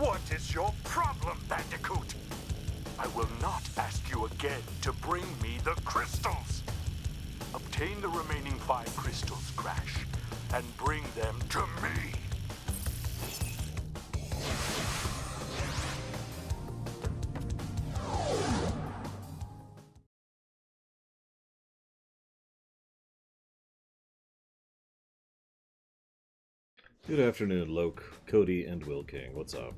What is your problem, Bandicoot? I will not ask you again to bring me the crystals. Obtain the remaining 5 crystals, Crash, and bring them to me. Good afternoon, Loke, Cody, and Will King. What's up?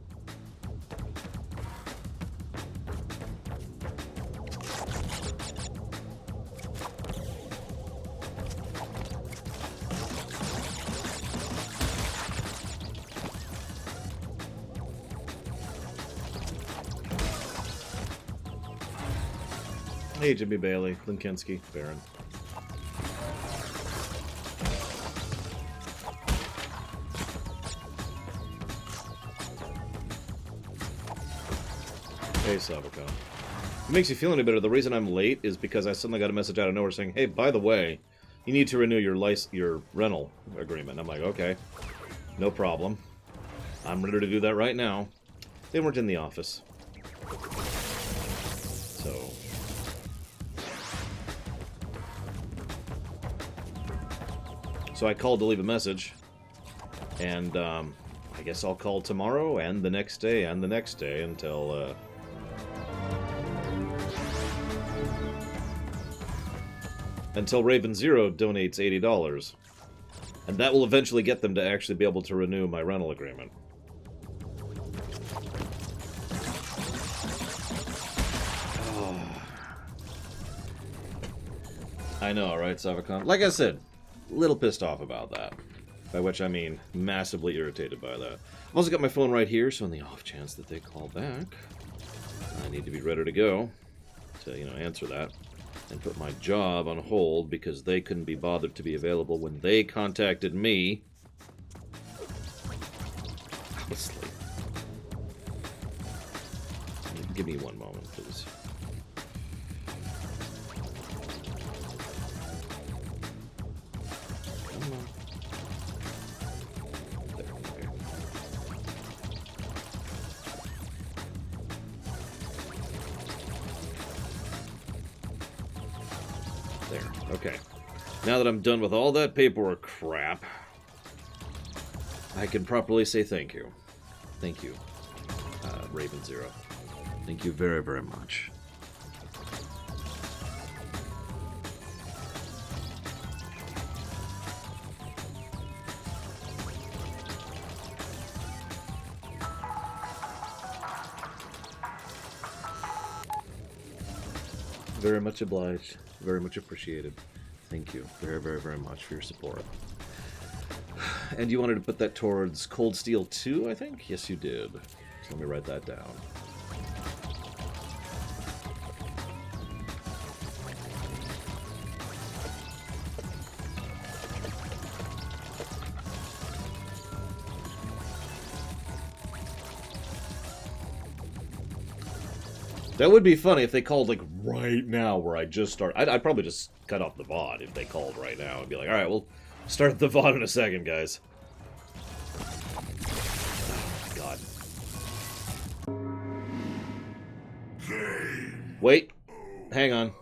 Hey, Jimmy Bailey, Linkinski, Baron. Hey, Savicon. It makes you feel any better. The reason I'm late is because I suddenly got a message out of nowhere saying, hey, by the way, you need to renew your rental agreement. And I'm like, okay, no problem. I'm ready to do that right now. They weren't in the office. So I called to leave a message. And I guess I'll call tomorrow and the next day and the next day until... Until Raven Zero donates $80. And that will eventually get them to actually be able to renew my rental agreement. Oh. I know, right, Savicon? Like I said, a little pissed off about that. By which I mean massively irritated by that. I've also got my phone right here, so in the off chance that they call back, I need to be ready to go to, answer that. And put my job on hold because they couldn't be bothered to be available when they contacted me. Honestly. Give me one moment, please. Come on. There, okay. There. Okay. Now that I'm done with all that paperwork crap, I can properly say thank you. Thank you, Raven Zero. Thank you very, very much. Very much obliged. Very much appreciated. Thank you very, very, very much for your support. And you wanted to put that towards Cold Steel 2, I think? Yes, you did. So let me write that down. That would be funny if they called, like, right now where I just start. I'd probably just cut off the VOD if they called right now and be like, alright, we'll start the VOD in a second, guys. Oh, God. Wait. Hang on.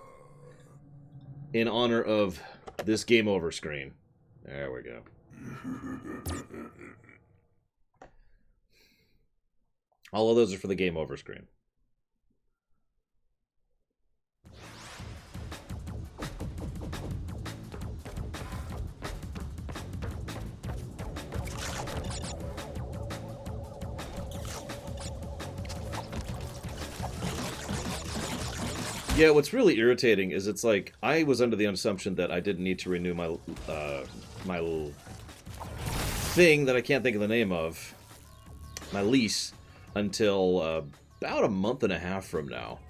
In honor of this game over screen. There we go. All of those are for the game over screen. Yeah, what's really irritating is it's like, I was under the assumption that I didn't need to renew my, my little thing that I can't think of the name of, my lease, until about a month and a half from now.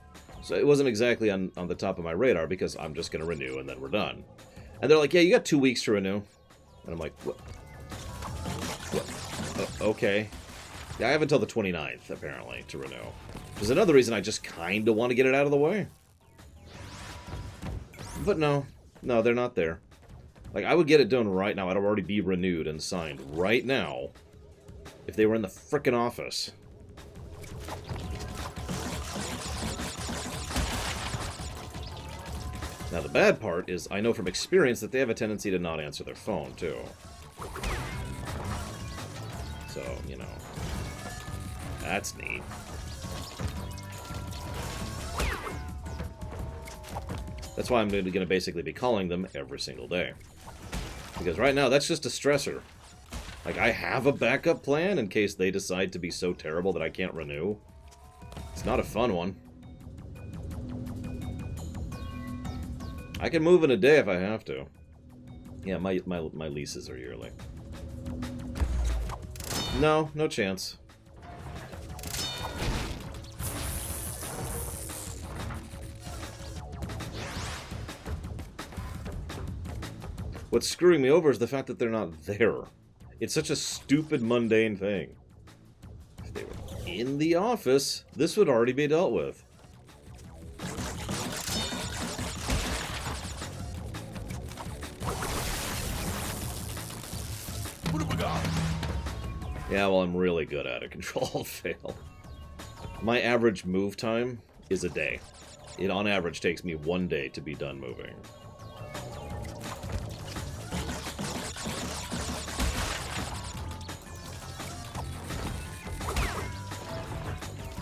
So it wasn't exactly on the top of my radar because I'm just going to renew and then we're done. And they're like, yeah, you got 2 weeks to renew. And I'm like, what? Okay. Yeah, I have until the 29th, apparently, to renew. There's another reason I just kind of want to get it out of the way. But no, they're not there. Like, I would get it done right now. I'd already be renewed and signed right now if they were in the frickin' office. Now, the bad part is I know from experience that they have a tendency to not answer their phone, too. So, you know, that's neat. That's why I'm going to basically be calling them every single day. Because right now, that's just a stressor. Like, I have a backup plan in case they decide to be so terrible that I can't renew. It's not a fun one. I can move in a day if I have to. Yeah, my leases are yearly. No, no chance. What's screwing me over is the fact that they're not there. It's such a stupid, mundane thing. If they were in the office, this would already be dealt with. What have we got? Yeah, well, I'm really good at it. Control-Alt-Fail. My average move time is a day. It, on average, takes me 1 day to be done moving.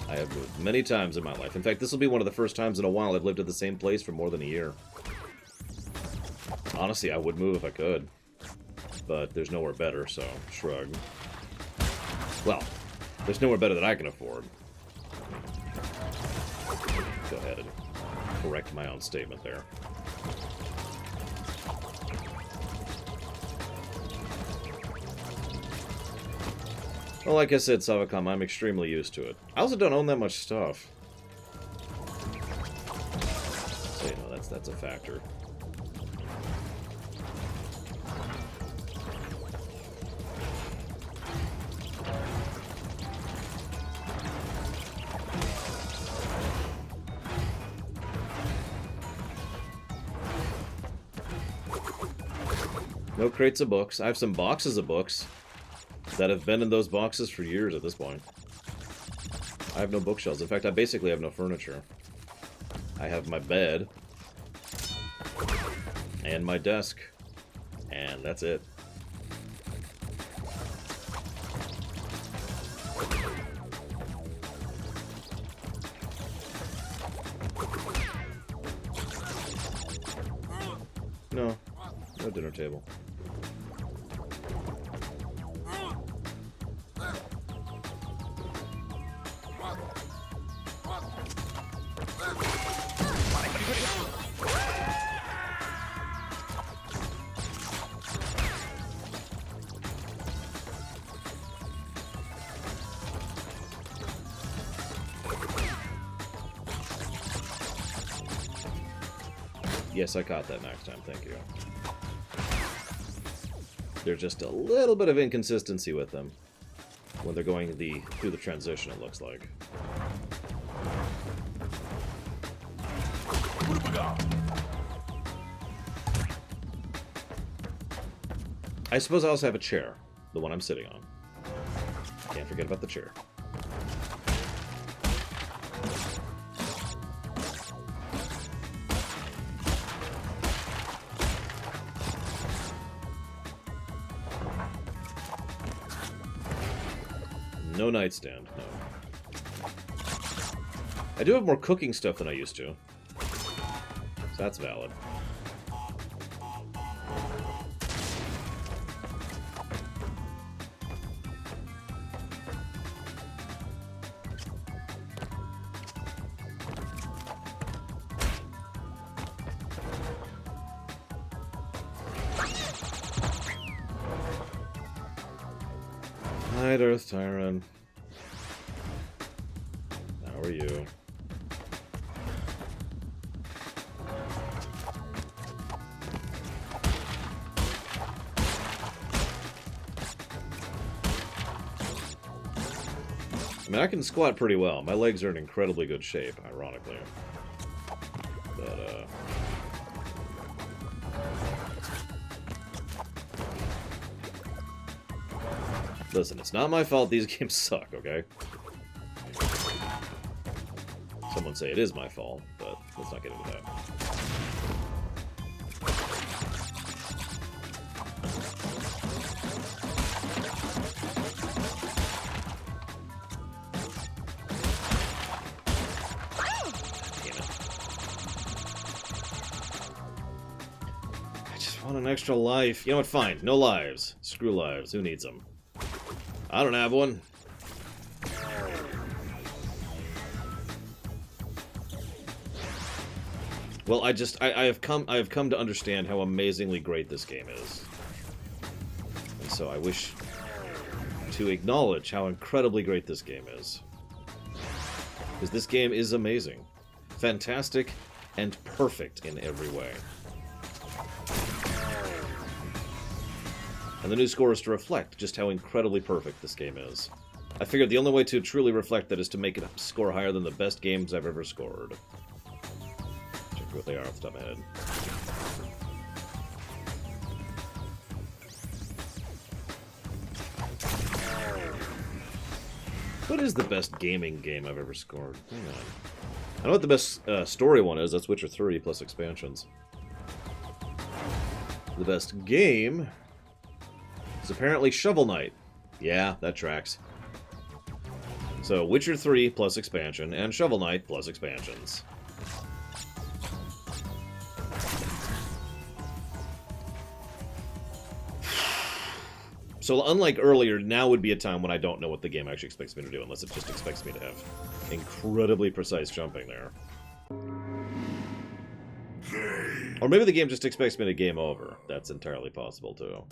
I have moved many times in my life. In fact, this will be one of the first times in a while I've lived at the same place for more than a year. Honestly, I would move if I could. But there's nowhere better, so shrug. Well, there's nowhere better that I can afford. Go ahead and correct my own statement there. Well, like I said, Savacom, I'm extremely used to it. I also don't own that much stuff. So, you know, that's a factor. No crates of books. I have some boxes of books that have been in those boxes for years at this point. I have no bookshelves. In fact, I basically have no furniture. I have my bed and my desk, and that's it. No dinner table. Yes, I caught that next time, thank you. There's just a little bit of inconsistency with them when they're going through the transition, it looks like. What have we got? I suppose I also have a chair, the one I'm sitting on. Can't forget about the chair. No nightstand, no. I do have more cooking stuff than I used to. So that's valid. Night, Earth Tyrant. How are you? I mean, I can squat pretty well. My legs are in incredibly good shape, ironically. But, listen, it's not my fault these games suck, okay? Someone say it is my fault, but let's not get into that. want an extra life. You know what? Fine. No lives. Screw lives. Who needs them? I don't have one. Well, I have come to understand how amazingly great this game is. And so I wish to acknowledge how incredibly great this game is. Because this game is amazing. Fantastic and perfect in every way. And the new score is to reflect just how incredibly perfect this game is. I figured the only way to truly reflect that is to make it score higher than the best games I've ever scored. Check what they are off the top of my head. What is the best gaming game I've ever scored? Hang on. I know what the best story one is. That's Witcher 3 plus expansions. The best game is apparently Shovel Knight. Yeah, that tracks. So, Witcher 3 plus expansion, and Shovel Knight plus expansions. So, unlike earlier, now would be a time when I don't know what the game actually expects me to do, unless it just expects me to have incredibly precise jumping there. Or maybe the game just expects me to game over. That's entirely possible, too.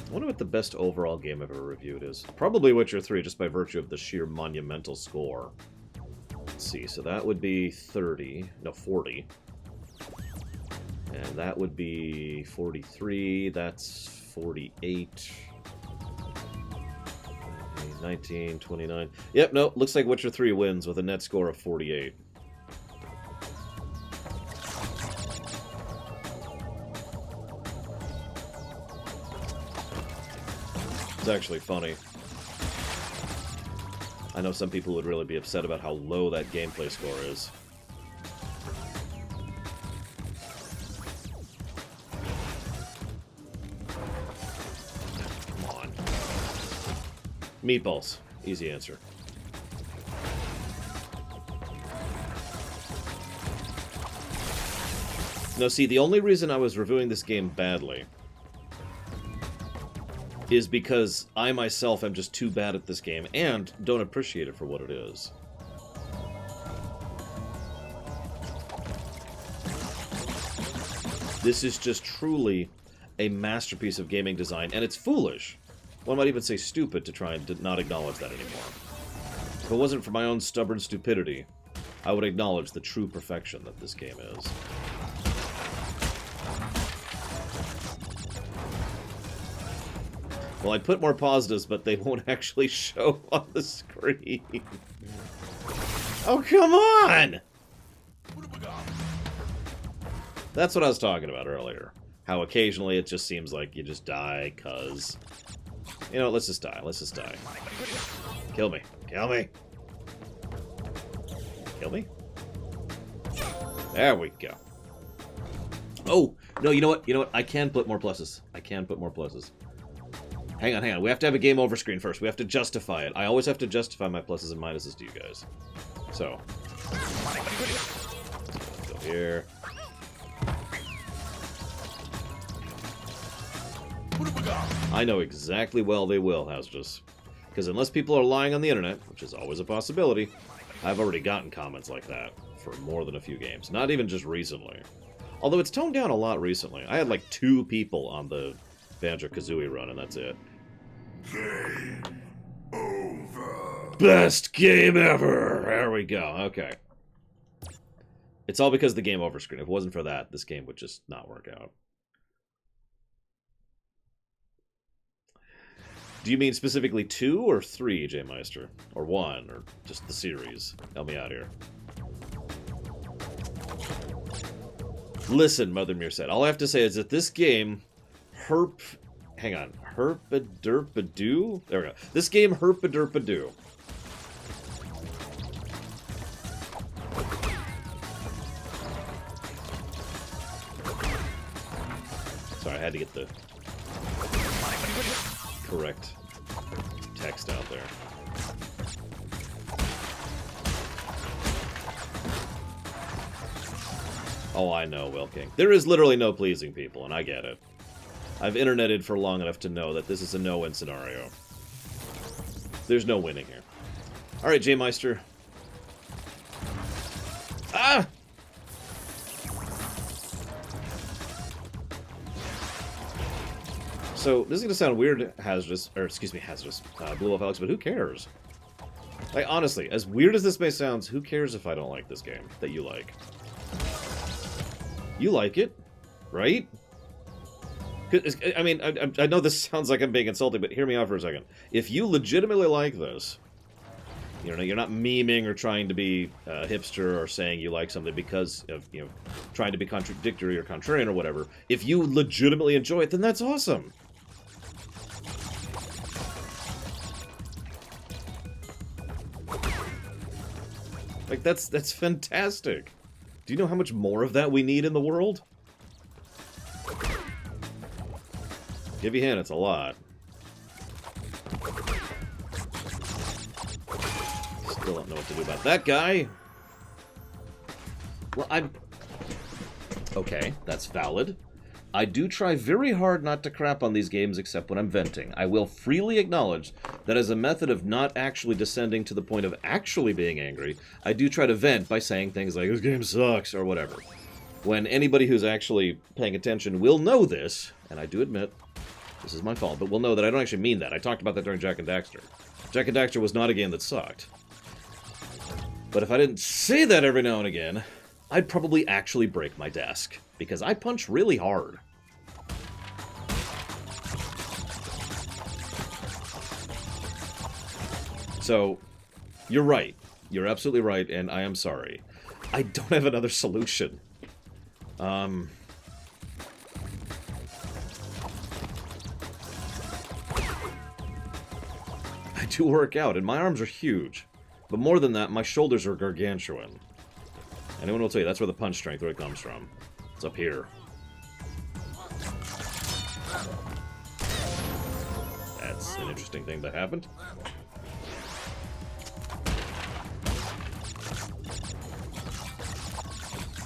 I wonder what the best overall game I've ever reviewed is. Probably Witcher 3, just by virtue of the sheer monumental score. Let's see, so that would be 30. No, 40. And that would be 43. That's 48. 19, 29. Yep, no, looks like Witcher 3 wins with a net score of 48. It's actually funny. I know some people would really be upset about how low that gameplay score is. Come on. Meatballs. Easy answer. No, see, the only reason I was reviewing this game badly is because I myself am just too bad at this game and don't appreciate it for what it is. This is just truly a masterpiece of gaming design, and it's foolish. One might even say stupid to try and not acknowledge that anymore. If it wasn't for my own stubborn stupidity, I would acknowledge the true perfection that this game is. Well, I put more positives, but they won't actually show on the screen. Oh, come on! That's what I was talking about earlier. How occasionally it just seems like you just die, cuz... You know, let's just die. Let's just die. Kill me. Kill me. Kill me? There we go. Oh! No, you know what? You know what? I can put more pluses. I can put more pluses. Hang on, hang on. We have to have a game over screen first. We have to justify it. I always have to justify my pluses and minuses to you guys. So. Go here. I know exactly well they will, Houses. Because unless people are lying on the internet, which is always a possibility, I've already gotten comments like that for more than a few games. Not even just recently. Although it's toned down a lot recently. I had like 2 people on the Banjo-Kazooie run, and that's it. Game over. Best game ever! There we go, okay. It's all because of the game over screen. If it wasn't for that, this game would just not work out. Do you mean specifically 2 or 3, J Meister? Or 1, or just the series? Help me out here. Listen, Mother Mere said, all I have to say is that this game hang on. Herpaderpadoo? There we go. This game herpaderpadoo. Sorry, I had to get the correct text out there. Oh, I know, Will King. There is literally no pleasing people, and I get it. I've interneted for long enough to know that this is a no-win scenario. There's no winning here. Alright, J-Meister. Ah! So, this is going to sound weird, Hazardous, or excuse me, Hazardous, Blue Wolf Alex, but who cares? Like, honestly, as weird as this may sound, who cares if I don't like this game that you like? You like it, right? I mean, I know this sounds like I'm being insulting, but hear me out for a second. If you legitimately like this, you know, you're not memeing or trying to be a hipster or saying you like something because of, you know, trying to be contradictory or contrarian or whatever. If you legitimately enjoy it, then that's awesome. Like, that's fantastic. Do you know how much more of that we need in the world? Give you a hint, it's a lot. Still don't know what to do about that guy. Well, okay, that's valid. I do try very hard not to crap on these games except when I'm venting. I will freely acknowledge that as a method of not actually descending to the point of actually being angry, I do try to vent by saying things like, this game sucks, or whatever. When anybody who's actually paying attention will know this, and I do admit, this is my fault, but will know that I don't actually mean that. I talked about that during Jak and Daxter. Jak and Daxter was not a game that sucked. But if I didn't say that every now and again, I'd probably actually break my desk, because I punch really hard. So, you're right. You're absolutely right, and I am sorry. I don't have another solution. I do work out, and my arms are huge. But more than that, my shoulders are gargantuan. Anyone will tell you that's where the punch strength really comes from. It's up here. That's an interesting thing that happened.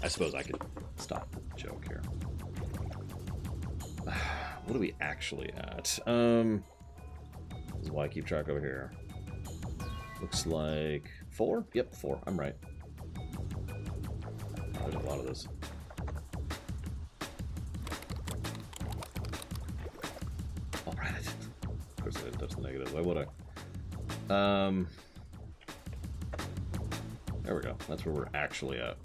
I suppose I could stop the joke here. What are we actually at? This is why I keep track over here. Looks like 4? Yep, 4. I'm right. Oh, there's a lot of this. All right. Of course I didn't touch the negative. Why would I? There we go. That's where we're actually at.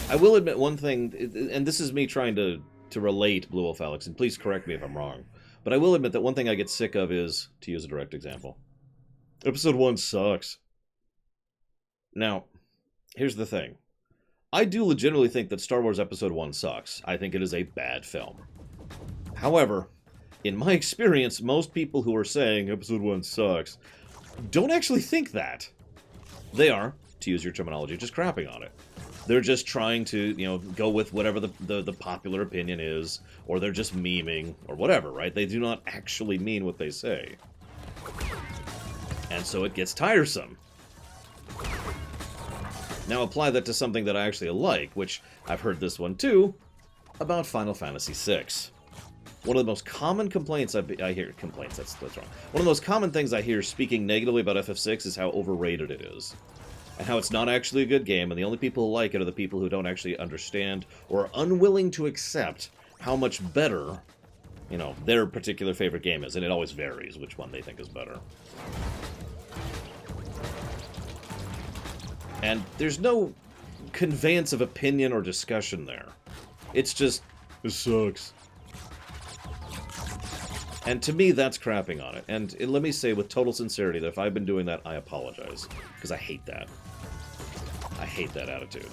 I will admit one thing, and this is me trying to relate, Blue Wolf Alex, and please correct me if I'm wrong, but I will admit that one thing I get sick of is, to use a direct example, Episode 1 sucks. Now, here's the thing. I do legitimately think that Star Wars Episode 1 sucks. I think it is a bad film. However, in my experience, most people who are saying Episode 1 sucks don't actually think that. They are, to use your terminology, just crapping on it. They're just trying to, you know, go with whatever the popular opinion is, or they're just memeing, or whatever, right? They do not actually mean what they say. And so it gets tiresome. Now apply that to something that I actually like, which I've heard this one too, about Final Fantasy VI. One of the most common complaints I hear... Complaints, that's wrong. One of the most common things I hear speaking negatively about FF6 is how overrated it is. And how it's not actually a good game, and the only people who like it are the people who don't actually understand or are unwilling to accept how much better, you know, their particular favorite game is. And it always varies which one they think is better. And there's no conveyance of opinion or discussion there. It's just, this sucks. And to me, that's crapping on it. And let me say with total sincerity that if I've been doing that, I apologize. Because I hate that. I hate that attitude.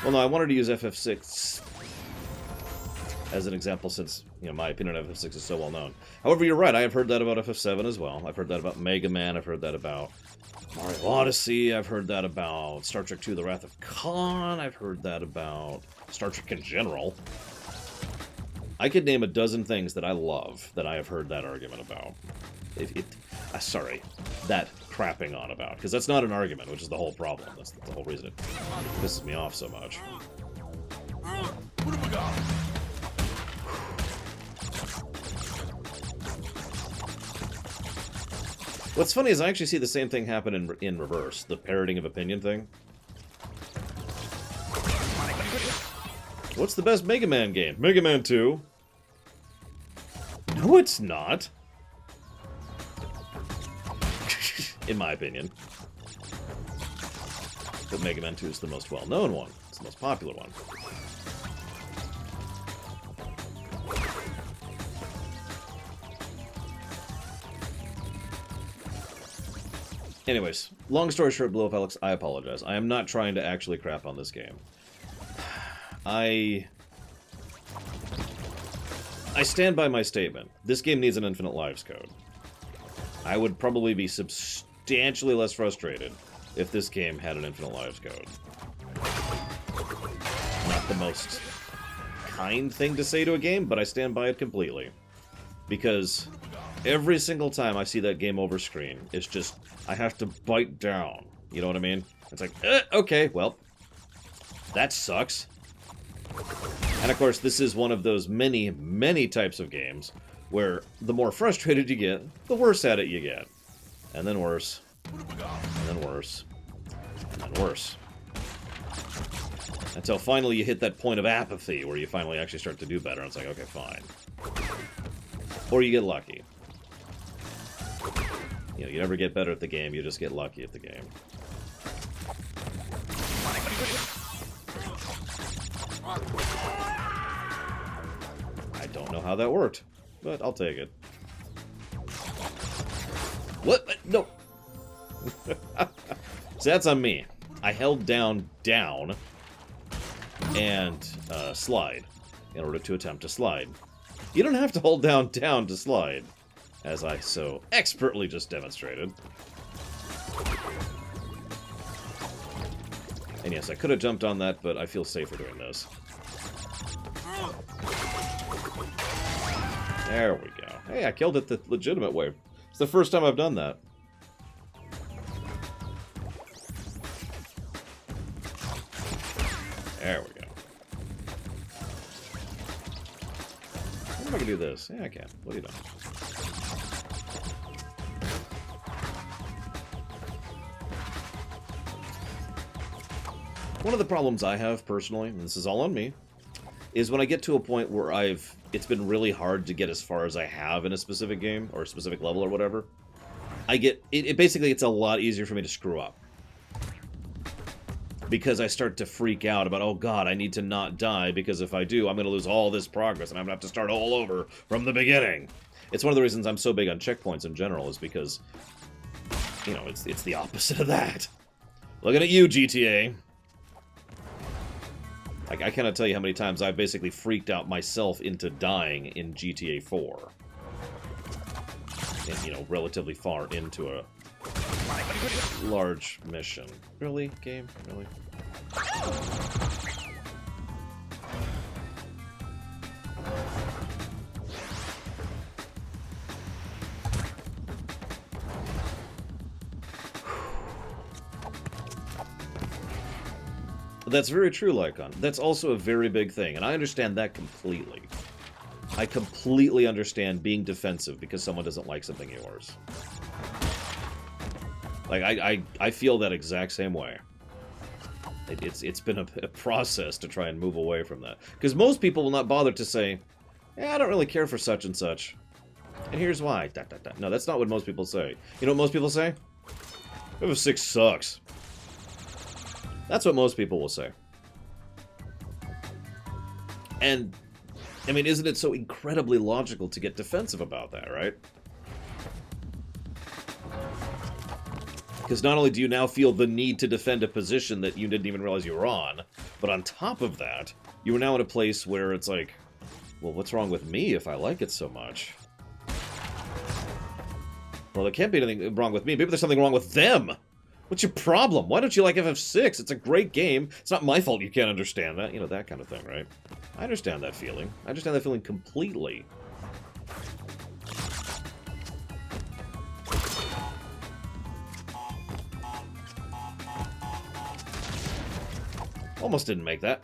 Well, no, I wanted to use FF6. as an example, since my opinion of FF6 is so well known. However, you're right. I have heard that about FF7 as well. I've heard that about Mega Man. I've heard that about Mario Odyssey. I've heard that about Star Trek II: The Wrath of Khan. I've heard that about Star Trek in general. I could name a dozen things that I love that I have heard that argument about. Sorry, that crapping on about. Because that's not an argument, which is the whole problem. That's the whole reason it pisses me off so much. What have we got? What's funny is I actually see the same thing happen in reverse. The parroting of opinion thing. What's the best Mega Man game? Mega Man 2. No, it's not. In my opinion. But Mega Man 2 is the most well-known one. It's the most popular one. Anyways, long story short, Blue Up Alex, I apologize. I am not trying to actually crap on this game. I stand by my statement. This game needs an infinite lives code. I would probably be substantially less frustrated if this game had an infinite lives code. Not the most kind thing to say to a game, but I stand by it completely. Because every single time I see that game over screen, it's just, I have to bite down. You know what I mean? It's like, okay, well, that sucks. And of course, this is one of those many, many types of games where the more frustrated you get, the worse at it you get. And then worse. And then worse. And then worse. Until finally you hit that point of apathy where you finally actually start to do better. And it's like, okay, fine. Or you get lucky. You never get better at the game, you just get lucky at the game. I don't know how that worked, but I'll take it. What? No. So that's on me. I held down, and slide in order to attempt to slide. You don't have to hold down to slide, as I so expertly just demonstrated. And yes, I could have jumped on that, but I feel safer doing this. There we go. Hey, I killed it the legitimate way. It's the first time I've done that. There we go. I wonder if I can do this. Yeah, I can. What are you doing? One of the problems I have, personally, and this is all on me, is when I get to a point where it's been really hard to get as far as I have in a specific game, or a specific level or whatever, basically it's a lot easier for me to screw up. Because I start to freak out about, oh god, I need to not die, because if I do, I'm going to lose all this progress, and I'm going to have to start all over from the beginning. It's one of the reasons I'm so big on checkpoints in general, is because, it's the opposite of that. Looking at you, GTA. I cannot tell you how many times I've basically freaked out myself into dying in GTA 4. And, relatively far into a large mission. Really, game? Really? That's very true, Lycon. That's also a very big thing, and I understand that completely. I completely understand being defensive because someone doesn't like something of yours. Like, I feel that exact same way. It's been a process to try and move away from that. Because most people will not bother to say, I don't really care for such and such. And here's why. No, that's not what most people say. You know what most people say? FF6 sucks. That's what most people will say. And, I mean, isn't it so incredibly logical to get defensive about that, right? Because not only do you now feel the need to defend a position that you didn't even realize you were on, but on top of that, you are now in a place where it's like, Well, what's wrong with me if I like it so much? Well, there can't be anything wrong with me. Maybe there's something wrong with them. What's your problem? Why don't you like FF6? It's a great game. It's not my fault you can't understand that. You know, that kind of thing, right? I understand that feeling. I understand that feeling completely. Almost didn't make that.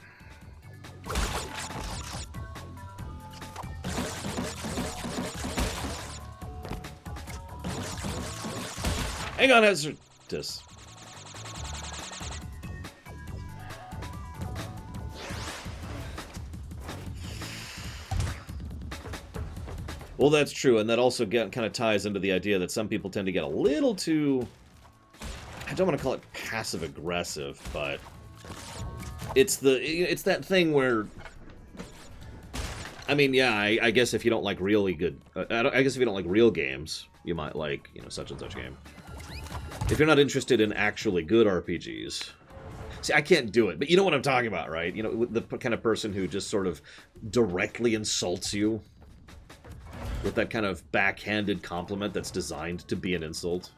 Hang on, Ezratus. Well, that's true, and that also kind of ties into the idea that some people tend to get a little too... I don't want to call it passive-aggressive, but... It's that thing where... I mean, yeah, I guess if you don't like really good... I guess if you don't like real games, you might like, you know, such and such game. If you're not interested in actually good RPGs... See, I can't do it, but you know what I'm talking about, right? You know, the kind of person who just sort of directly insults you with that kind of backhanded compliment that's designed to be an insult.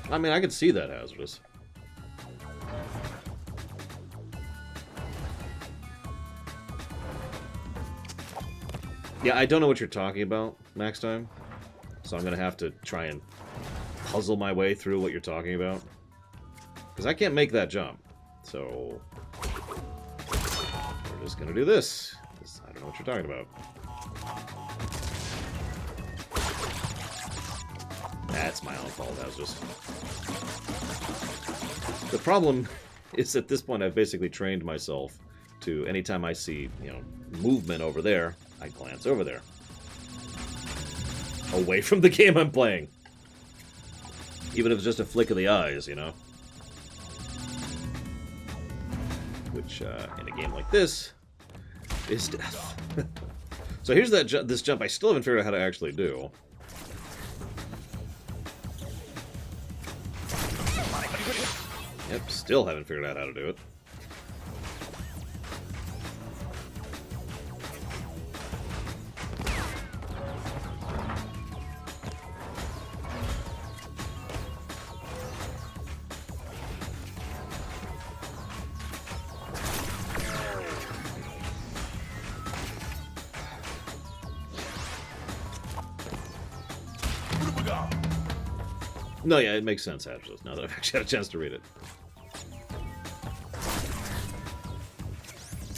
I mean, I could see that, Hazardous. Yeah, I don't know what you're talking about, Max Time. So I'm going to have to try and puzzle my way through what you're talking about. Because I can't make that jump. So we're just going to do this. 'Cause I don't know what you're talking about. That's my own fault, Hazardous. The problem is at this point I've basically trained myself to anytime I see, you know, movement over there, I glance over there. Away from the game I'm playing. Even if it's just a flick of the eyes, you know? Which, in a game like this, is death. So here's that this jump I still haven't figured out how to actually do. Yep, still haven't figured out how to do it. No, yeah, it makes sense, actually, now that I've actually had a chance to read it.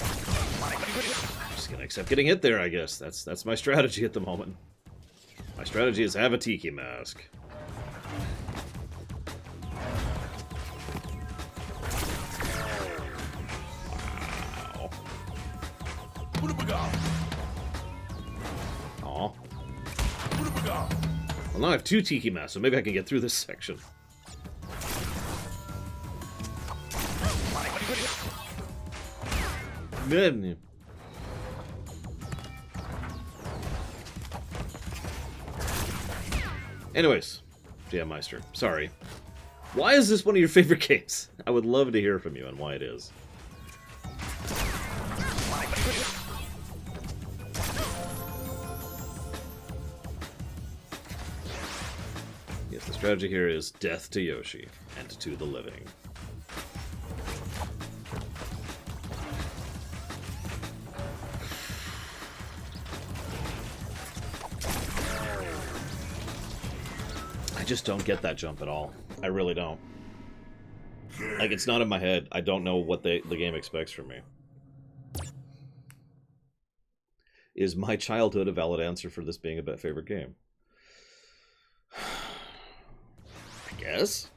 I'm just gonna accept getting hit there, I guess. That's my strategy at the moment. My strategy is have a tiki mask. Wow. Aw. Well, now I have 2 tiki masks, so maybe I can get through this section. Good. Anyways, GM Meister, sorry. Why is this one of your favorite games? I would love to hear from you on why it is. Yes, the strategy here is death to Yoshi and to the living. I just don't get that jump at all. I really don't. Like, it's not in my head. I don't know what the game expects from me. Is my childhood a valid answer for this being a favorite game? I guess.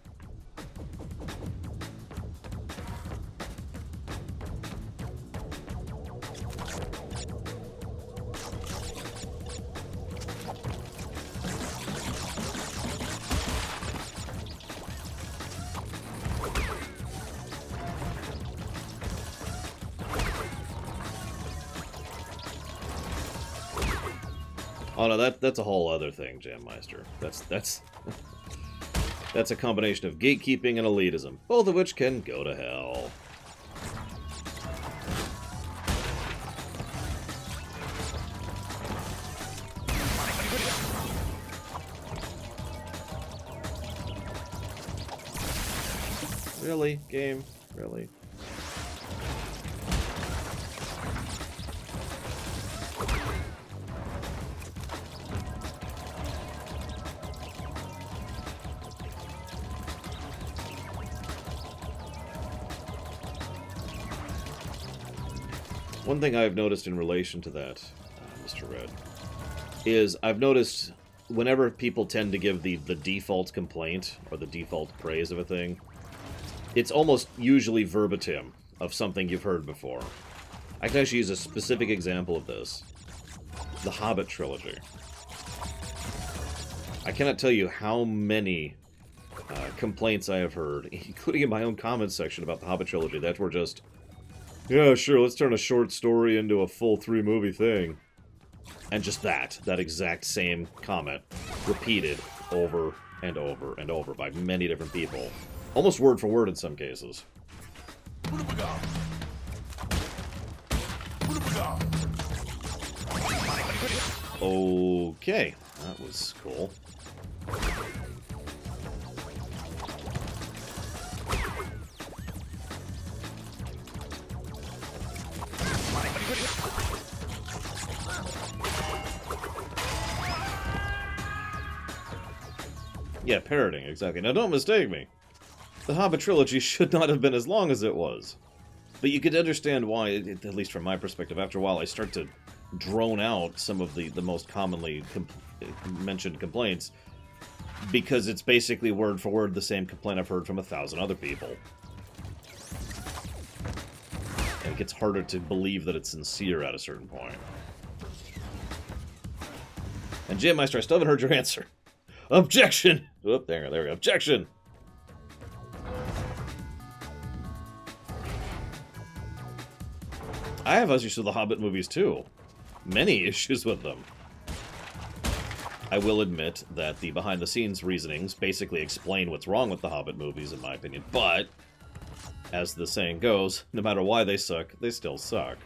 Oh no, that's a whole other thing, Jammeister. That's that's a combination of gatekeeping and elitism, both of which can go to hell. Really, game? Really? One thing I've noticed in relation to that, Mr. Red, is I've noticed whenever people tend to give the default complaint or the default praise of a thing, it's almost usually verbatim of something you've heard before. I can actually use a specific example of this. The Hobbit trilogy. I cannot tell you how many complaints I have heard, including in my own comments section about the Hobbit trilogy, that were just, yeah, sure, let's turn a short story into a full 3-movie thing. And just that exact same comment, repeated over and over and over by many different people. Almost word for word in some cases. Okay, that was cool. Yeah, parroting, exactly. Now don't mistake me. The Hobbit trilogy should not have been as long as it was. But you could understand why, at least from my perspective, after a while I start to drone out some of the most commonly mentioned complaints, because it's basically word for word the same complaint I've heard from 1,000 other people. And it gets harder to believe that it's sincere at a certain point. And Jammeister, I still haven't heard your answer. Objection! Oop, there we go. Objection! I have issues with the Hobbit movies, too. Many issues with them. I will admit that the behind-the-scenes reasonings basically explain what's wrong with the Hobbit movies, in my opinion, but, as the saying goes, no matter why they suck, they still suck.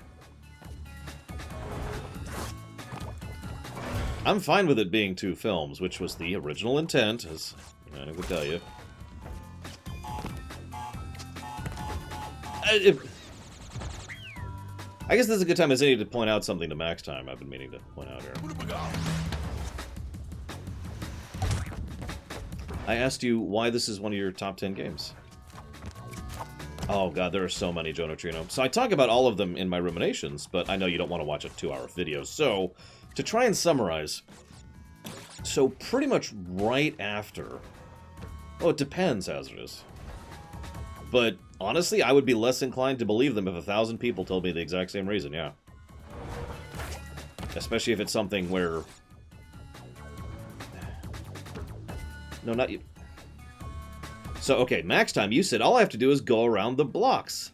I'm fine with it being 2 films, which was the original intent, as I would tell you. I guess this is a good time as any to point out something to Max Time I've been meaning to point out here. I asked you why this is one of your top 10 games. Oh god, there are so many, Joe Neutrino. So I talk about all of them in my ruminations, but I know you don't want to watch a 2-hour video, so to try and summarize, so pretty much right after... Oh, it depends, Hazardous. But honestly, I would be less inclined to believe them if 1,000 people told me the exact same reason, yeah. Especially if it's something where... No, not you. So, okay, Max Time, you said all I have to do is go around the blocks.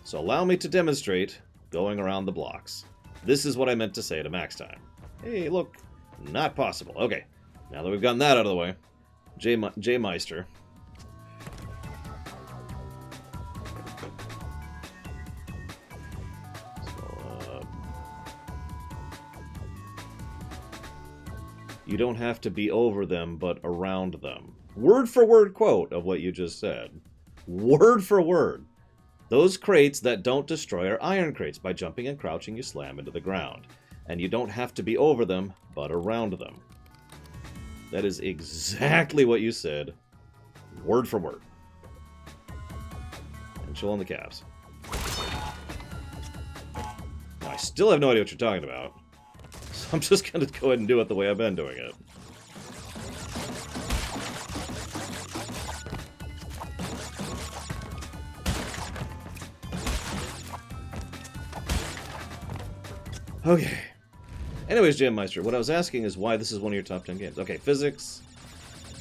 So allow me to demonstrate going around the blocks. This is what I meant to say to Max Time. Hey, look, not possible. Okay, now that we've gotten that out of the way, Jammeister. You don't have to be over them, but around them. Word for word quote of what you just said. Word for word. Those crates that don't destroy are iron crates. By jumping and crouching, you slam into the ground. And you don't have to be over them, but around them. That is exactly what you said. Word for word. And chill on the caps. Now, I still have no idea what you're talking about. I'm just going to go ahead and do it the way I've been doing it. Okay. Anyways, Jammeister, what I was asking is why this is one of your top 10 games. Okay, physics.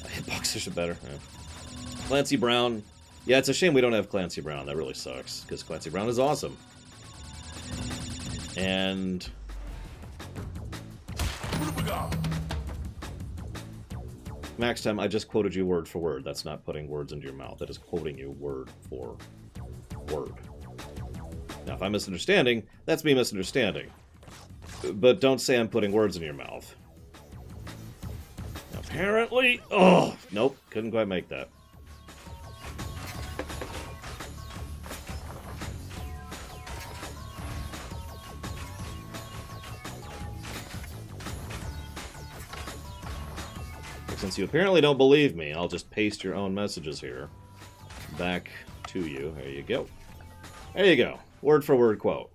Hitboxers are better. Yeah. Clancy Brown. Yeah, it's a shame we don't have Clancy Brown. That really sucks, because Clancy Brown is awesome. And... Max Time, I just quoted you word for word. That's not putting words into your mouth. That is quoting you word for word. Now, if I'm misunderstanding, that's me misunderstanding. But don't say I'm putting words in your mouth. Apparently... Oh! Nope, couldn't quite make that. Since you apparently don't believe me, I'll just paste your own messages here back to you. There you go. There you go. Word for word quote.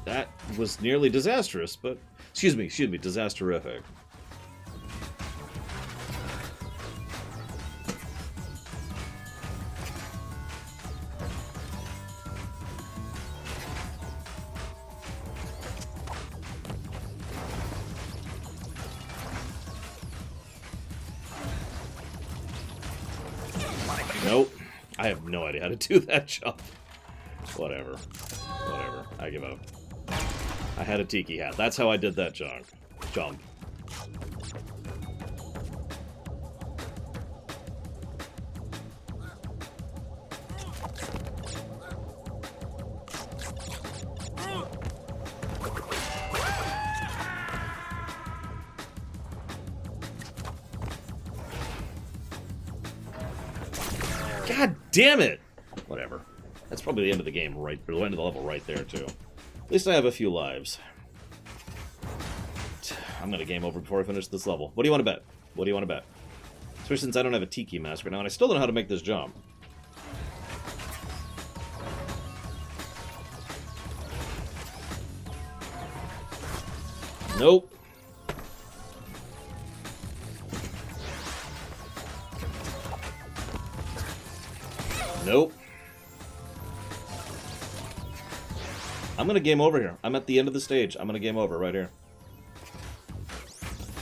That was nearly disastrous, but... Excuse me, disasterific. Nope. I have no idea how to do that jump. Whatever. Whatever. I give up. I had a tiki hat. That's how I did that jump. God damn it! Whatever. That's probably the end of the game, right? Or the end of the level right there, too. At least I have a few lives. I'm gonna game over before I finish this level. What do you want to bet? What do you want to bet? Especially since I don't have a Tiki mask right now, and I still don't know how to make this jump. Nope. Nope. I'm gonna game over here. I'm at the end of the stage. I'm gonna game over right here.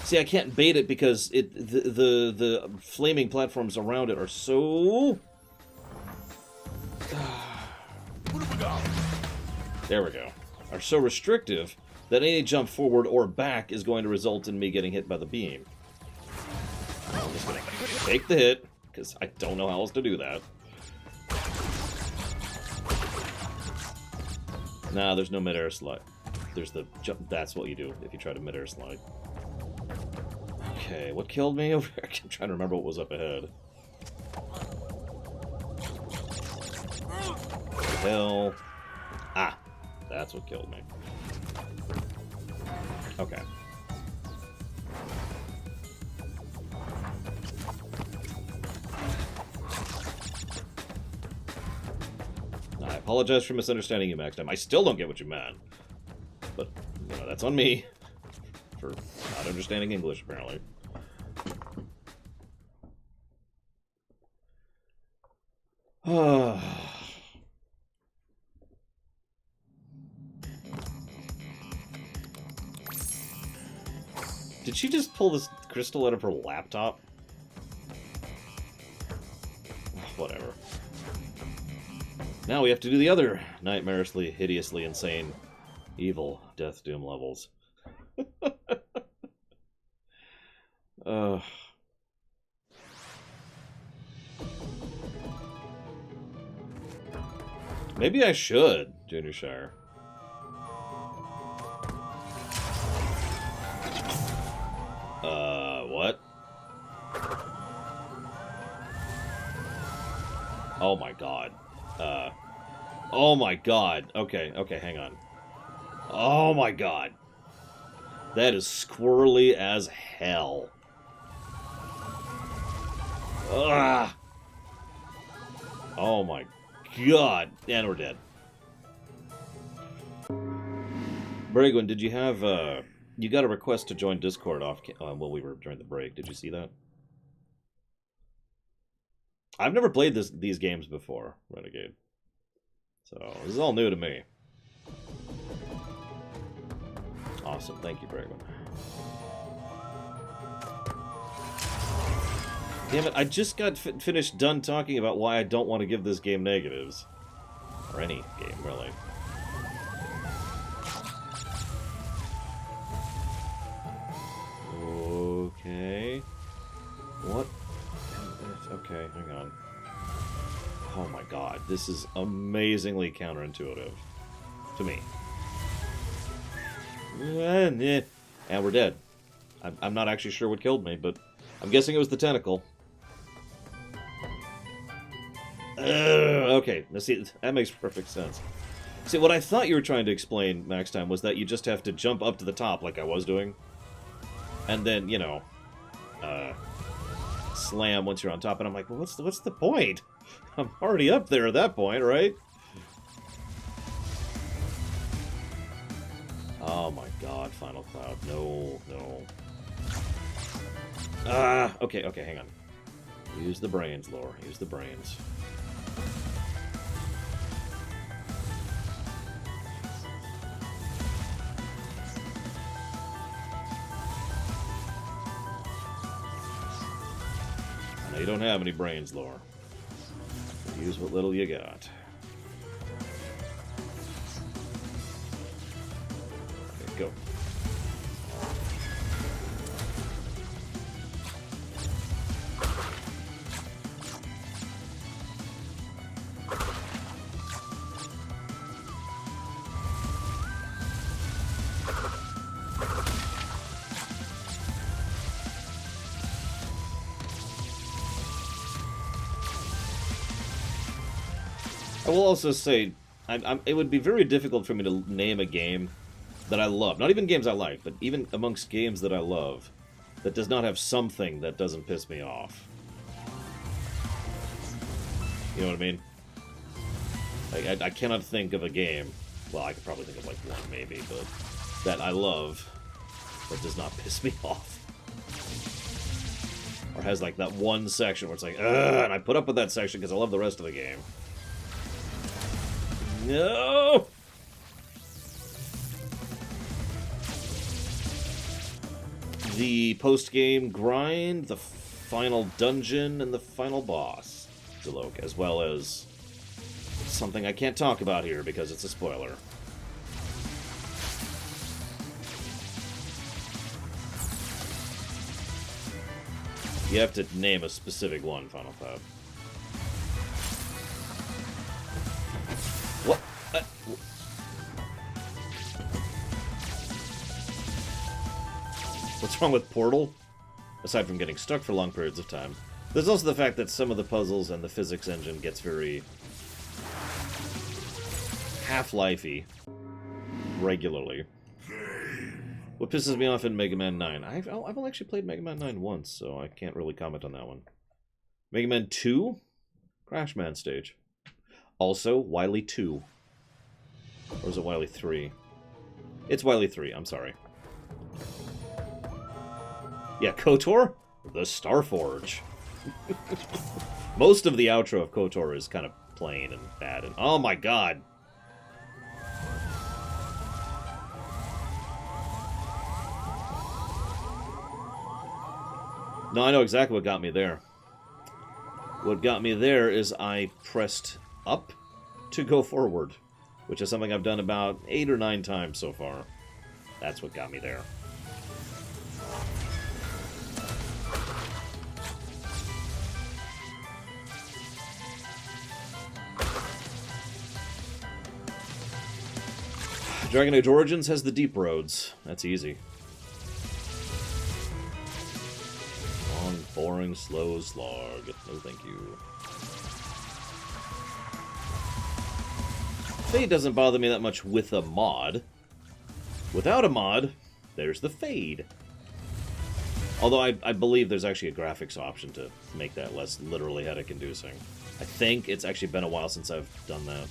See, I can't bait it because the flaming platforms around it are so... There we go. Are so restrictive that any jump forward or back is going to result in me getting hit by the beam. I'm just gonna take the hit, because I don't know how else to do that. Nah, there's no mid-air slide. There's the jump. That's what you do if you try to mid-air slide. Okay, what killed me over here? I'm trying to remember what was up ahead. What the hell? Ah, that's what killed me. Okay. I apologize for misunderstanding you, Max Time. I still don't get what you meant. But, you know, that's on me. For not understanding English, apparently. Did she just pull this crystal out of her laptop? Whatever. Now we have to do the other nightmarishly, hideously insane, evil Death Doom levels. Maybe I should, Junior Shire. What? Oh my god. Oh my god. Okay, hang on. Oh my god. That is squirrely as hell. Ugh. Oh my god. And we're dead. Bragwin, did you have, you got a request to join Discord off while we were during the break. Did you see that? I've never played these games before, Renegade. So, this is all new to me. Awesome. Thank you, Bragwin. Damn it, I just got finished done talking about why I don't want to give this game negatives. Or any game, really. Okay. What? Okay, hang on. Oh my god, this is amazingly counterintuitive. To me. And we're dead. I'm not actually sure what killed me, but I'm guessing it was the tentacle. Okay, now see, that makes perfect sense. See, what I thought you were trying to explain, Max Time, was that you just have to jump up to the top like I was doing. And then, you know, slam once you're on top. And I'm like, well, what's the point? I'm already up there at that point, right? Oh my god, Final Cloud. No, no. Okay, hang on. Use the brains, Lore. Use the brains. I know you don't have any brains, Lore. Use what little you got. Okay, go. I will also say, it would be very difficult for me to name a game that I love. Not even games I like, but even amongst games that I love, that does not have something that doesn't piss me off. You know what I mean? Like, I cannot think of a game, well, I could probably think of like one maybe, but that I love that does not piss me off. Or has like that one section where it's like, ugh, and I put up with that section because I love the rest of the game. No! The post-game grind, the final dungeon, and the final boss, Zilok, as well as something I can't talk about here because it's a spoiler. You have to name a specific one, Final Cloud. What? What's wrong with Portal? Aside from getting stuck for long periods of time. There's also the fact that some of the puzzles and the physics engine gets very Half-Life-y regularly. What pisses me off in Mega Man 9? I've only actually played Mega Man 9 once, so I can't really comment on that one. Mega Man 2? Crash Man stage. Also, Wily 2. Or is it Wily 3? It's Wily 3, I'm sorry. Yeah, KOTOR? The Starforge. Most of the outro of KOTOR is kind of plain and bad. And oh my god! No, I know exactly what got me there. What got me there is I pressed up to go forward, which is something I've done about 8 or 9 times so far. That's what got me there. Dragon Age Origins has the deep roads. That's easy. Long, boring, slow slog. No thank you. Fade doesn't bother me that much with a mod. Without a mod, there's the fade. Although I believe there's actually a graphics option to make that less literally headache-inducing. I think it's actually been a while since I've done that.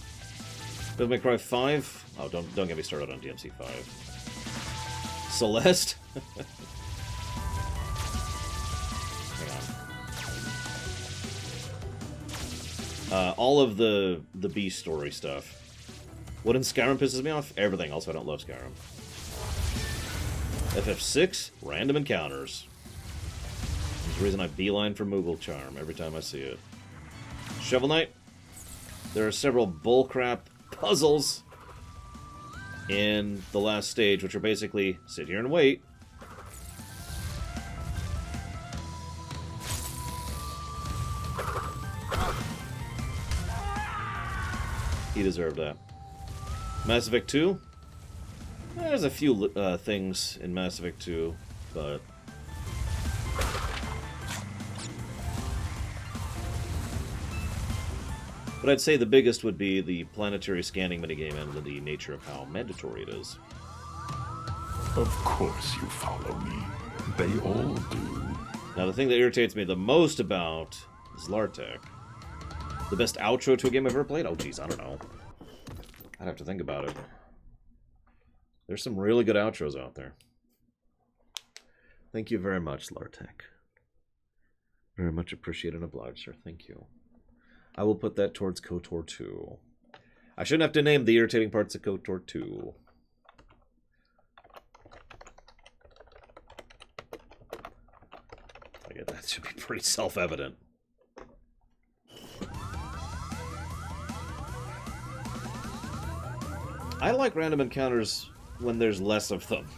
Devil May Cry 5? Oh, don't get me started on DMC 5. Celeste? Hang on. All of the B story stuff. What in Skyrim pisses me off? Everything. Also, I don't love Skyrim. FF6? Random encounters. There's a reason I beeline for Moogle Charm every time I see it. Shovel Knight. There are several bullcrap puzzles in the last stage, which are basically sit here and wait. He deserved that. Mass Effect 2. There's a few things in Mass Effect 2, but... But I'd say the biggest would be the planetary scanning minigame and the nature of how mandatory it is. Of course you follow me. They all do. Now, the thing that irritates me the most about is Lartec. The best outro to a game I've ever played? Oh, geez, I don't know. I'd have to think about it. There's some really good outros out there. Thank you very much, Lartec. Very much appreciated and obliged, sir. Thank you. I will put that towards KOTOR 2. I shouldn't have to name the irritating parts of KOTOR 2. I get that should be pretty self-evident. I like random encounters when there's less of them.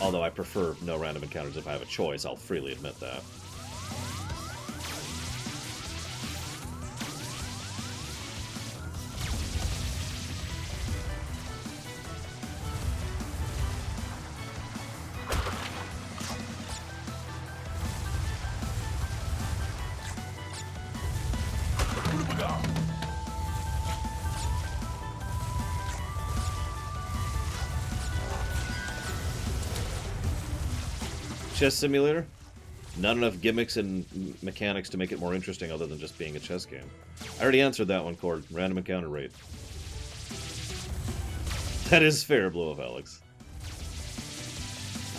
Although I prefer no random encounters if I have a choice, I'll freely admit that. Chess simulator? Not enough gimmicks and mechanics to make it more interesting other than just being a chess game. I already answered that one, Cord. Random encounter rate. That is fair, Blue of Alex.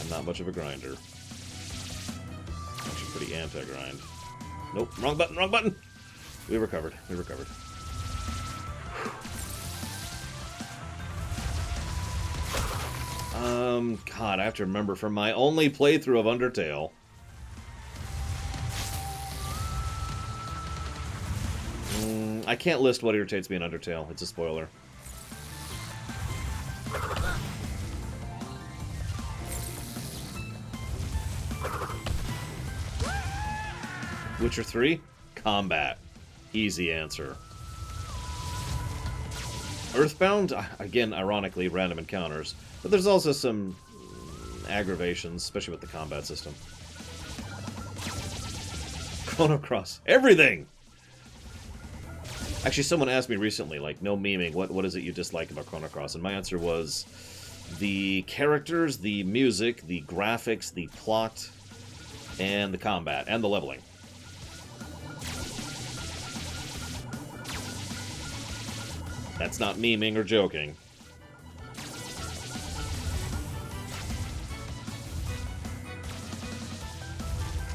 I'm not much of a grinder. Actually pretty anti-grind. Nope, wrong button, wrong button! We recovered, we recovered. God, I have to remember from my only playthrough of Undertale. I can't list what irritates me in Undertale. It's a spoiler. Witcher 3? Combat. Easy answer. Earthbound? Again, ironically, random encounters. But there's also some aggravations, especially with the combat system. Chrono Cross. Everything! Actually, someone asked me recently, like, no memeing, what is it you dislike about Chrono Cross? And my answer was the characters, the music, the graphics, the plot, and the combat, and the leveling. That's not memeing or joking.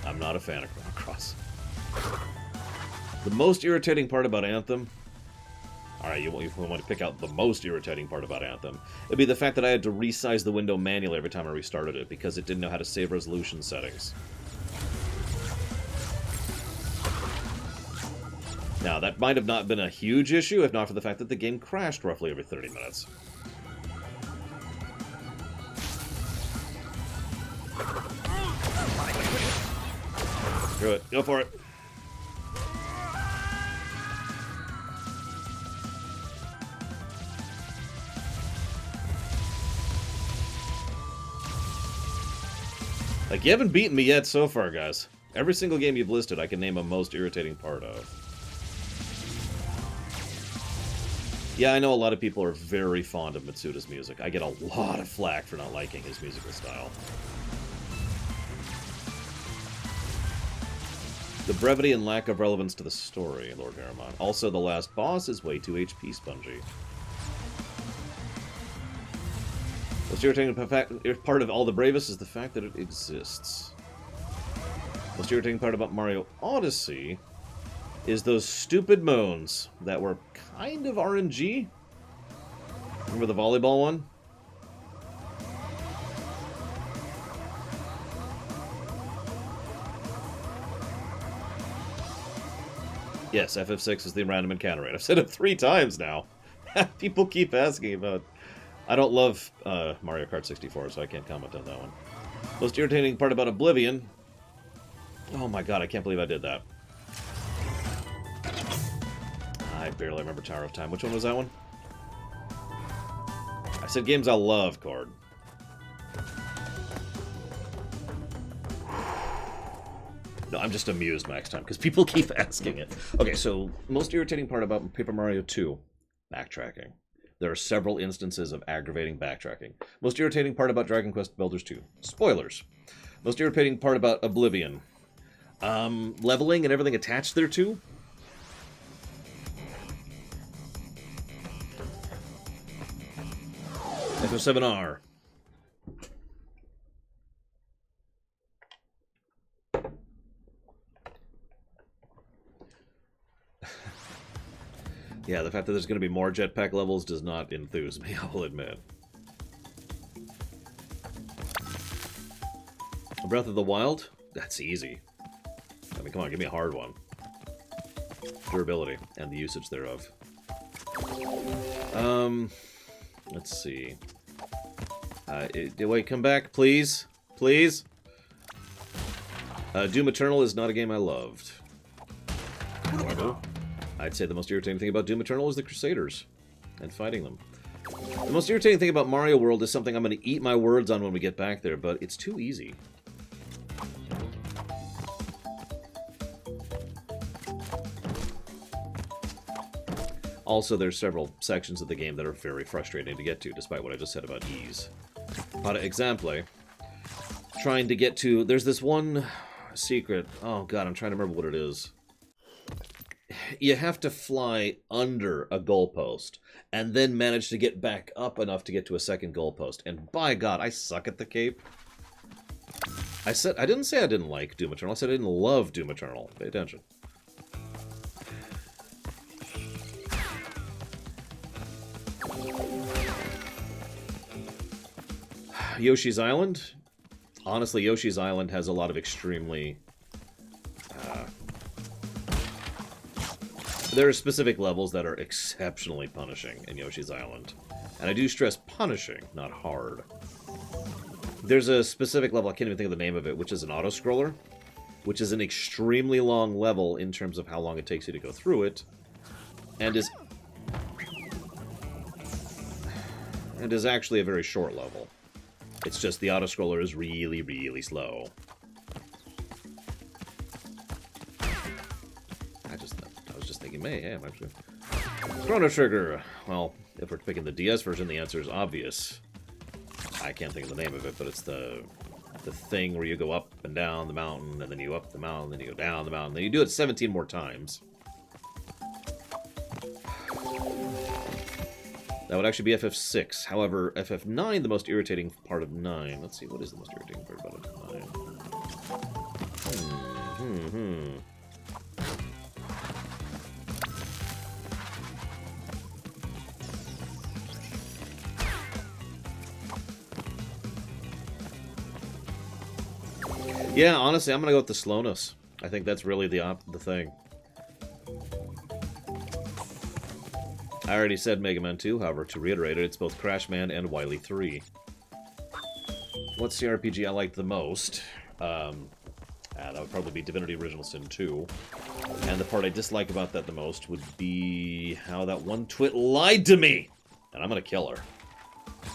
I'm not a fan of Chrono Cross. The most irritating part about Anthem... Alright, you want to pick out the most irritating part about Anthem. It'd be the fact that I had to resize the window manually every time I restarted it, because it didn't know how to save resolution settings. Now, that might have not been a huge issue, if not for the fact that the game crashed roughly every 30 minutes. Screw it. Go for it. Like, you haven't beaten me yet so far, guys. Every single game you've listed, I can name a most irritating part of. Yeah, I know a lot of people are very fond of Mitsuda's music. I get a lot of flack for not liking his musical style. The brevity and lack of relevance to the story, Lord Garamond. Also, the last boss is way too HP spongy. Most irritating part of All the Bravest is the fact that it exists. Most irritating part about Mario Odyssey is those stupid moons that were kind of RNG. Remember the volleyball one? Yes, FF6 is the random encounter rate. I've said it 3 times now. People keep asking about... I don't love Mario Kart 64, so I can't comment on that one. Most irritating part about Oblivion... Oh my god, I can't believe I did that. I barely remember Tower of Time. Which one was that one? I said games I love, Cord. No, I'm just amused next time, because people keep asking it. Okay, so, most irritating part about Paper Mario 2, backtracking. There are several instances of aggravating backtracking. Most irritating part about Dragon Quest Builders 2, spoilers. Most irritating part about Oblivion, leveling and everything attached thereto. FF7R. Yeah, the fact that there's going to be more jetpack levels does not enthuse me, I will admit. Breath of the Wild? That's easy. I mean, come on, give me a hard one. Durability and the usage thereof. Let's see. Wait, come back, please? Please? Doom Eternal is not a game I loved. However, I'd say the most irritating thing about Doom Eternal is the Crusaders and fighting them. The most irritating thing about Mario World is something I'm going to eat my words on when we get back there, but it's too easy. Also, there's several sections of the game that are very frustrating to get to, despite what I just said about ease. Par exemple, trying to get to... There's this one secret... Oh god, I'm trying to remember what it is. You have to fly under a goalpost, and then manage to get back up enough to get to a second goalpost. And by god, I suck at the cape. I didn't say I didn't like Doom Eternal, I said I didn't love Doom Eternal. Pay attention. Yoshi's Island? Honestly, Yoshi's Island has a lot of extremely... there are specific levels that are exceptionally punishing in Yoshi's Island. And I do stress punishing, not hard. There's a specific level, I can't even think of the name of it, which is an auto-scroller, which is an extremely long level in terms of how long it takes you to go through it, and is actually a very short level. It's just the auto-scroller is really, really slow. I was just thinking, hey, I'm actually... Chrono Trigger! Well, if we're picking the DS version, the answer is obvious. I can't think of the name of it, but it's the thing where you go up and down the mountain, and then you up the mountain, then you go down the mountain, then you do it 17 more times. That would actually be FF6. However, FF9, the most irritating part of 9... Let's see, what is the most irritating part about FF9? Yeah, honestly, I'm gonna go with the slowness. I think that's really the thing. I already said Mega Man 2, however, to reiterate it, it's both Crash Man and Wily 3. What's the RPG I liked the most? That would probably be Divinity Original Sin 2. And the part I dislike about that the most would be how that one twit lied to me! And I'm gonna kill her.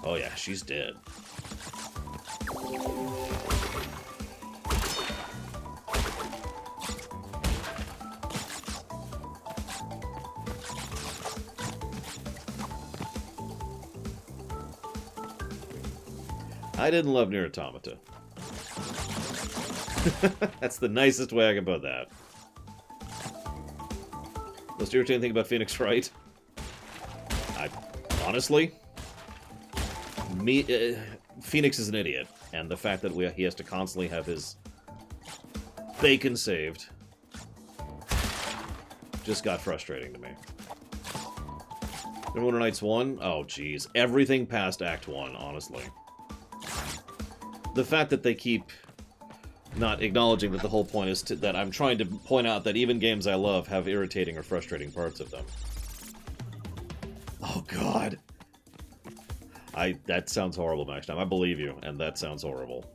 Oh yeah, she's dead. I didn't love Nier Automata. That's the nicest way I can put that. Most irritating thing about Phoenix Wright? Honestly, Phoenix is an idiot, and the fact that he has to constantly have his bacon saved just got frustrating to me. Neverwinter Nights 1? Oh, jeez. Everything past Act 1, honestly. The fact that they keep Not acknowledging that the whole point is that I'm trying to point out that even games I love have irritating or frustrating parts of them. Oh, God. That sounds horrible, Max. I believe you, and that sounds horrible.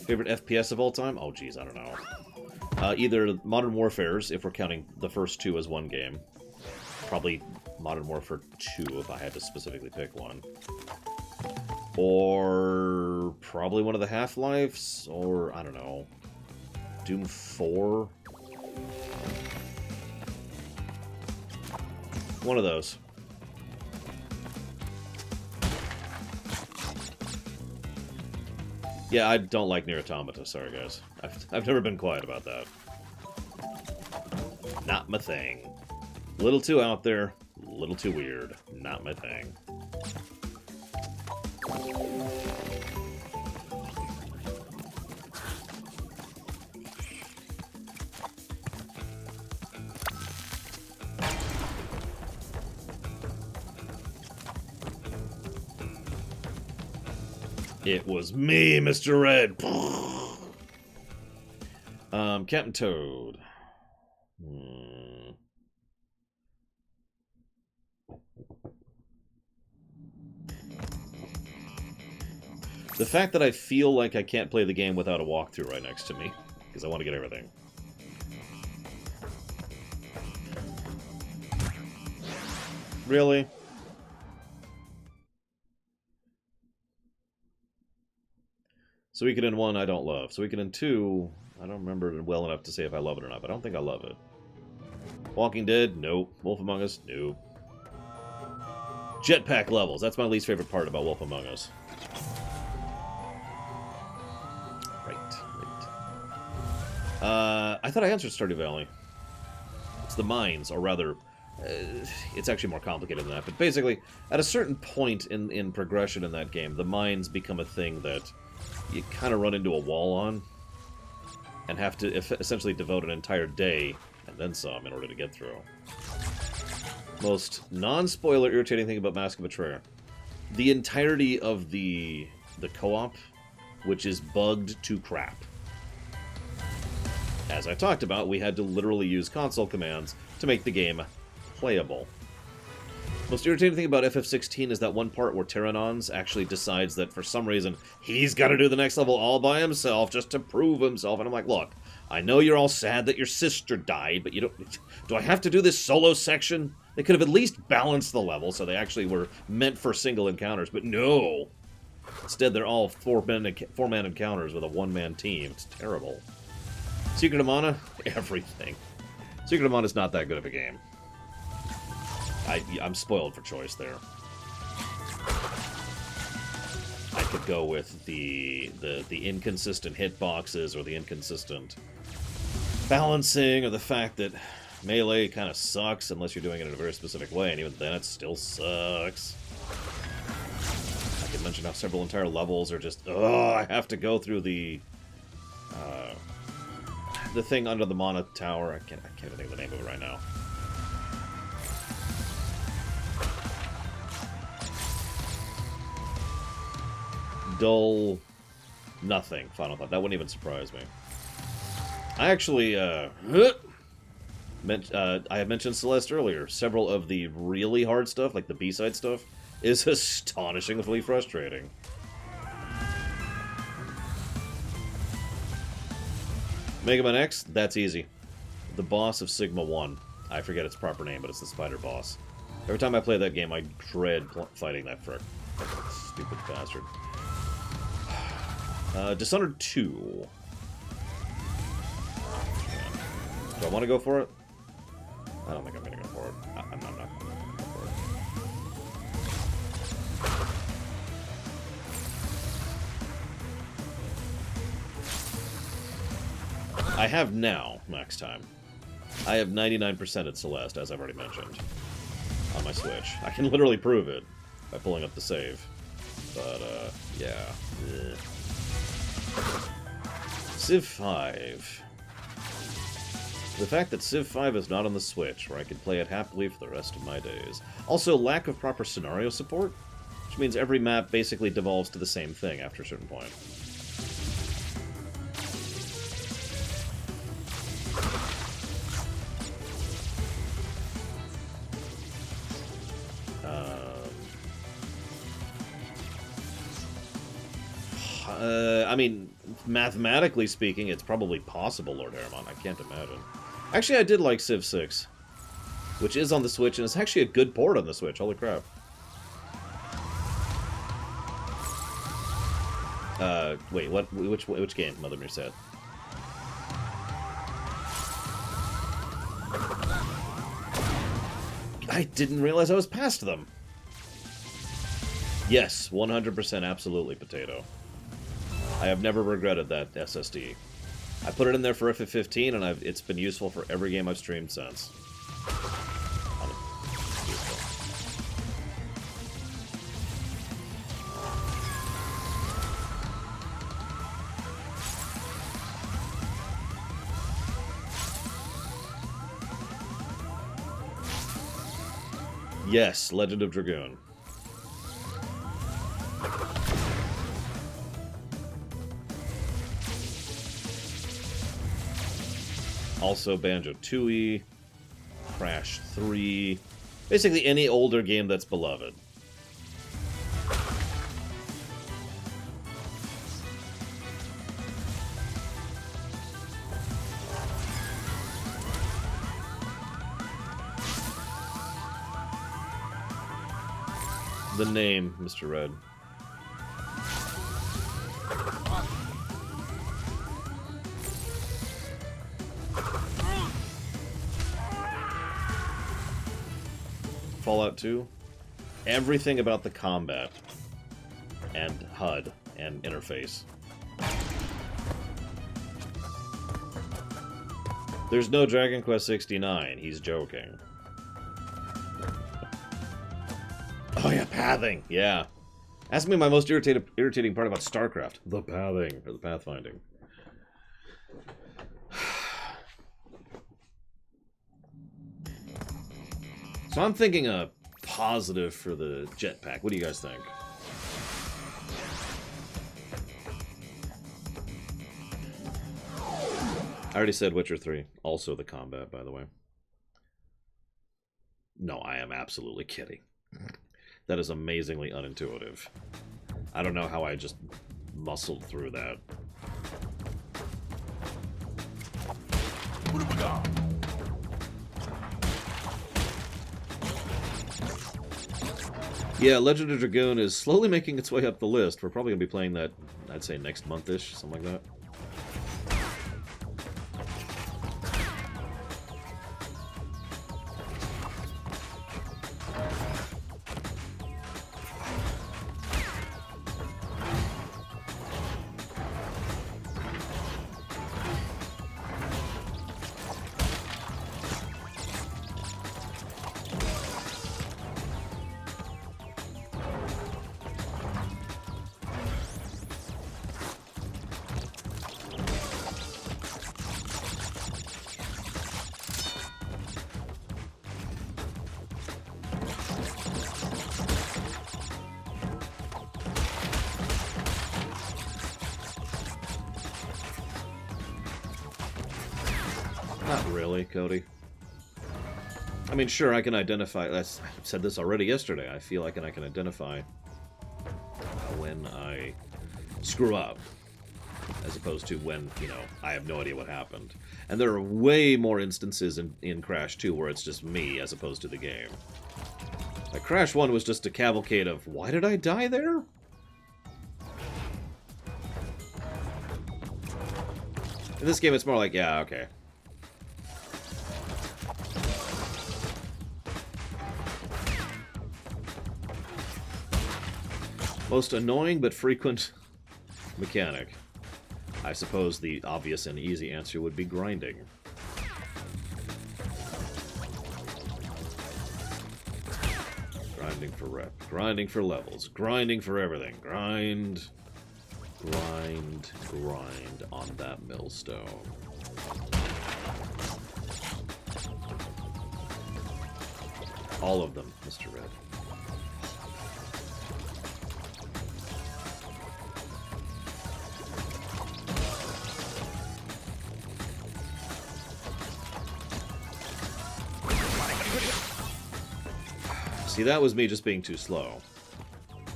Favorite FPS of all time? Oh, geez, I don't know. Either Modern Warfare's, if we're counting the first two as one game. Probably Modern Warfare 2, if I had to specifically pick one. Or probably one of the Half-Lives, or, I don't know, Doom 4? One of those. Yeah, I don't like Nier Automata, sorry guys. I've never been quiet about that. Not my thing. Little too out there, little too weird. Not my thing. It was me, Mr. Red. Captain Toad. The fact that I feel like I can't play the game without a walkthrough right next to me, because I want to get everything. Really? Suikoden 1, I don't love. Suikoden 2, I don't remember it well enough to say if I love it or not, but I don't think I love it. Walking Dead? Nope. Wolf Among Us? Nope. Jetpack levels. That's my least favorite part about Wolf Among Us. Right. I thought I answered Stardew Valley. It's the mines, or rather, it's actually more complicated than that. But basically, at a certain point in progression in that game, the mines become a thing that you kind of run into a wall on, and have to essentially devote an entire day, and then some, in order to get through. Most non-spoiler irritating thing about Mask of Betrayer. The entirety of the co-op, which is bugged to crap. As I talked about, we had to literally use console commands to make the game playable. Most irritating thing about FF16 is that one part where Pteranons actually decides that for some reason he's got to do the next level all by himself just to prove himself. And I'm like, look, I know you're all sad that your sister died, but you don't... Do I have to do this solo section? They could have at least balanced the level so they actually were meant for single encounters, but no. Instead, they're all four-man encounters with a one-man team. It's terrible. Secret of Mana? Everything. Secret of Mana is not that good of a game. I'm spoiled for choice there. I could go with the inconsistent hitboxes or the inconsistent balancing or the fact that melee kind of sucks unless you're doing it in a very specific way, and even then it still sucks. I could mention how several entire levels are just, I have to go through the thing under the Mana Tower. I can't even think of the name of it right now. Dull nothing, Final Thought. That wouldn't even surprise me. I actually, I had mentioned Celeste earlier. Several of the really hard stuff, like the B-side stuff, is astonishingly frustrating. Mega Man X, that's easy. The boss of Sigma 1. I forget its proper name, but it's the spider boss. Every time I play that game, I dread fighting that frick. Stupid bastard. Dishonored 2. Do I want to go for it? I don't think I'm going to go for it. I'm not going to go for it. I have now, max time. I have 99% at Celeste, as I've already mentioned, on my Switch. I can literally prove it by pulling up the save. But, yeah. Ugh. Civ 5. The fact that Civ 5 is not on the Switch, where I could play it happily for the rest of my days. Also, lack of proper scenario support, which means every map basically devolves to the same thing after a certain point. I mean, mathematically speaking, it's probably possible, Lord Aramon. I can't imagine. Actually, I did like Civ 6, which is on the Switch, and it's actually a good port on the Switch. Holy crap. Wait, what? Which game, Mother Mere said? I didn't realize I was past them. Yes, 100% absolutely, Potato. I have never regretted that SSD. I put it in there for FF15, and it's been useful for every game I've streamed since. Yes, Legend of Dragoon. Also Banjo-Tooie, Crash 3, basically any older game that's beloved. The name, Mr. Red. Fallout 2, everything about the combat and HUD and interface. There's no Dragon Quest 69. He's joking. Oh yeah, pathing. Yeah. Ask me my most irritating part about StarCraft. The pathing, or the pathfinding. So I'm thinking a positive for the jetpack. What do you guys think? I already said Witcher 3. Also the combat, by the way. No, I am absolutely kidding. That is amazingly unintuitive. I don't know how I just muscled through that. What have we got? Yeah, Legend of Dragoon is slowly making its way up the list. We're probably going to be playing that, I'd say, next month-ish, something like that. Not really, Cody. I mean, sure, I can identify... I've said this already yesterday. I feel like I can identify when I screw up, as opposed to when, you know, I have no idea what happened. And there are way more instances in Crash 2 where it's just me as opposed to the game. Like, Crash 1 was just a cavalcade of, why did I die there? In this game, it's more like, yeah, okay. Most annoying but frequent mechanic. I suppose the obvious and easy answer would be grinding. Grinding for rep, grinding for levels, grinding for everything. Grind, grind, grind on that millstone. All of them, Mr. Red. See, that was me just being too slow,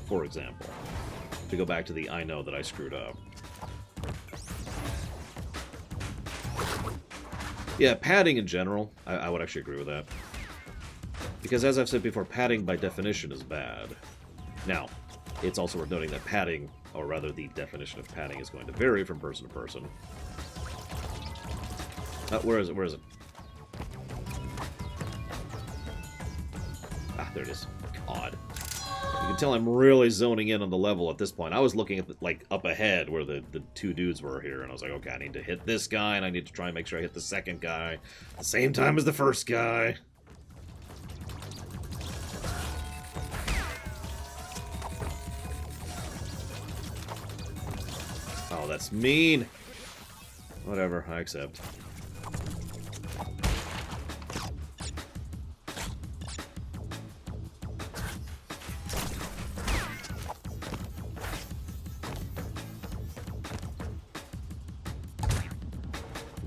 for example. to go back to the I know that I screwed up. Yeah, padding in general, I would actually agree with that. Because as I've said before, padding by definition is bad. Now, it's also worth noting that padding, or rather the definition of padding, is going to vary from person to person. Where is it? Where is it? Ah, there it is. God. You can tell I'm really zoning in on the level at this point. I was looking at, like, up ahead where the two dudes were here, and I was like, okay, I need to hit this guy, and I need to try and make sure I hit the second guy at the same time as the first guy. Oh, that's mean. Whatever, I accept.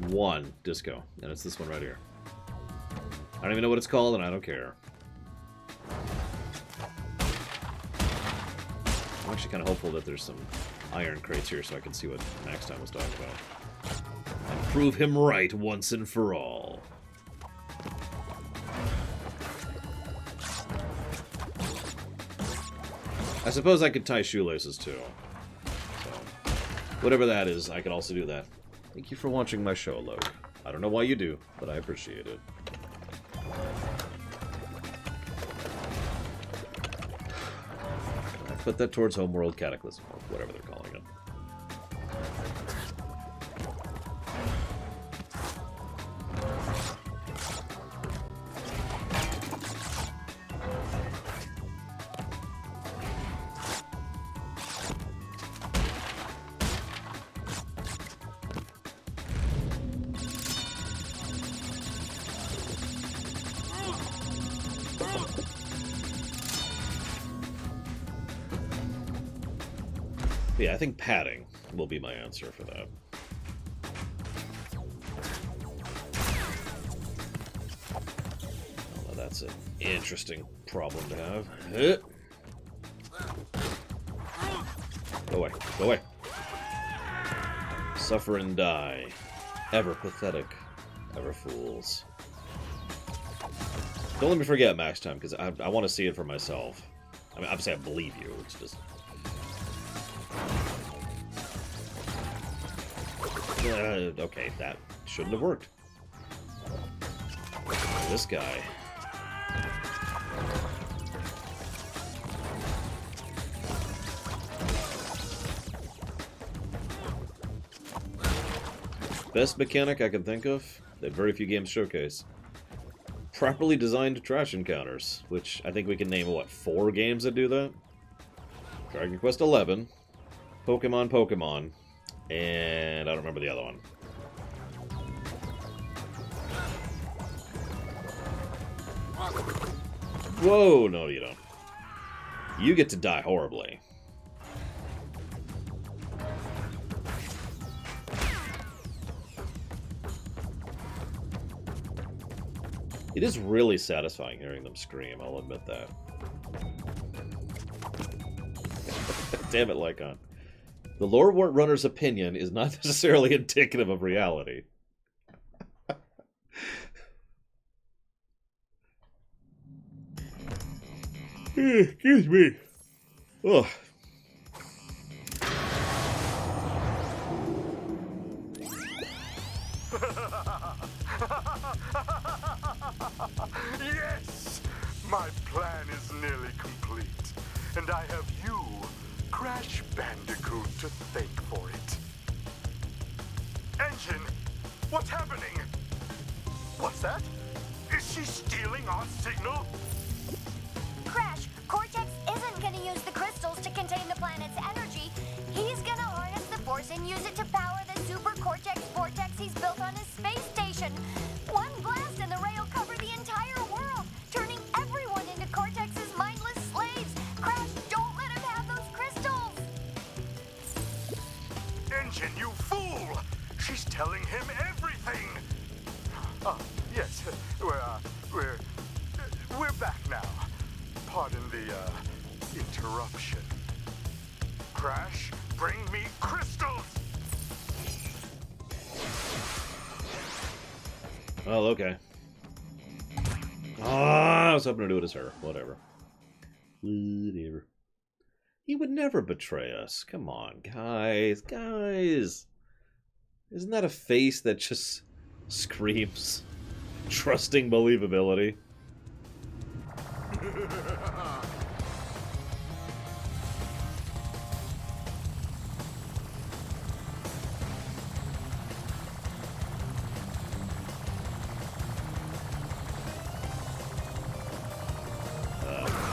One disco, and it's this one right here. I don't even know what it's called, and I don't care. I'm actually kind of hopeful that there's some iron crates here so I can see what Max Time was talking about. And prove him right once and for all. I suppose I could tie shoelaces too. So, whatever that is, I could also do that. Thank you for watching my show, Logue. I don't know why you do, but I appreciate it. I put that towards Homeworld Cataclysm, or whatever they're calling it. Yeah, I think padding will be my answer for that. Well, that's an interesting problem to have. Go away. Go away. Suffer and die. Ever pathetic. Ever fools. Don't let me forget Max Time, because I want to see it for myself. I mean, obviously I believe you. It's just... okay, that shouldn't have worked. This guy. Best mechanic I can think of that very few games showcase. Properly designed trash encounters, which I think we can name, what, 4 games that do that? Dragon Quest XI, Pokemon, and I don't remember the other one. Whoa, no you don't. You get to die horribly. It is really satisfying hearing them scream, I'll admit that. Damn it, Lycon. The lore runner's opinion is not necessarily indicative of reality. Excuse me. Oh. Yes! My plan is nearly complete, and I have you, Crash Bandicoot, to thank for it. Engine, what's happening? What's that? Is she stealing our signal? Crash, Cortex isn't gonna use the crystals to contain the planet's energy. He's gonna harness the force and use it to power the super Cortex vortex he's built on his space station. One blast and the ray will cover the entire world, turning everyone into Cortex's mindless slaves. Crash, don't let him have those crystals! Engine, you fool! She's telling him everything! Yes, we're back now. Pardon the, interruption. Crash, bring me crystals! Well, okay. I was hoping to do it as her. Whatever. Whatever. He would never betray us. Come on, guys. Guys. Isn't that a face that just screams trusting believability?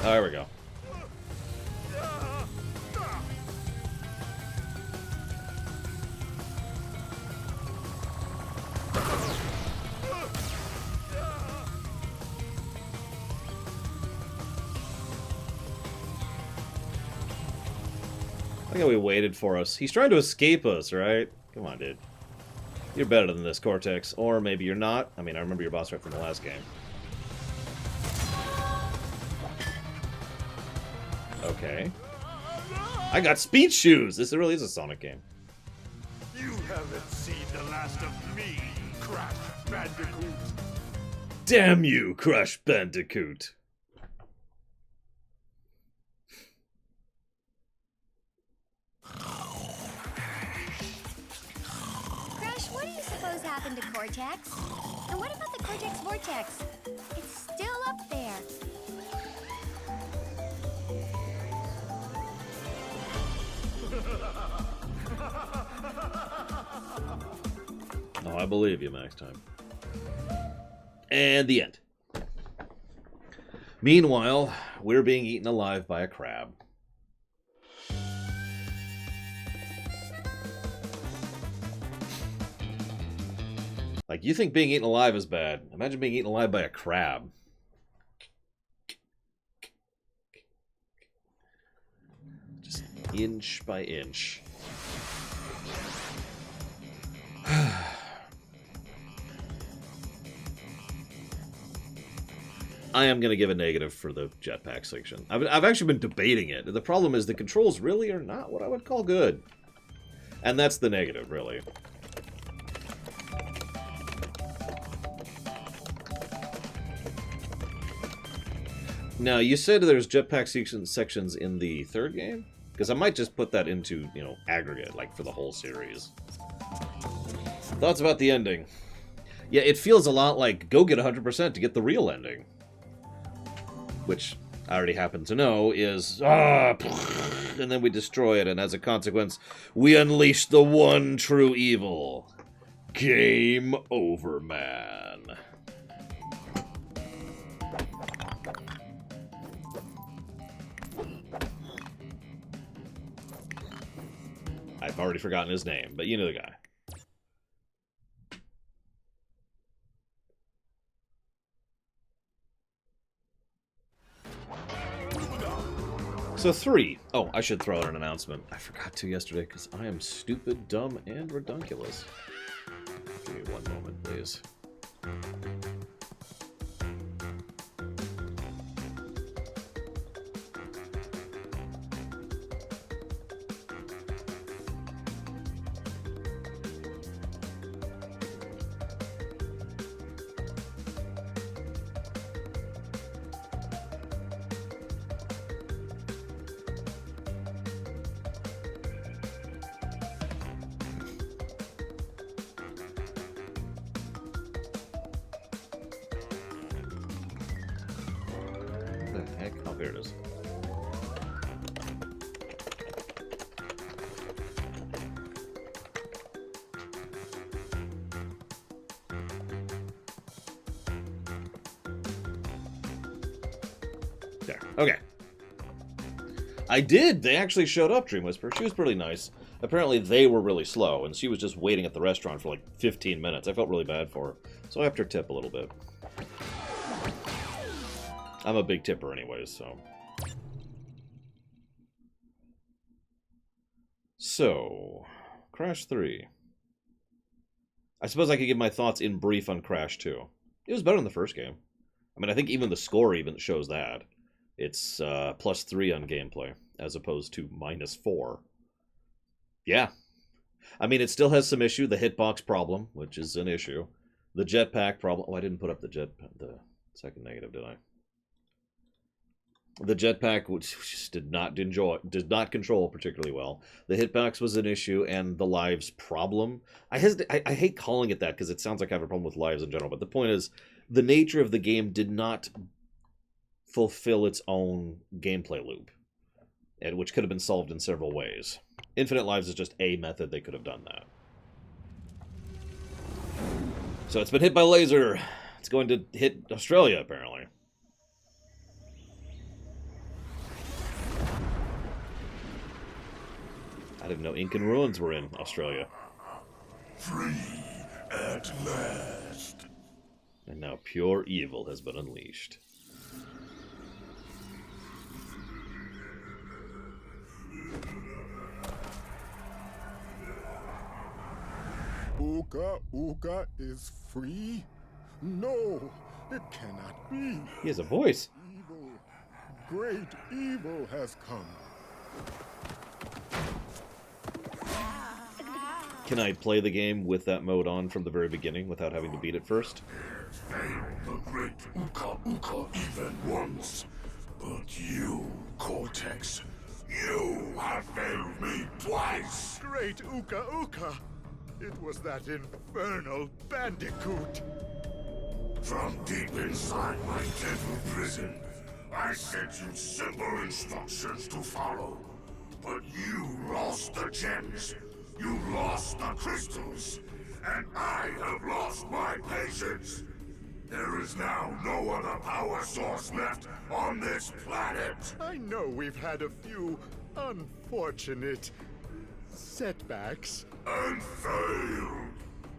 There we go. I think we waited for us. He's trying to escape us, right? Come on, dude. You're better than this, Cortex. Or maybe you're not. I mean, I remember your boss fight from the last game. Okay. I got speed shoes! This really is a Sonic game. You haven't seen the last of me, Crash Bandicoot. Damn you, Crash Bandicoot! Crash, what do you suppose happened to Cortex? And what about the Cortex Vortex? It's still up there. Oh, I believe you, Max Time. And the end. Meanwhile, we're being eaten alive by a crab. Like, you think being eaten alive is bad. Imagine being eaten alive by a crab. Just inch by inch. I am going to give a negative for the jetpack section. I've actually been debating it. The problem is the controls really are not what I would call good. And that's the negative, really. Now, you said there's jetpack sections in the third game? Because I might just put that into, you know, aggregate, like for the whole series. Thoughts about the ending? Yeah, it feels a lot like go get 100% to get the real ending. Which I already happen to know is, and then we destroy it, and as a consequence, we unleash the one true evil. Game over, man. I've already forgotten his name, but you know the guy. So 3. Oh, I should throw out an announcement. I forgot to yesterday because I am stupid, dumb, and redunculous. Give me one moment, please. Oh, here it is. There. Okay. I did! They actually showed up, Dream Whisperer. She was pretty nice. Apparently they were really slow, and she was just waiting at the restaurant for like 15 minutes. I felt really bad for her. So I have to tip a little bit. I'm a big tipper anyways, so... So... Crash 3. I suppose I could give my thoughts in brief on Crash 2. It was better than the first game. I mean, I think even the score even shows that. It's +3 on gameplay, as opposed to -4 Yeah. I mean, it still has some issue. The hitbox problem, which is an issue. The jetpack problem. Oh, I didn't put up the second negative, did I? The jetpack, which just did not control particularly well. The hitbox was an issue, and the lives problem. I hate calling it that because it sounds like I have a problem with lives in general. But the point is, the nature of the game did not fulfill its own gameplay loop, and which could have been solved in several ways. Infinite lives is just a method they could have done that. So it's been hit by laser. It's going to hit Australia, apparently. I didn't know Incan ruins were in Australia. Free at last. And now pure evil has been unleashed. Uka Uka is free? No, it cannot be. He has a voice. Evil, great evil has come. Can I play the game with that mode on from the very beginning without having to beat it first? Failed the great Uka Uka even once. But you, Cortex, you have failed me twice. Great Uka Uka! It was that infernal Bandicoot! From deep inside my deadly prison, I sent you simple instructions to follow. But you lost the gems, you lost the crystals, and I have lost my patience. There is now no other power source left on this planet. I know we've had a few unfortunate setbacks. And failed.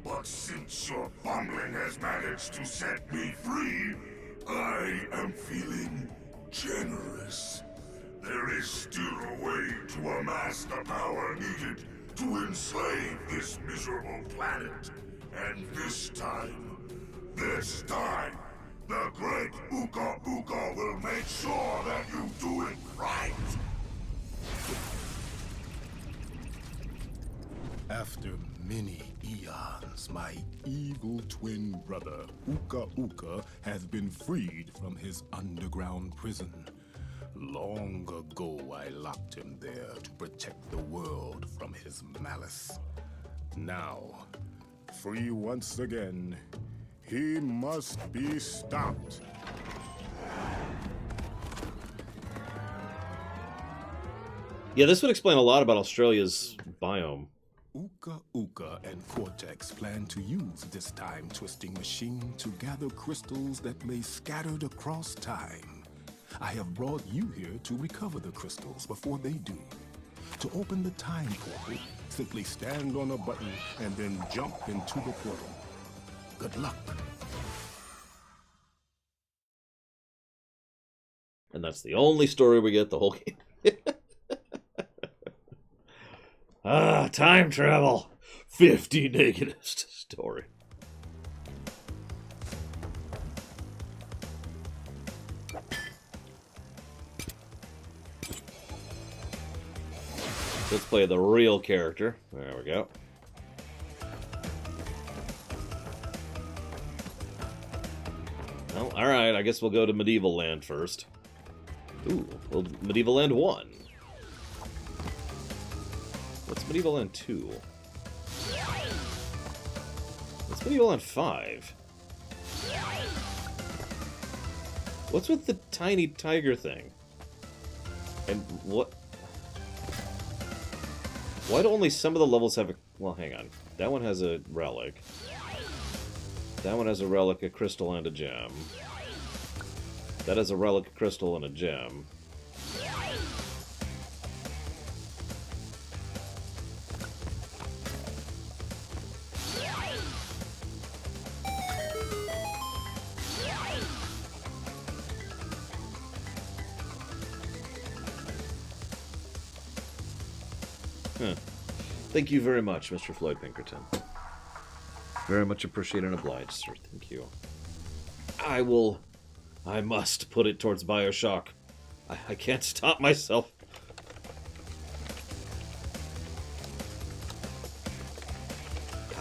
But since your bumbling has managed to set me free, I am feeling generous. There is still a way to amass the power needed to enslave this miserable planet. And this time, the great Uka Uka will make sure that you do it right. After many eons, my evil twin brother, Uka Uka, has been freed from his underground prison. Long ago, I locked him there to protect the world from his malice. Now, free once again, he must be stopped. Yeah, this would explain a lot about Australia's biome. Uka Uka and Cortex plan to use this time-twisting machine to gather crystals that lay scattered across time. I have brought you here to recover the crystals before they do. To open the time portal, simply stand on a button and then jump into the portal. Good luck. And that's the only story we get the whole game. Time travel. 50 negatives story. Let's play the real character. There we go. Well, alright, I guess we'll go to Medieval Land first. Ooh, well, Medieval Land 1. What's Medieval Land 2? What's Medieval Land 5? What's with the tiny tiger thing? And what... Why do only some of the levels have a... Well, hang on. That one has a relic. That one has a relic, a crystal, and a gem. That has a relic, a crystal, and a gem. Thank you very much, Mr. Floyd Pinkerton. Very much appreciated and obliged, sir. Thank you. I must put it towards BioShock. I can't stop myself.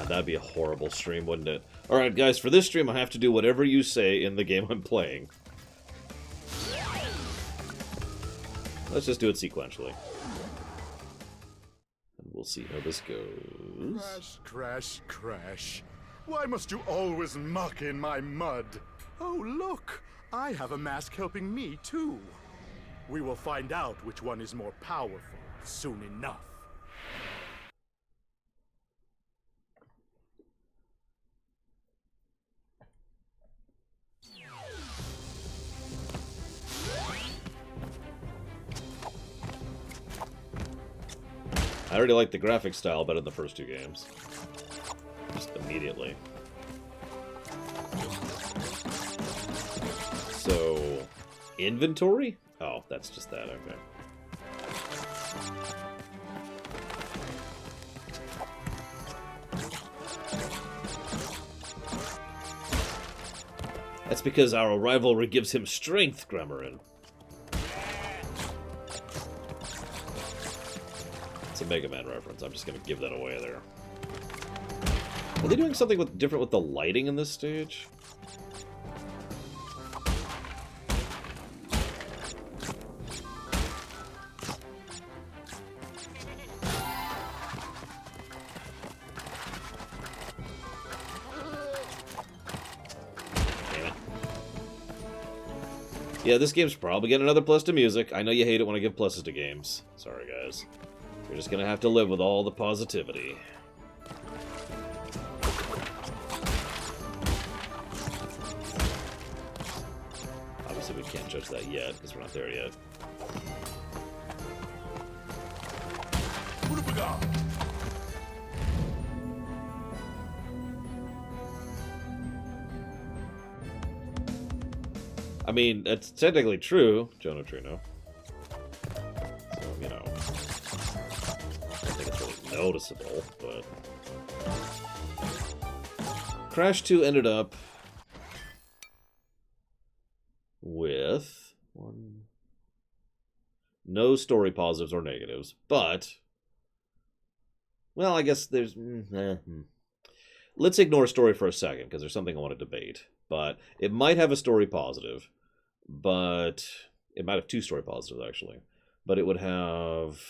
God, that'd be a horrible stream, wouldn't it? Alright, guys, for this stream, I have to do whatever you say in the game I'm playing. Let's just do it sequentially. And we'll see how this goes. Crash, crash, crash. Why must you always muck in my mud? Oh, look! I have a mask helping me, too. We will find out which one is more powerful soon enough. I already like the graphic style better than the first two games. Just immediately. So, inventory? Oh, that's just that, okay. That's because our rivalry gives him strength, Gremmerin. It's a Mega Man reference. I'm just going to give that away there. Are they doing something different with the lighting in this stage? Damn it. Yeah, this game's probably getting another plus to music. I know you hate it when I give pluses to games. Sorry, guys. You're just gonna have to live with all the positivity. Obviously, we can't judge that yet, because we're not there yet. I mean, that's technically true, Joe Neutrino. So, you know. I think it's really noticeable, but... Crash 2 ended up with no story positives or negatives, but... Well, I guess there's... Let's ignore story for a second, because there's something I want to debate. But it might have a story positive, but... It might have two story positives, actually. But it would have...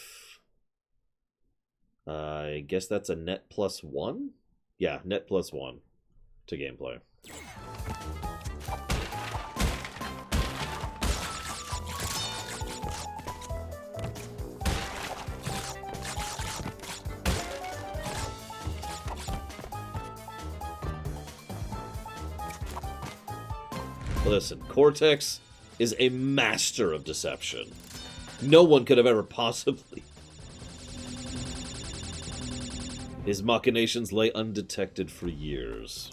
I guess that's a net +1? Yeah, net +1 to gameplay. Listen, Cortex is a master of deception. No one could have ever possibly... His machinations lay undetected for years.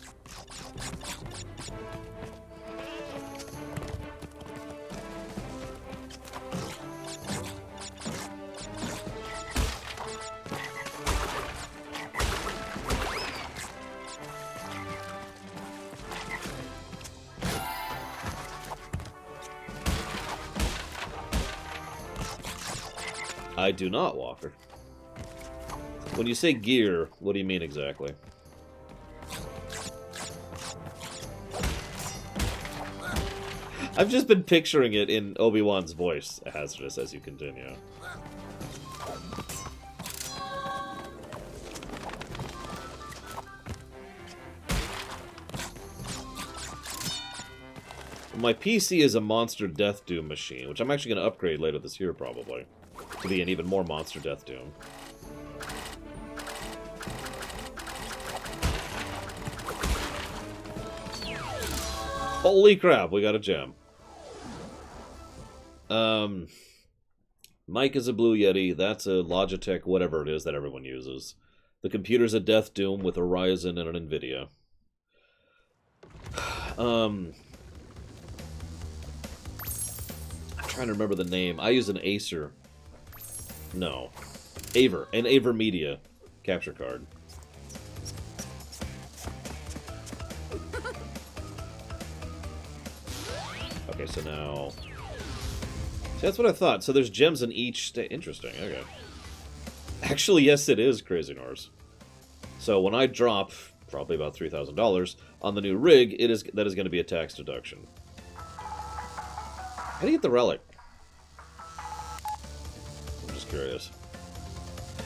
I do not, Walker. When you say gear, what do you mean exactly? I've just been picturing it in Obi-Wan's voice, Hazardous, as you continue. My PC is a Monster Death Doom machine, which I'm actually going to upgrade later this year, probably, to be an even more Monster Death Doom. Holy crap, we got a gem. Mike is a Blue Yeti. That's a Logitech, whatever it is that everyone uses. The computer's a Death Doom with a Ryzen and an NVIDIA. I'm trying to remember the name. I use an Acer. No. Aver. An Aver Media capture card. Okay, so now... See, that's what I thought. So there's gems in each state. Interesting, okay. Actually, yes, it is Crazy Norse. So when I drop probably about $3,000 on the new rig, that is going to be a tax deduction. How do you get the relic? I'm just curious.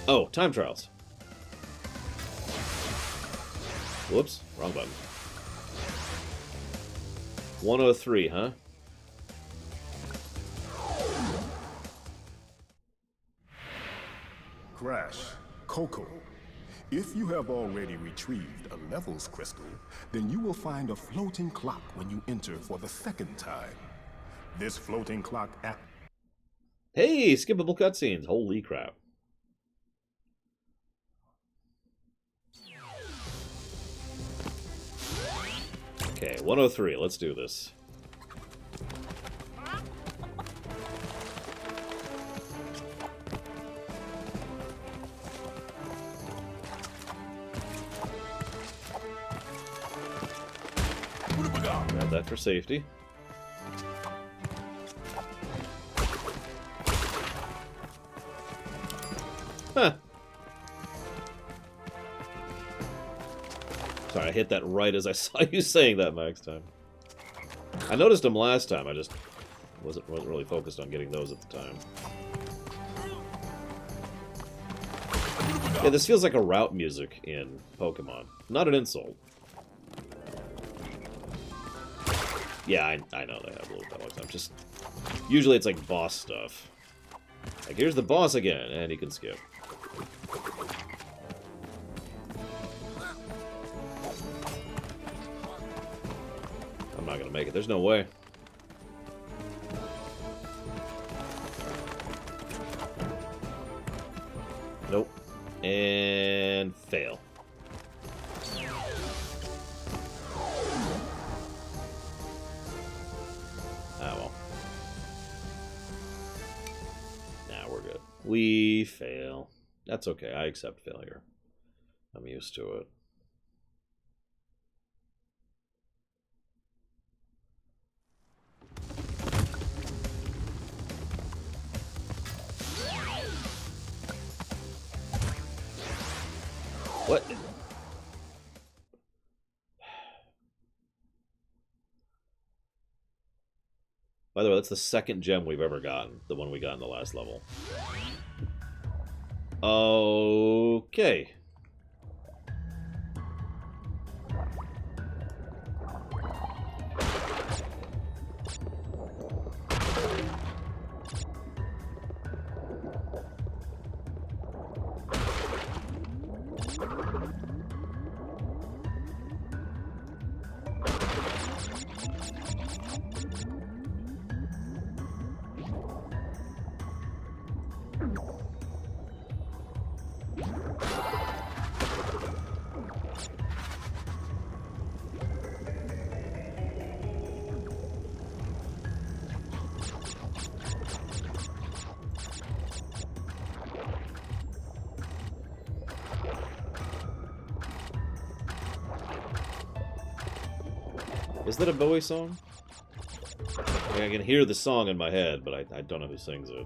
Oh, time trials. Whoops, wrong button. 103, huh? Crash, Coco. If you have already retrieved a levels crystal, then you will find a floating clock when you enter for the second time. This floating clock Hey, skippable cutscenes. Holy crap. Okay, 103. Let's do this. Grab that for safety. Huh. Sorry, I hit that right as I saw you saying that, Max time. I noticed them last time, I just wasn't really focused on getting those at the time. Yeah, this feels like a route music in Pokemon. Not an insult. Yeah, I know they have little dialogues. I'm just... Usually it's like boss stuff. Like, here's the boss again, and he can skip. I'm not gonna make it. There's no way. Nope. And fail. We fail. That's okay. I accept failure. I'm used to it. What? By the way, that's the second gem we've ever gotten. The one we got in the last level. Okay. Is that a Bowie song? Like, I can hear the song in my head, but I don't know who sings it.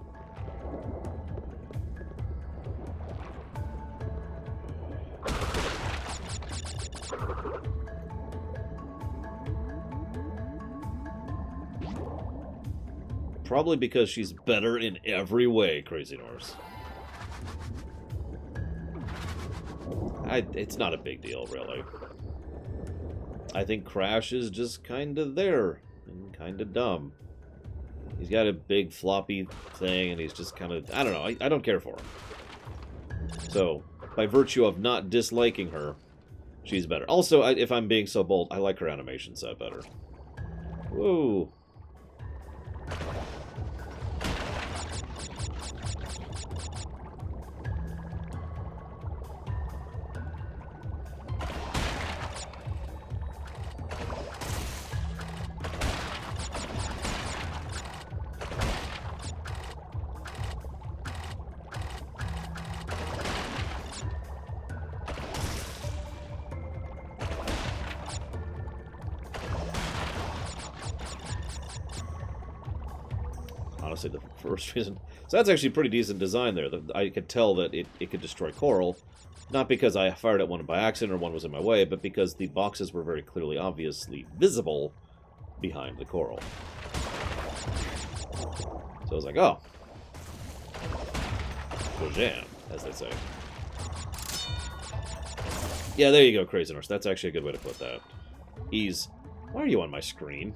Probably because she's better in every way, Crazy Norse. It's not a big deal, really. I think Crash is just kind of there and kind of dumb. He's got a big floppy thing and he's just kind of... I don't know. I don't care for him. So, by virtue of not disliking her, she's better. Also, if I'm being so bold, I like her animation set better. Whoa. Honestly, the first reason So that's actually pretty decent design there. I could tell that it could destroy coral. Not because I fired at one by accident or one was in my way, but because the boxes were very clearly, obviously visible behind the coral. So I was like, oh. Go jam, as they say. Yeah, there you go, Crazy Norse. That's actually a good way to put that. Why are you on my screen?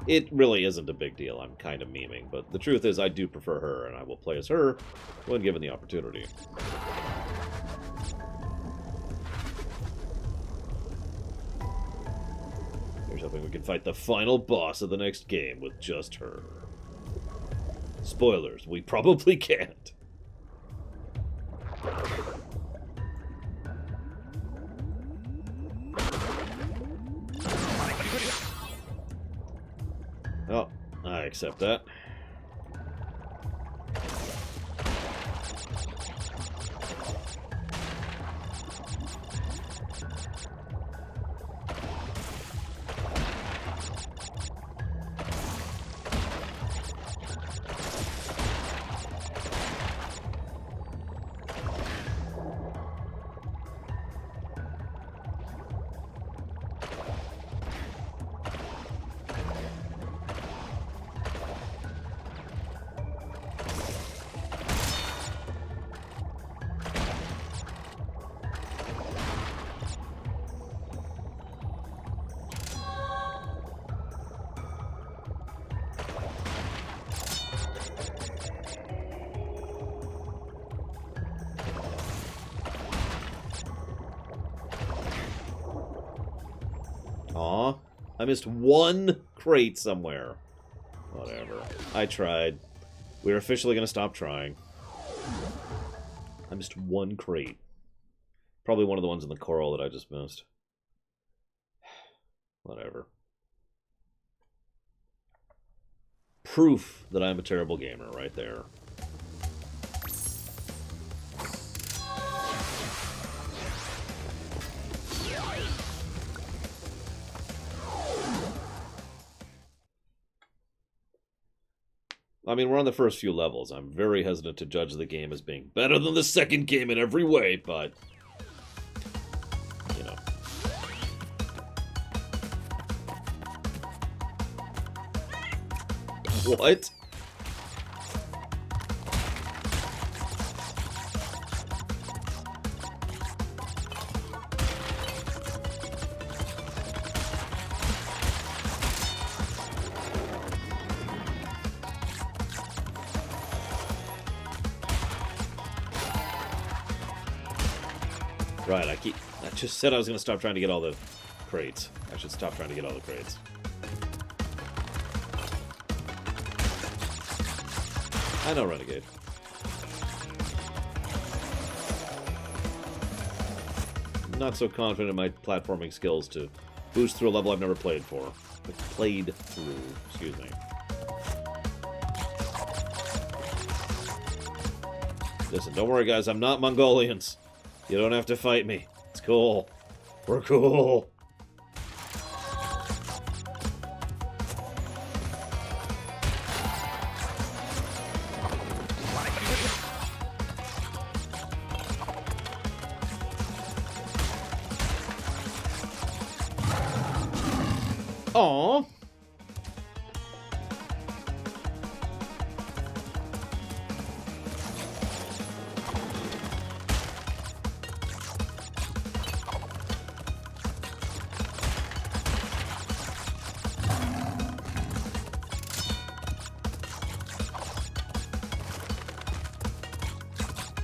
It really isn't a big deal. I'm kind of memeing, but the truth is I do prefer her, and I will play as her when given the opportunity. Here's hoping we can fight the final boss of the next game with just her. Spoilers, we probably can't. Oh, I accept that. Aw, I missed one crate somewhere. Whatever. I tried. We're officially going to stop trying. I missed one crate. Probably one of the ones in the coral that I just missed. Whatever. Proof that I'm a terrible gamer right there. I mean, we're on the first few levels. I'm very hesitant to judge the game as being better than the second game in every way, but... you know. What? Right, I just said I was going to stop trying to get all the crates. I should stop trying to get all the crates. I know, Renegade. I'm not so confident in my platforming skills to boost through a level I've never played for. Played through, excuse me. Listen, don't worry, guys. I'm not Mongolians. You don't have to fight me. It's cool. We're cool. Aww.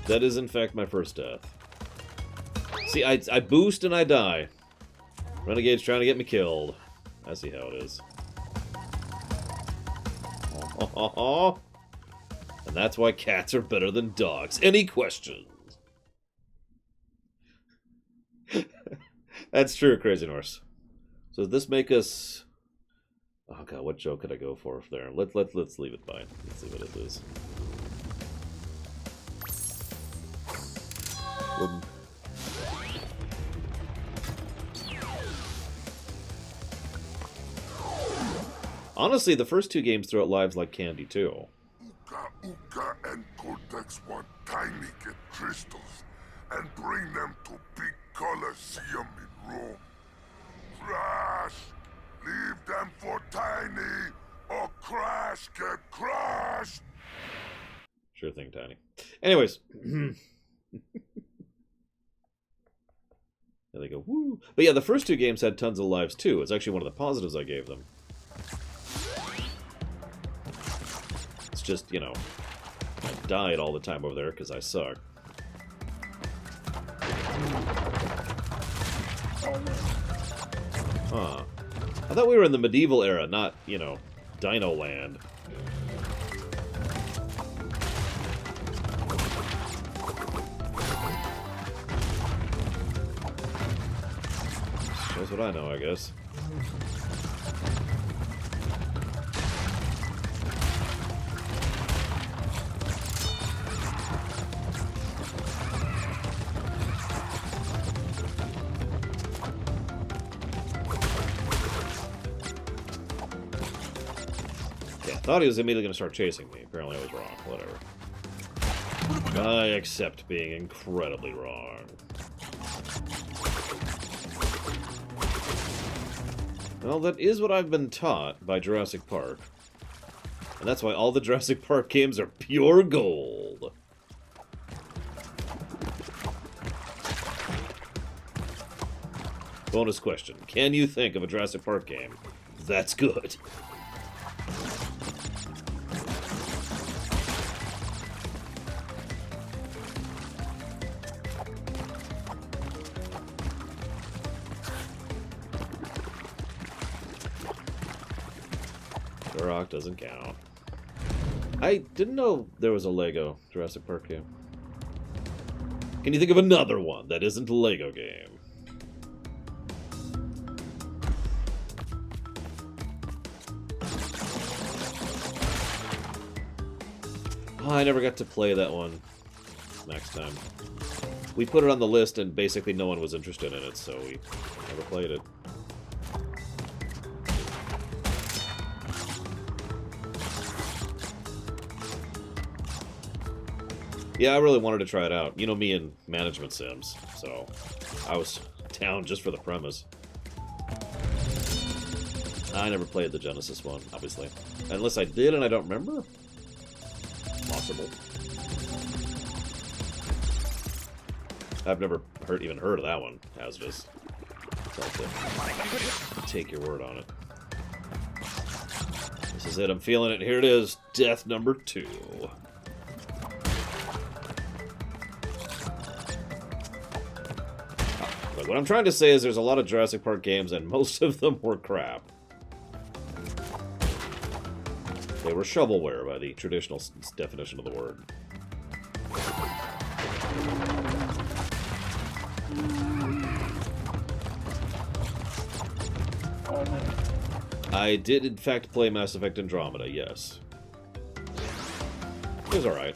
That is, in fact, my first death. See, I boost and I die. Renegade's trying to get me killed. I see how it is. And that's why cats are better than dogs. Any questions? That's true, Crazy Norse. So does this make us... oh god, what joke could I go for there? Let's leave it by. Let's see what it is. Honestly, the first 2 games throw out lives like candy, too. Uka Uka and Cortex want Tiny get crystals and bring them to big Colosseum in Rome. Crash! Leave them for Tiny, or Crash get crushed! Sure thing, Tiny. Anyways. There they go, woo! But yeah, the first 2 games had tons of lives, too. It's actually one of the positives I gave them. It's just, you know, I died all the time over there because I suck. Huh. I thought we were in the medieval era, not, you know, Dino Land. That's what I know, I guess. I thought he was immediately going to start chasing me. Apparently I was wrong. Whatever. I accept being incredibly wrong. Well, that is what I've been taught by Jurassic Park. And that's why all the Jurassic Park games are pure gold. Bonus question. Can you think of a Jurassic Park game that's good? Rock doesn't count. I didn't know there was a Lego Jurassic Park game. Can you think of another one that isn't a Lego game? Oh, I never got to play that one next time. We put it on the list and basically no one was interested in it, so we never played it. Yeah, I really wanted to try it out. You know me and management sims, so I was down just for the premise. I never played the Genesis one, obviously. Unless I did and I don't remember? Possible. I've never even heard of that one, as it is. So I'll have to take your word on it. This is it, I'm feeling it. Here it is, death number 2. What I'm trying to say is there's a lot of Jurassic Park games, and most of them were crap. They were shovelware by the traditional definition of the word. I did, in fact, play Mass Effect Andromeda, yes. It was alright.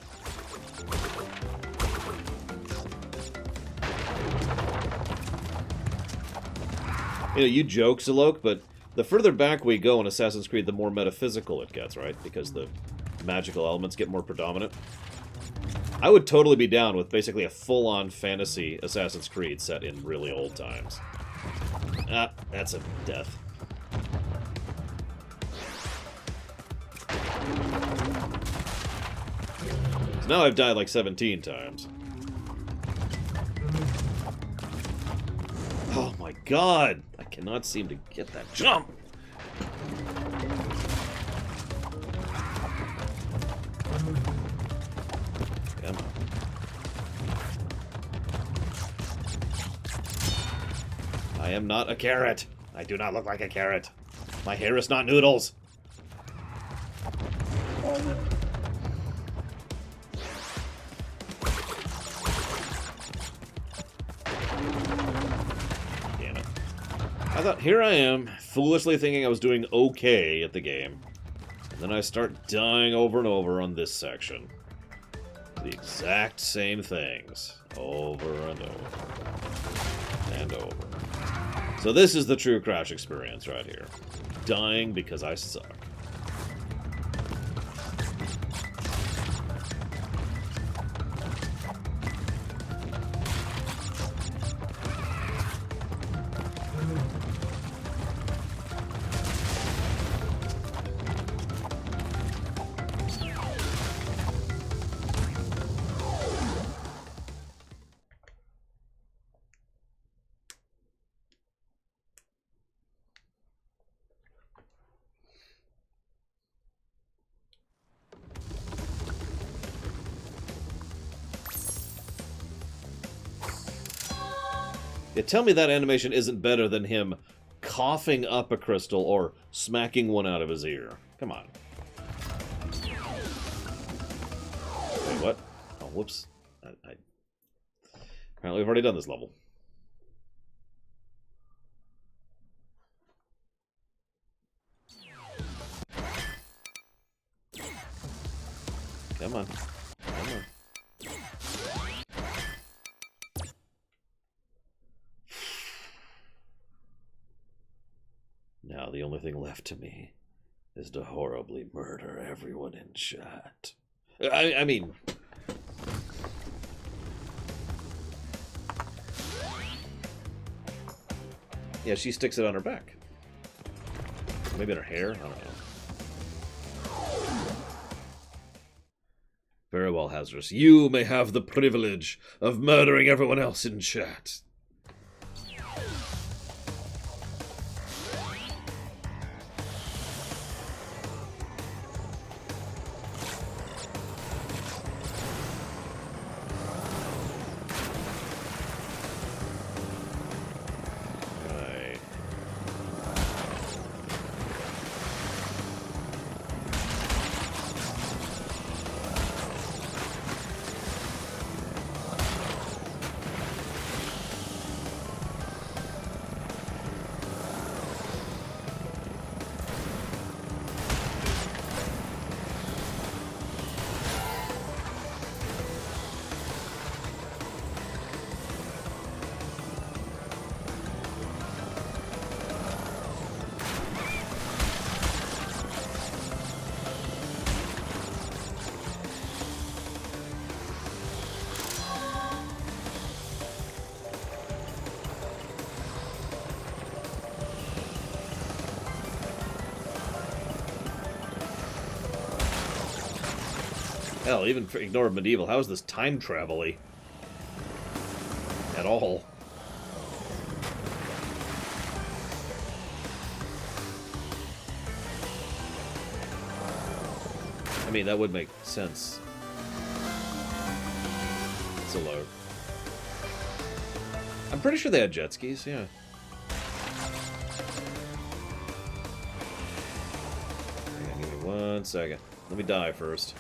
You know, you joke, Zalok, but the further back we go in Assassin's Creed, the more metaphysical it gets, right? Because the magical elements get more predominant. I would totally be down with basically a full-on fantasy Assassin's Creed set in really old times. Ah, that's a death. So now I've died like 17 times. Oh my god! I cannot seem to get that jump! Come on. I am not a carrot. I do not look like a carrot. My hair is not noodles. I thought, here I am, foolishly thinking I was doing okay at the game. And then I start dying over and over on this section. The exact same things. Over and over. And over. So this is the true Crash experience right here. Dying because I suck. Yeah, tell me that animation isn't better than him coughing up a crystal or smacking one out of his ear. Come on. Wait, what? Oh, whoops. Apparently we've already done this level. Come on. Come on. Now the only thing left to me is to horribly murder everyone in chat. I mean... Yeah, she sticks it on her back. Maybe in her hair? I don't know. Very well, Hazardous. You may have the privilege of murdering everyone else in chat. Hell, even ignore medieval. How is this time travel-y? At all. I mean, that would make sense. It's a load. I'm pretty sure they had jet skis, yeah. Hang on, give me 1 second. Let me die first.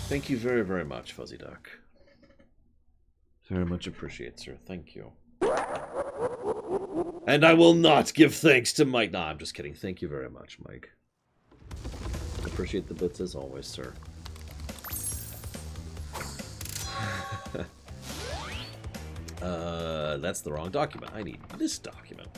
Thank you very, very much, Fuzzy Duck. Very much appreciate, sir. Thank you. And I will not give thanks to Mike. Nah, I'm just kidding. Thank you very much, Mike. Appreciate the bits as always, sir. That's the wrong document. I need this document.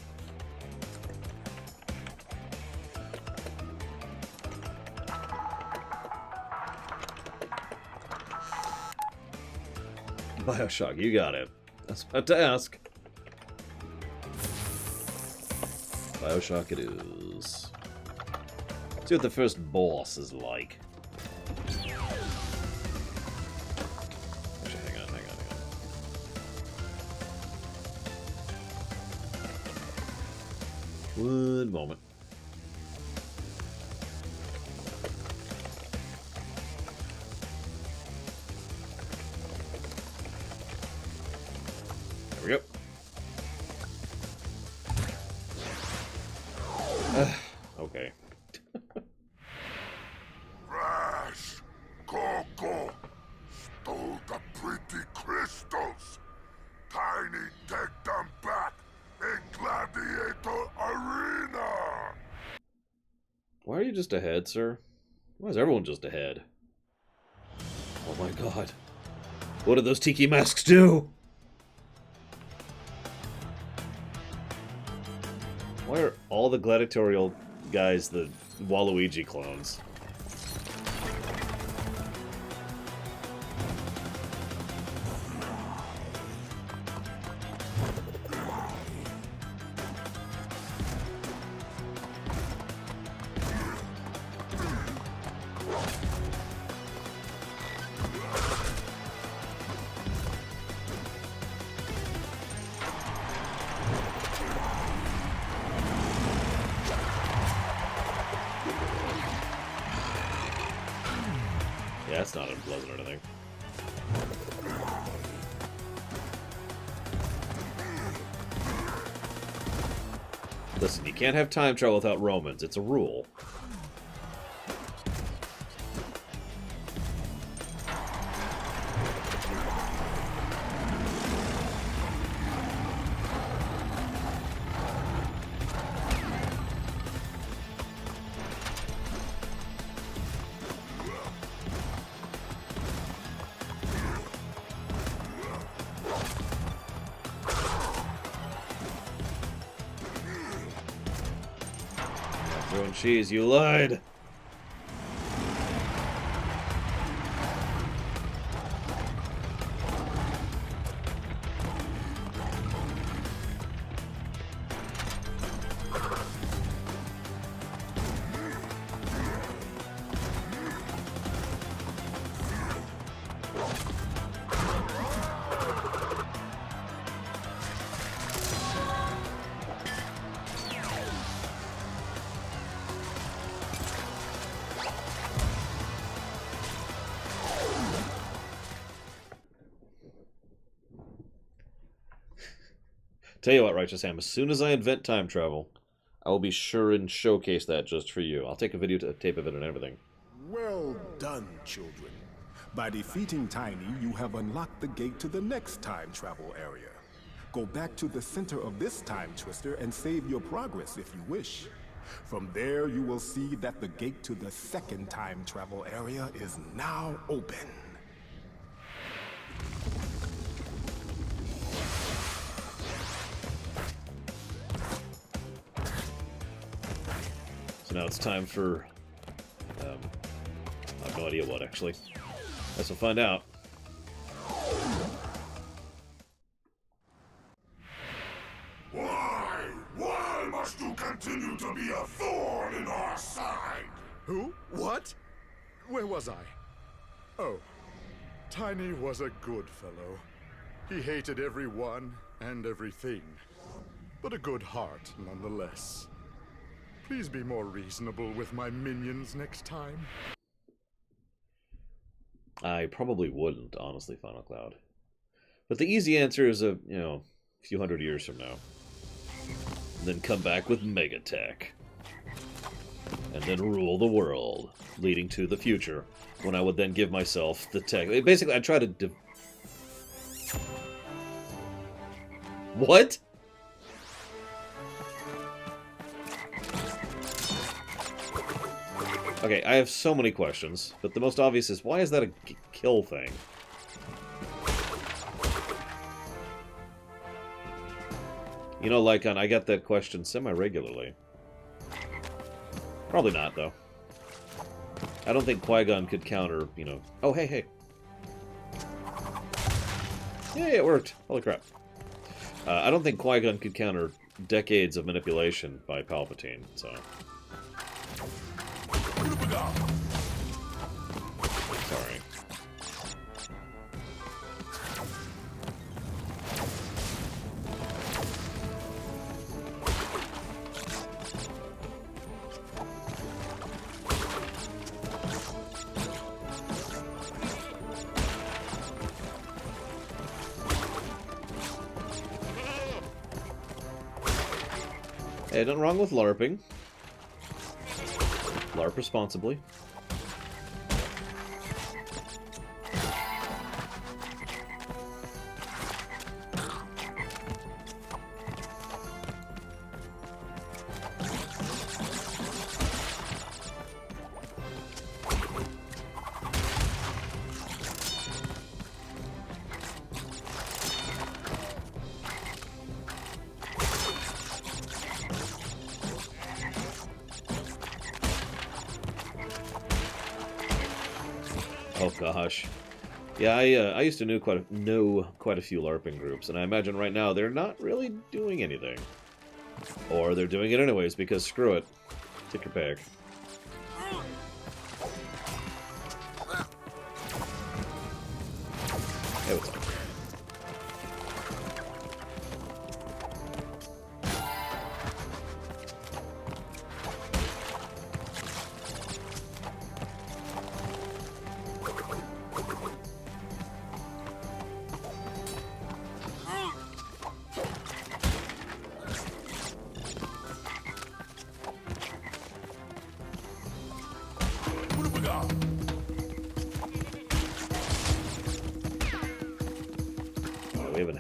BioShock, you got it. I was about to ask. BioShock it is. Let's see what the first boss is like. Actually, hang on. 1 moment. There we go. Okay. Rash! Coco! Stole the pretty crystals! Tiny take them back in Gladiator Arena! Why are you just ahead, sir? Why is everyone just ahead? Oh my god. What did those tiki masks do? Why are all the gladiatorial guys the Waluigi clones? That's not unpleasant or anything. Listen, you can't have time travel without Romans. It's a rule. Macaroni and cheese, you lied! Tell you what, Righteous Ham, as soon as I invent time travel, I will be sure and showcase that just for you. I'll take a video tape of it and everything. Well done, children. By defeating Tiny, you have unlocked the gate to the next time travel area. Go back to the center of this time twister and save your progress if you wish. From there, you will see that the gate to the second time travel area is now open. So now it's time for... I have no idea what, actually. Guess we'll find out. Why must you continue to be a thorn in our side? Who? What? Where was I? Oh, Tiny was a good fellow. He hated everyone and everything, but a good heart nonetheless. Please be more reasonable with my minions next time. I probably wouldn't, honestly, Final Cloud. But the easy answer is a few hundred years from now. And then come back with Mega Tech. And then rule the world, leading to the future, when I would then give myself the tech. Basically, I try to... What? Okay, I have so many questions, but the most obvious is, why is that a kill thing? You know, Lycon, I get that question semi-regularly. Probably not, though. I don't think Qui-Gon could counter, Oh, hey. Yeah, it worked. Holy crap. I don't think Qui-Gon could counter decades of manipulation by Palpatine, so... Sorry. Hey, nothing wrong with LARPing. LARP responsibly. Oh gosh, yeah. I used to know quite a few LARPing groups, and I imagine right now they're not really doing anything, or they're doing it anyways because screw it, take your pick. Hey, what's up?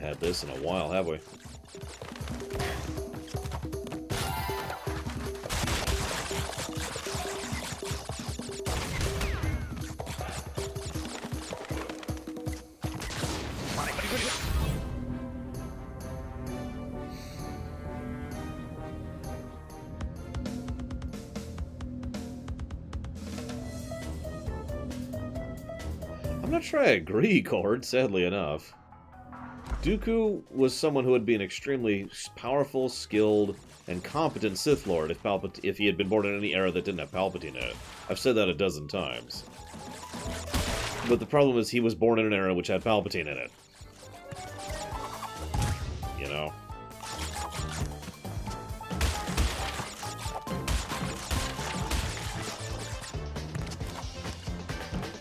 had this in a while, have we? I'm not sure I agree, Cord, sadly enough. Dooku was someone who would be an extremely powerful, skilled, and competent Sith Lord if he had been born in any era that didn't have Palpatine in it. I've said that a dozen times. But the problem is he was born in an era which had Palpatine in it. You know?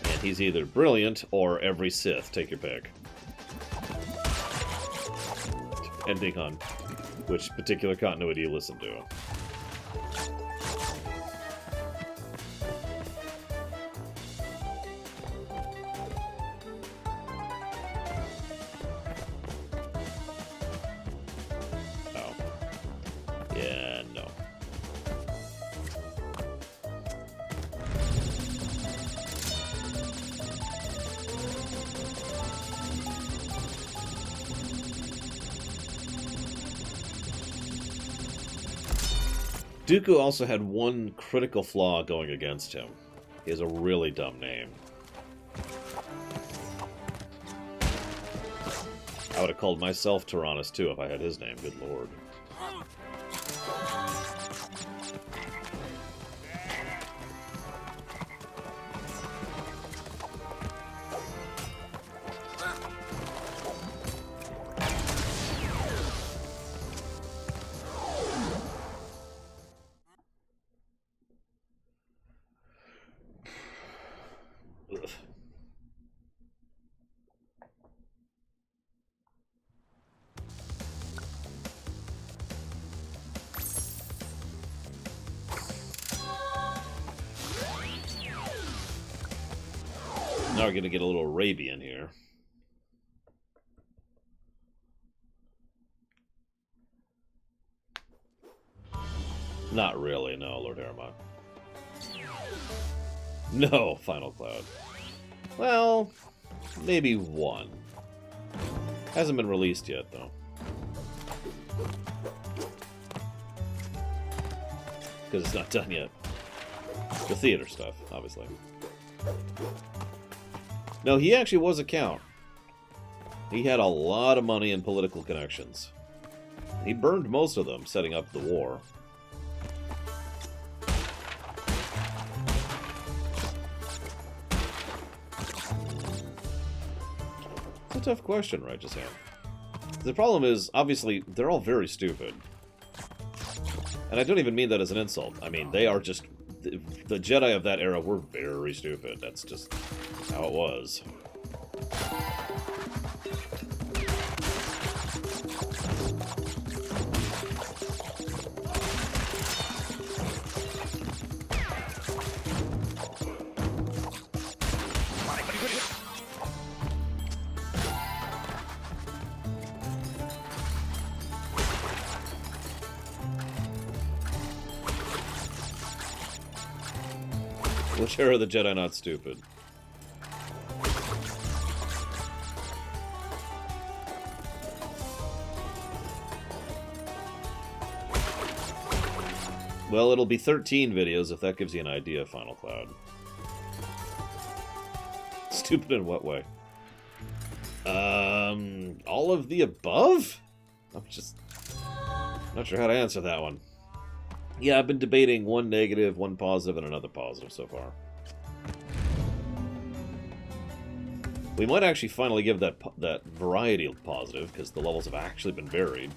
And he's either brilliant or every Sith. Take your pick. Depending on which particular continuity you listen to. Oh. Yeah, no. Dooku also had one critical flaw going against him. He has a really dumb name. I would have called myself Tyrannus too if I had his name, good lord. Ugh. Now we're going to get a little Arabian here. Not really, no, Lord Aramon. No, Final Cloud. Well, maybe one. Hasn't been released yet, though. Because it's not done yet. The theater stuff, obviously. No, he actually was a count. He had a lot of money and political connections. He burned most of them setting up the war. It's a tough question, Righteous Hand. The problem is, obviously, they're all very stupid. And I don't even mean that as an insult. I mean, they are just... The Jedi of that era were very stupid. That's just how it was. Which era of the Jedi not stupid? Well, it'll be 13 videos if that gives you an idea, Final Cloud. Stupid in what way? All of the above? I'm just not sure how to answer that one. Yeah, I've been debating one negative, one positive, and another positive so far. We might actually finally give that variety positive, because the levels have actually been varied.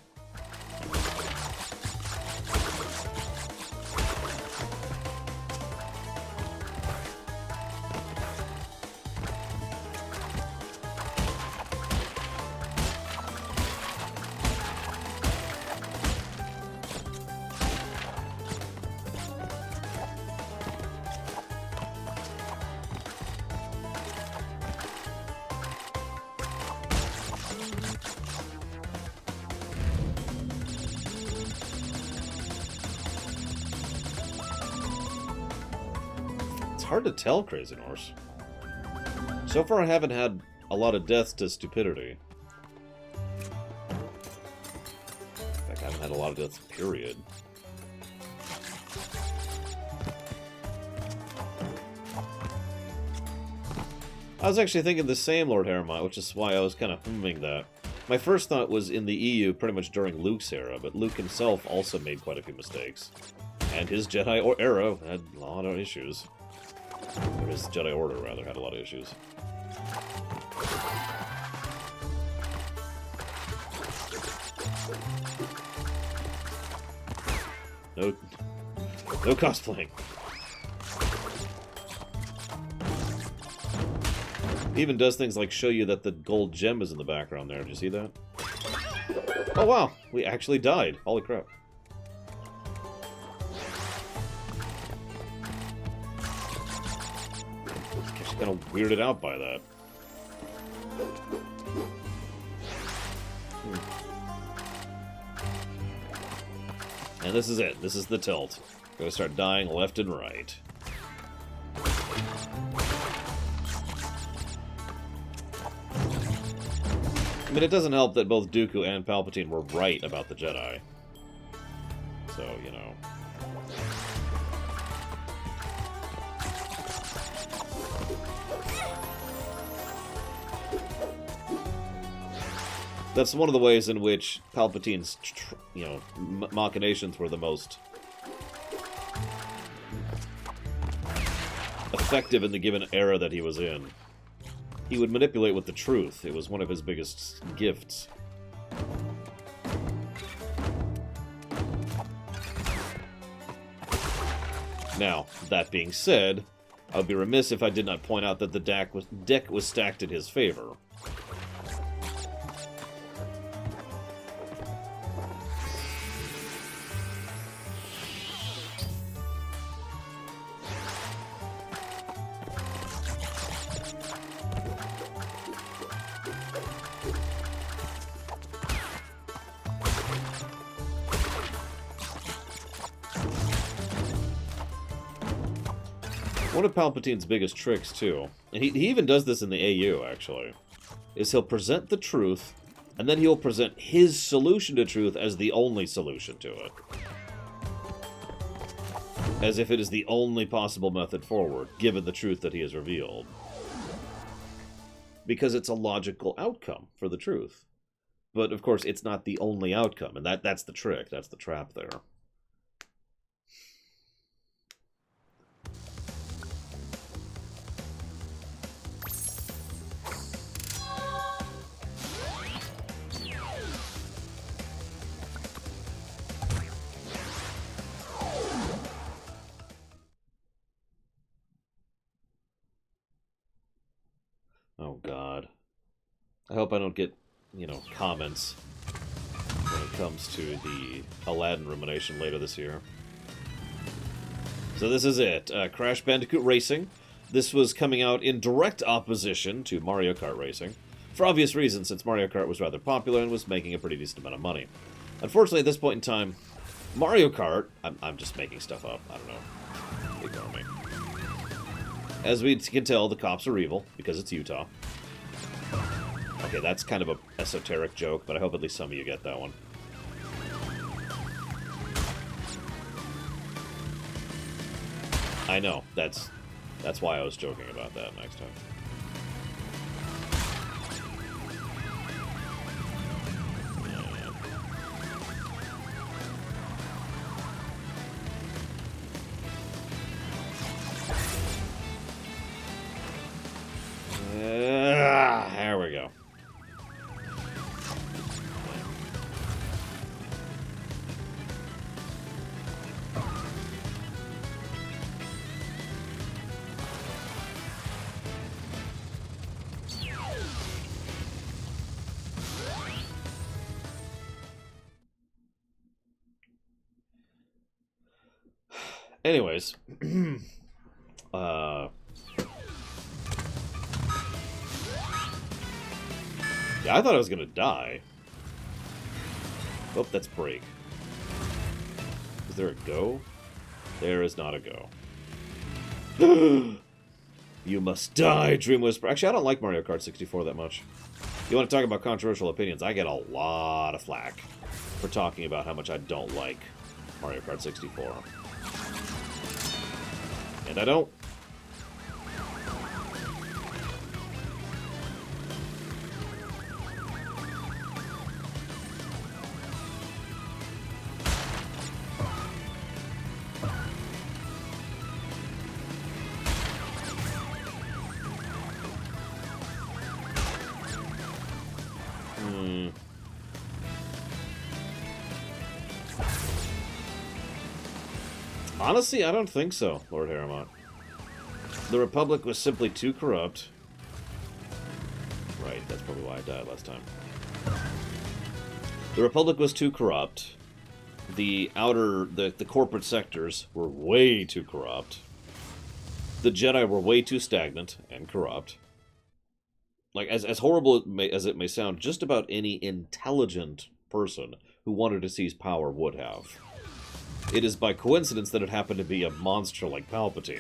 hard to tell, Crazy Norse. So far, I haven't had a lot of deaths to stupidity. In fact, I haven't had a lot of deaths, period. I was actually thinking the same, Lord Harriman, which is why I was kind of humming that. My first thought was in the EU pretty much during Luke's era, but Luke himself also made quite a few mistakes. And his Jedi era had a lot of issues. Or his Jedi Order, rather, had a lot of issues. No cosplaying. He even does things like show you that the gold gem is in the background there. Did you see that? Oh wow, we actually died. Holy crap. Just kind of weirded out by that. And this is it. This is the tilt. We're gonna start dying left and right. I mean, it doesn't help that both Dooku and Palpatine were right about the Jedi. So, you know. That's one of the ways in which Palpatine's, you know, machinations were the most effective in the given era that he was in. He would manipulate with the truth. It was one of his biggest gifts. Now, that being said, I would be remiss if I did not point out that the deck was stacked in his favor. One of Palpatine's biggest tricks, too, and he even does this in the AU, actually, is he'll present the truth, and then he'll present his solution to truth as the only solution to it. As if it is the only possible method forward, given the truth that he has revealed. Because it's a logical outcome for the truth. But, of course, it's not the only outcome, and that's the trick, that's the trap there. Oh, God. I hope I don't get, you know, comments when it comes to the Aladdin rumination later this year. So this is it. Crash Bandicoot Racing. This was coming out in direct opposition to Mario Kart Racing. For obvious reasons, since Mario Kart was rather popular and was making a pretty decent amount of money. Unfortunately, at this point in time, Mario Kart... I'm just making stuff up. I don't know. Ignore me. As we can tell, the cops are evil, because it's Utah. Okay, that's kind of an esoteric joke, but I hope at least some of you get that one. I know, that's why I was joking about that next time. There we go. Anyways, yeah, I thought I was gonna die. Oh, that's break. Is there a go? There is not a go. You must die, Dream Whisperer. Actually, I don't like Mario Kart 64 that much. You want to talk about controversial opinions? I get a lot of flack for talking about how much I don't like Mario Kart 64. And I don't. Honestly, I don't think so, Lord Harriman. The Republic was simply too corrupt. Right, that's probably why I died last time. The Republic was too corrupt. The corporate sectors were way too corrupt. The Jedi were way too stagnant and corrupt. Like, as horrible as it may sound, just about any intelligent person who wanted to seize power would have. It is by coincidence that it happened to be a monster like Palpatine.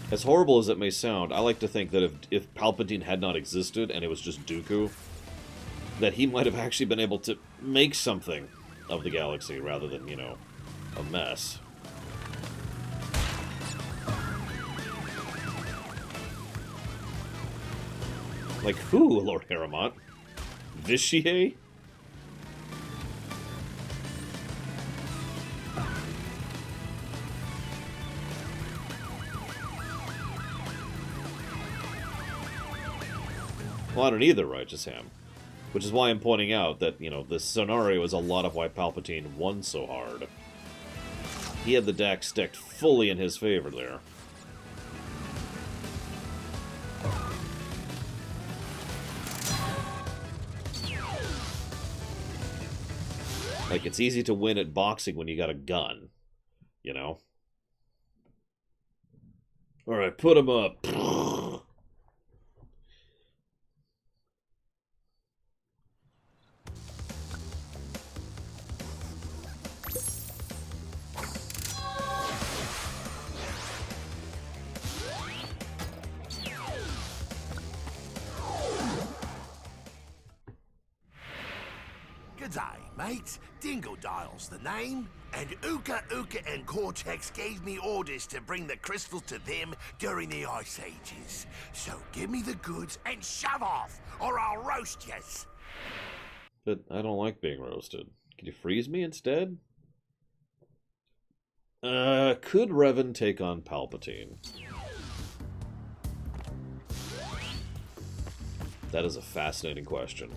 As horrible as it may sound, I like to think that if Palpatine had not existed and it was just Dooku, that he might have actually been able to make something of the galaxy rather than, you know, a mess. Like who, Lord Harriman? Vitier? Well, I don't either, Righteous Ham. Which is why I'm pointing out that, you know, this scenario is a lot of why Palpatine won so hard. He had the deck stacked fully in his favor there. Like, it's easy to win at boxing when you got a gun, you know? Alright, put him up. G'day, mates. Dingodile's the name, and Uka and Cortex gave me orders to bring the crystals to them during the Ice Ages. So give me the goods and shove off, or I'll roast yous. But I don't like being roasted. Can you freeze me instead? Could Revan take on Palpatine? That is a fascinating question.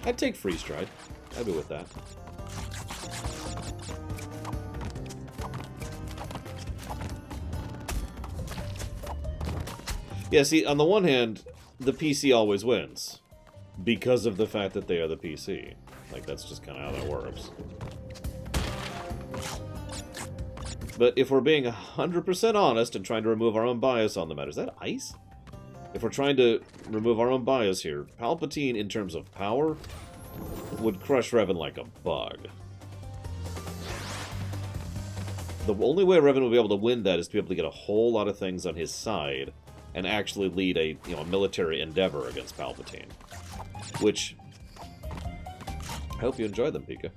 I'd take Freeze Stride. I'd be with that. Yeah, see, on the one hand, the PC always wins. Because of the fact that they are the PC. Like, that's just kind of how that works. But if we're being 100% honest and trying to remove our own bias on the matter... Is that ice? If we're trying to remove our own bias here, Palpatine, in terms of power, would crush Revan like a bug. The only way Revan would be able to win that is to be able to get a whole lot of things on his side and actually lead a, you know, a military endeavor against Palpatine. Which... I hope you enjoyed them, Pika.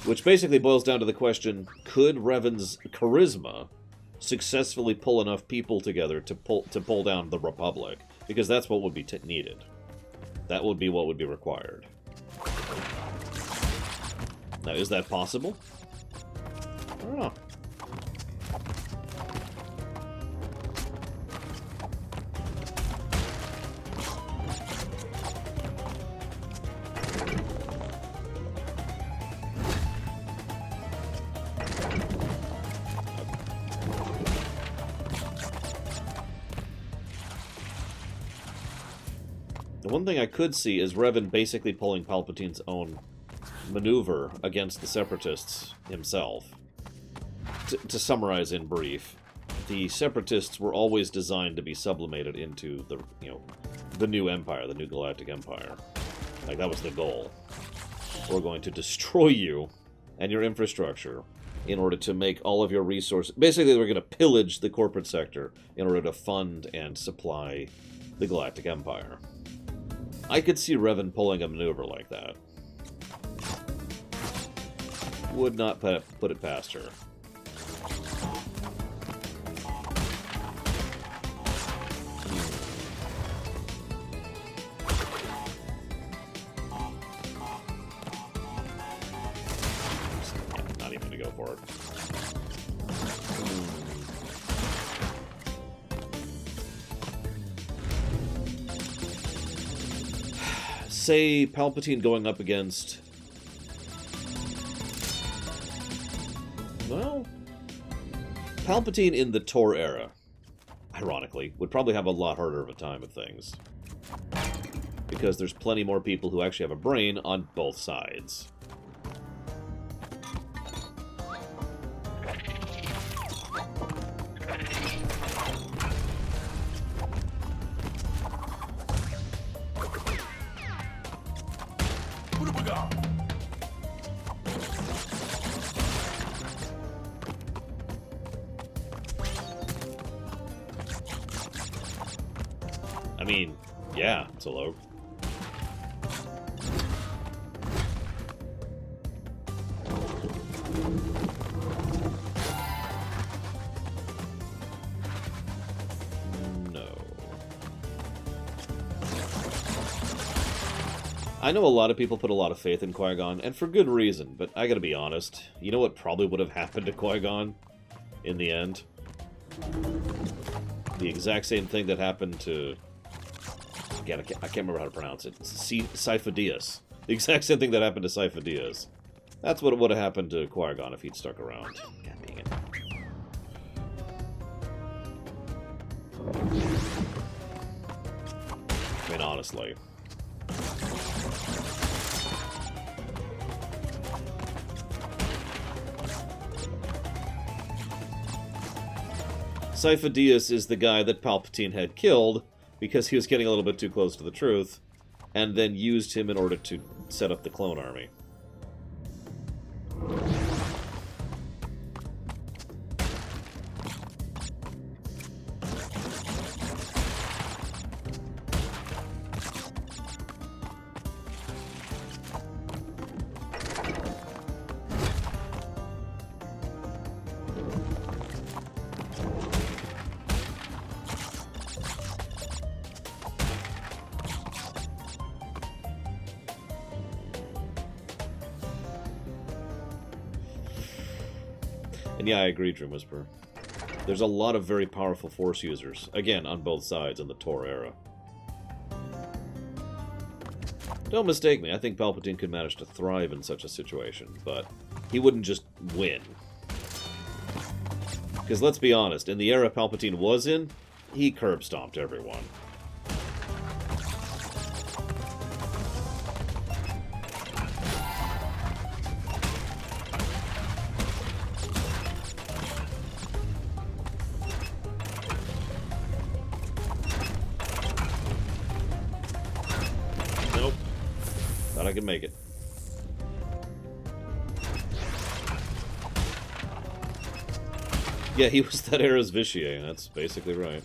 Which basically boils down to the question, could Revan's charisma successfully pull enough people together to pull down the Republic? Because that's what would be needed. That would be what would be required. Now, is that possible? I don't know. The one thing I could see is Revan basically pulling Palpatine's own maneuver against the Separatists himself. To summarize in brief, the Separatists were always designed to be sublimated into the, the new empire, the new galactic empire. Like, that was the goal. We're going to destroy you and your infrastructure in order to make all of your resources... Basically, we're going to pillage the corporate sector in order to fund and supply the galactic empire. I could see Revan pulling a maneuver like that. Would not put it past her. Not even to go for it. Say Palpatine going up against... Well, Palpatine in the Tor era, ironically, would probably have a lot harder of a time with things. Because there's plenty more people who actually have a brain on both sides. I mean, yeah, it's a low. No. I know a lot of people put a lot of faith in Qui-Gon, and for good reason, but I gotta be honest. You know what probably would have happened to Qui-Gon in the end? The exact same thing that happened to... Again, I can't remember how to pronounce it. Sifo Dyas. The exact same thing that happened to Sifo Dyas. That's what would have happened to Qui-Gon if he'd stuck around. God dang it. I mean, honestly. Sifo Dyas is the guy that Palpatine had killed because he was getting a little bit too close to the truth, and then used him in order to set up the clone army. And yeah, I agree, Dream Whisperer. There's a lot of very powerful Force users, again, on both sides in the Tor era. Don't mistake me, I think Palpatine could manage to thrive in such a situation, but he wouldn't just win. Because let's be honest, in the era Palpatine was in, he curb-stomped everyone. Nope. Thought I could make it. Yeah, he was that era's Vitier, that's basically right.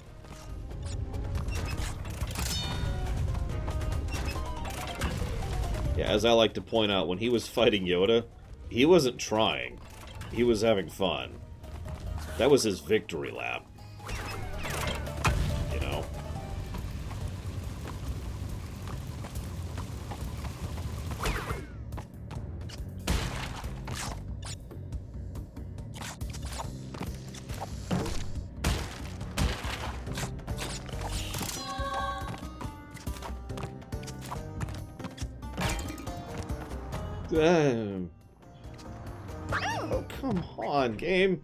Yeah, as I like to point out, when he was fighting Yoda, he wasn't trying. He was having fun. That was his victory lap. You know? Oh, come on, game.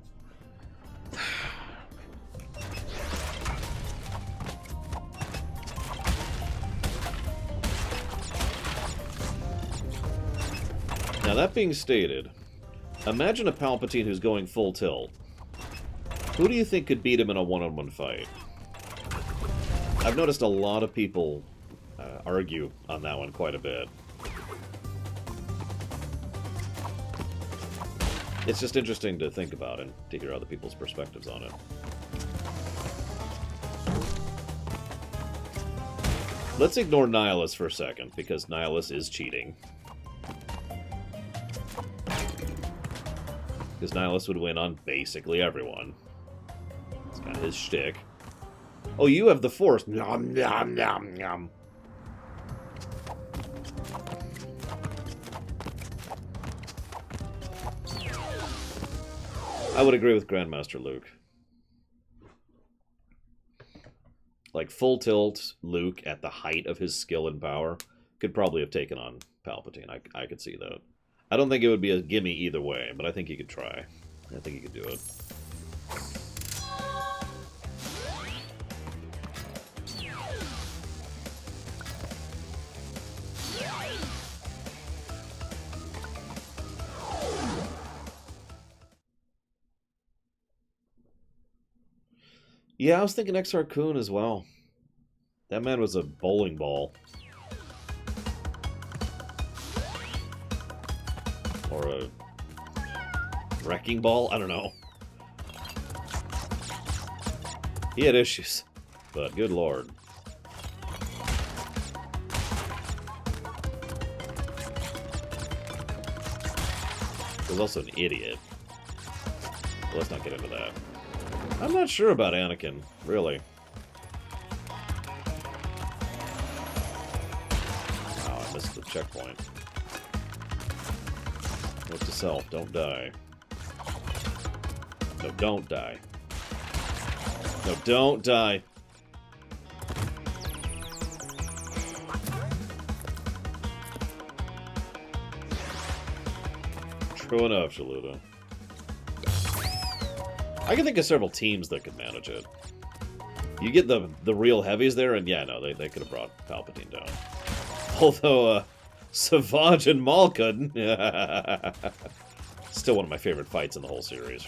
Now, that being stated, imagine a Palpatine who's going full tilt. Who do you think could beat him in a one-on-one fight? I've noticed a lot of people argue on that one quite a bit. It's just interesting to think about and to hear other people's perspectives on it. Let's ignore Nihilus for a second, because Nihilus is cheating. Because Nihilus would win on basically everyone. It's kind of his shtick. Oh, you have the Force. Nom, nom, nom, nom. I would agree with Grandmaster Luke. Like, full tilt Luke at the height of his skill and power could probably have taken on Palpatine. I could see that. I don't think it would be a gimme either way, but I think he could try. I think he could do it. Yeah, I was thinking Exar Kun as well. That man was a bowling ball. Or a wrecking ball? I don't know. He had issues, but good lord. He was also an idiot. But let's not get into that. I'm not sure about Anakin, really. Wow, I missed the checkpoint. Note to self, don't die. No, don't die. No, don't die. True enough, Shaluda. I can think of several teams that could manage it. You get the real heavies there, and yeah, no, they could have brought Palpatine down. Although, Savage and Maul couldn't. Still one of my favorite fights in the whole series.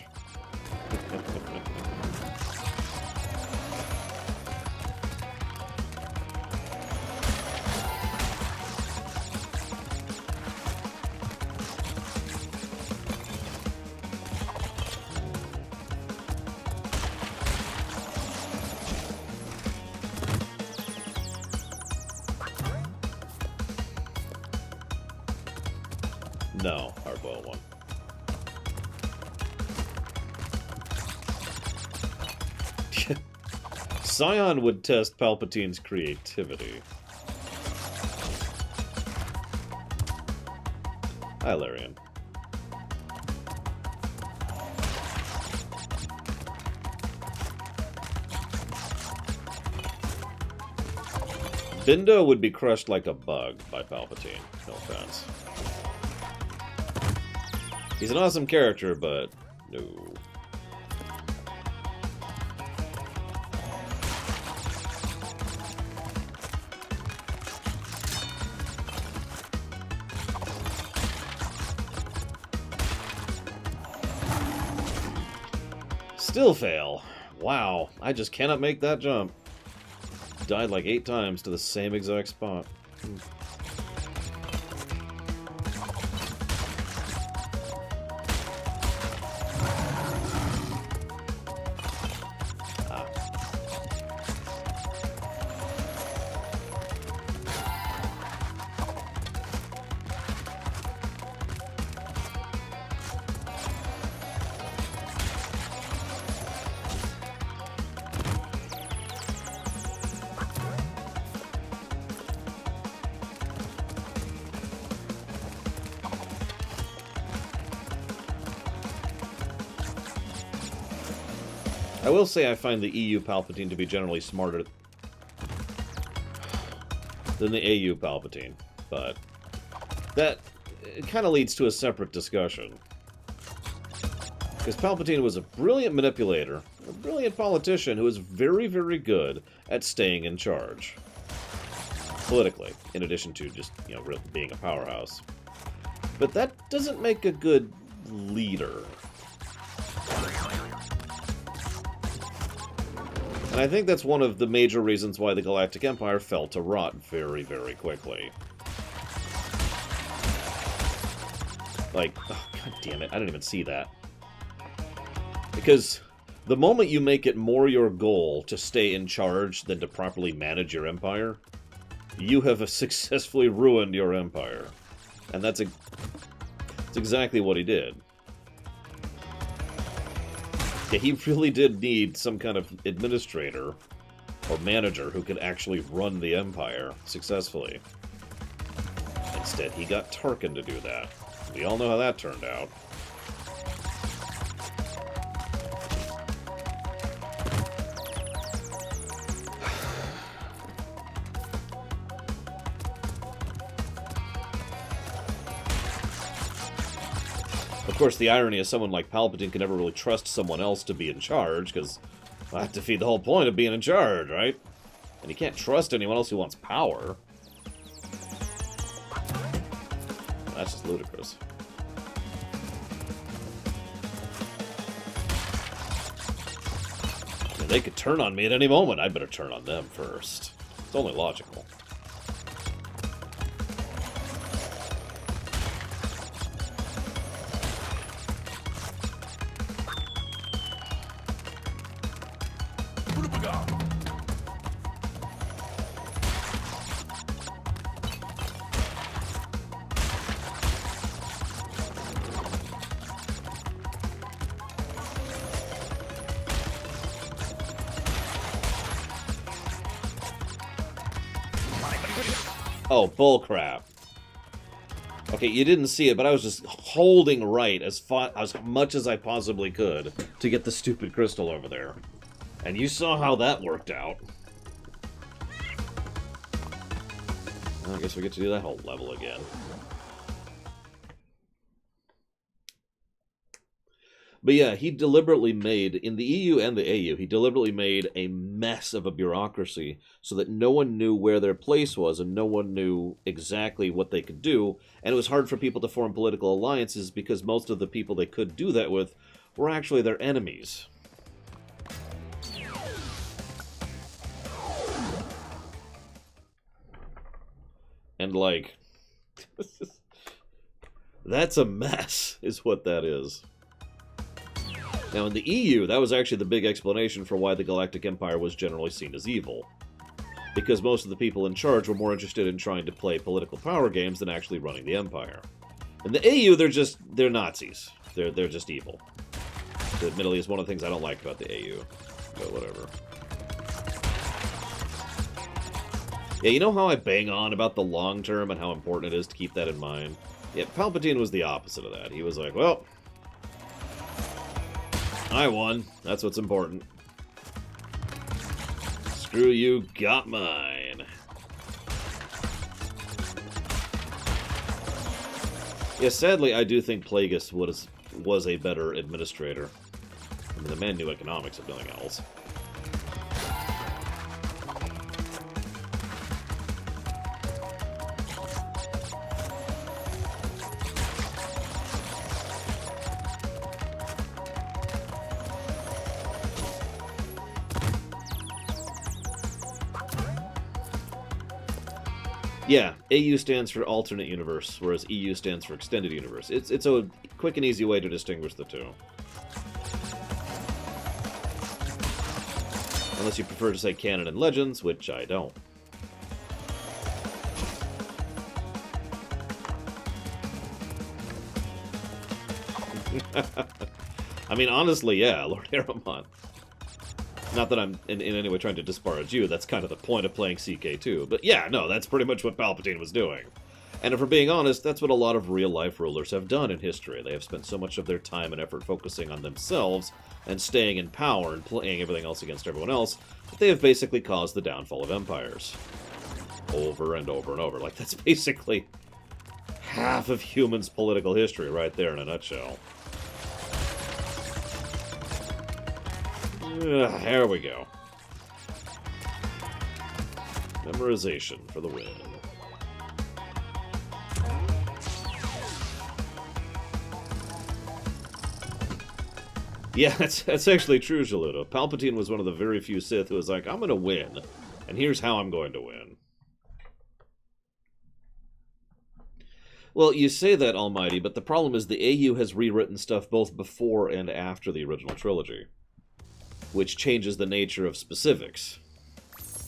No, hardboiled one. Scion would test Palpatine's creativity. Hi, Larian. Bindo would be crushed like a bug by Palpatine. No offense. He's an awesome character, but no. Still fail. Wow, I just cannot make that jump. Died like 8 times to the same exact spot. I will say I find the EU Palpatine to be generally smarter than the AU Palpatine, but that kind of leads to a separate discussion. Because Palpatine was a brilliant manipulator, a brilliant politician who was very, very good at staying in charge. Politically, in addition to just, you know, being a powerhouse. But that doesn't make a good leader. And I think that's one of the major reasons why the Galactic Empire fell to rot very, very quickly. Like, oh, god damn it, I didn't even see that. Because the moment you make it more your goal to stay in charge than to properly manage your empire, you have successfully ruined your empire. And that's exactly what he did. Yeah, he really did need some kind of administrator or manager who could actually run the empire successfully. Instead, he got Tarkin to do that. We all know how that turned out. Of course, the irony is someone like Palpatine can never really trust someone else to be in charge, because that defeats the whole point of being in charge, right? And you can't trust anyone else who wants power. That's just ludicrous. I mean, they could turn on me at any moment. I'd better turn on them first. It's only logical. Oh, bullcrap. Okay, you didn't see it, but I was just holding right as much as I possibly could to get the stupid crystal over there. And you saw how that worked out. Well, I guess we get to do that whole level again. But yeah, he deliberately made, in the EU and the AU, he deliberately made a mess of a bureaucracy so that no one knew where their place was and no one knew exactly what they could do. And it was hard for people to form political alliances because most of the people they could do that with were actually their enemies. And, like, that's a mess, is what that is. Now, in the EU, that was actually the big explanation for why the Galactic Empire was generally seen as evil. Because most of the people in charge were more interested in trying to play political power games than actually running the Empire. In the AU, they're Nazis. They're just evil. That, admittedly, is one of the things I don't like about the AU. But whatever. Yeah, you know how I bang on about the long term and how important it is to keep that in mind? Yeah, Palpatine was the opposite of that. He was like, well, I won. That's what's important. Screw you, got mine. Yeah, sadly, I do think Plagueis was a better administrator. I mean, the man knew economics, if nothing else. Yeah, AU stands for alternate universe, whereas EU stands for extended universe. It's a quick and easy way to distinguish the two. Unless you prefer to say canon and legends, which I don't. I mean, honestly, yeah, Lord Aramon. Not that I'm in any way trying to disparage you, that's kind of the point of playing CK2. But yeah, no, that's pretty much what Palpatine was doing. And if we're being honest, that's what a lot of real-life rulers have done in history. They have spent so much of their time and effort focusing on themselves and staying in power and playing everything else against everyone else, that they have basically caused the downfall of empires. Over and over and over. Like, that's basically half of humans' political history right there in a nutshell. There we go. Memorization for the win. Yeah, that's actually true, Shaludo. Palpatine was one of the very few Sith who was like, I'm gonna win, and here's how I'm going to win. Well, you say that, Almighty, but the problem is the AU has rewritten stuff both before and after the original trilogy, which changes the nature of specifics.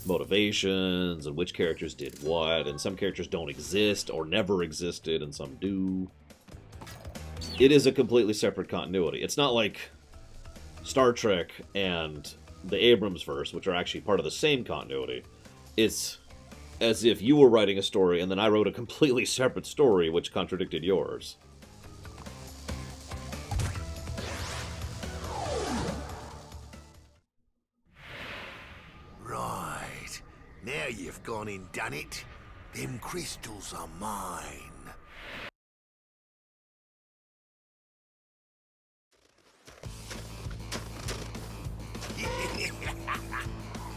Motivations, and which characters did what, and some characters don't exist, or never existed, and some do. It is a completely separate continuity. It's not like Star Trek and the Abrams verse, which are actually part of the same continuity. It's as if you were writing a story and then I wrote a completely separate story which contradicted yours. Right. Now you've gone and done it. Them crystals are mine.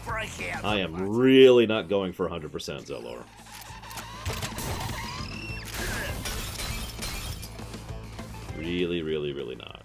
Break out. I am really not going for 100% Zelor. Really, really, really not.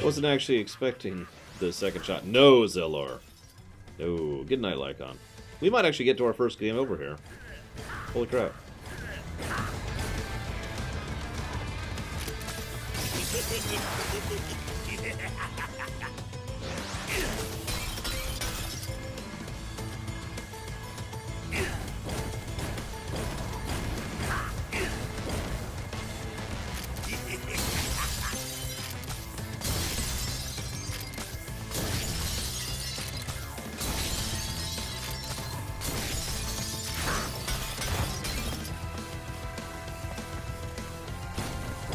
Wasn't actually expecting the second shot. No, Zelor. No. Good night, Lycon. We might actually get to our first game over here. Holy crap.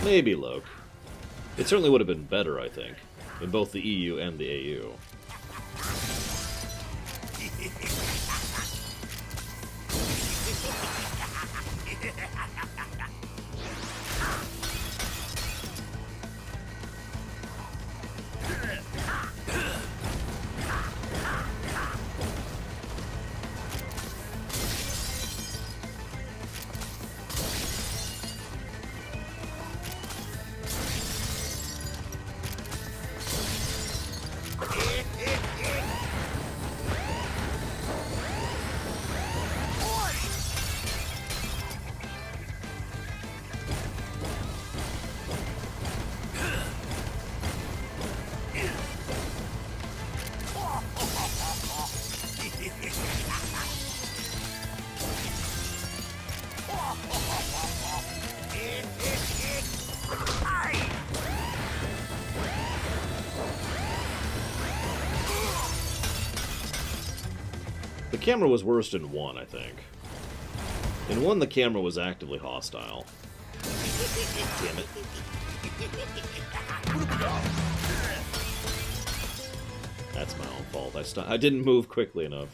Maybe Loke. It certainly would have been better, I think, in both the EU and the AU. The camera was worse in 1, I think. In 1, the camera was actively hostile. Damn it. That's my own fault. I didn't move quickly enough.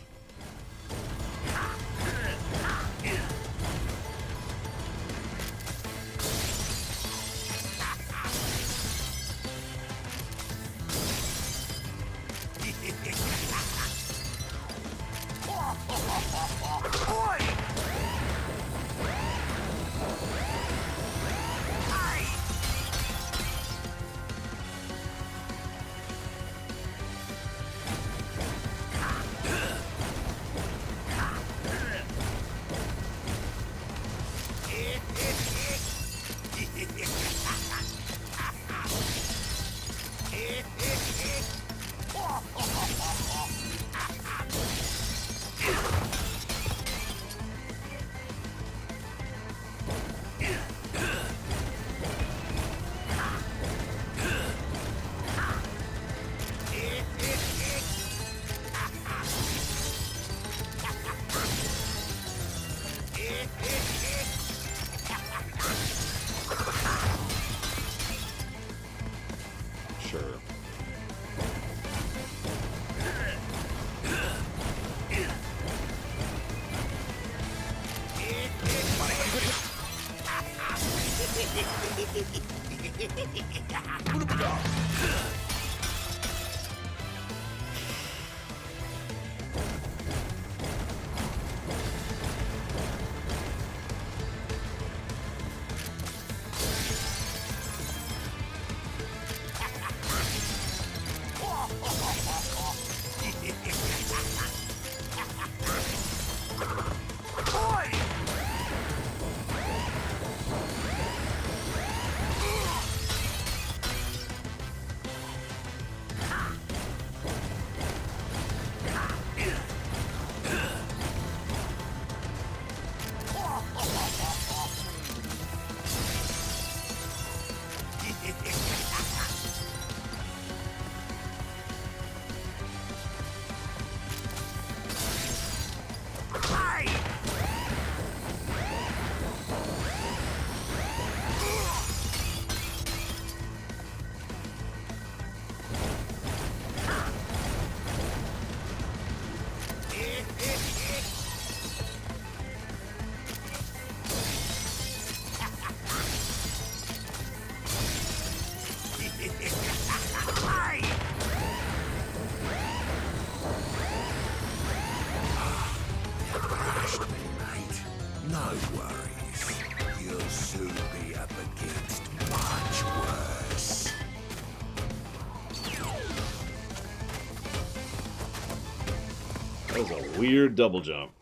That was a weird double jump.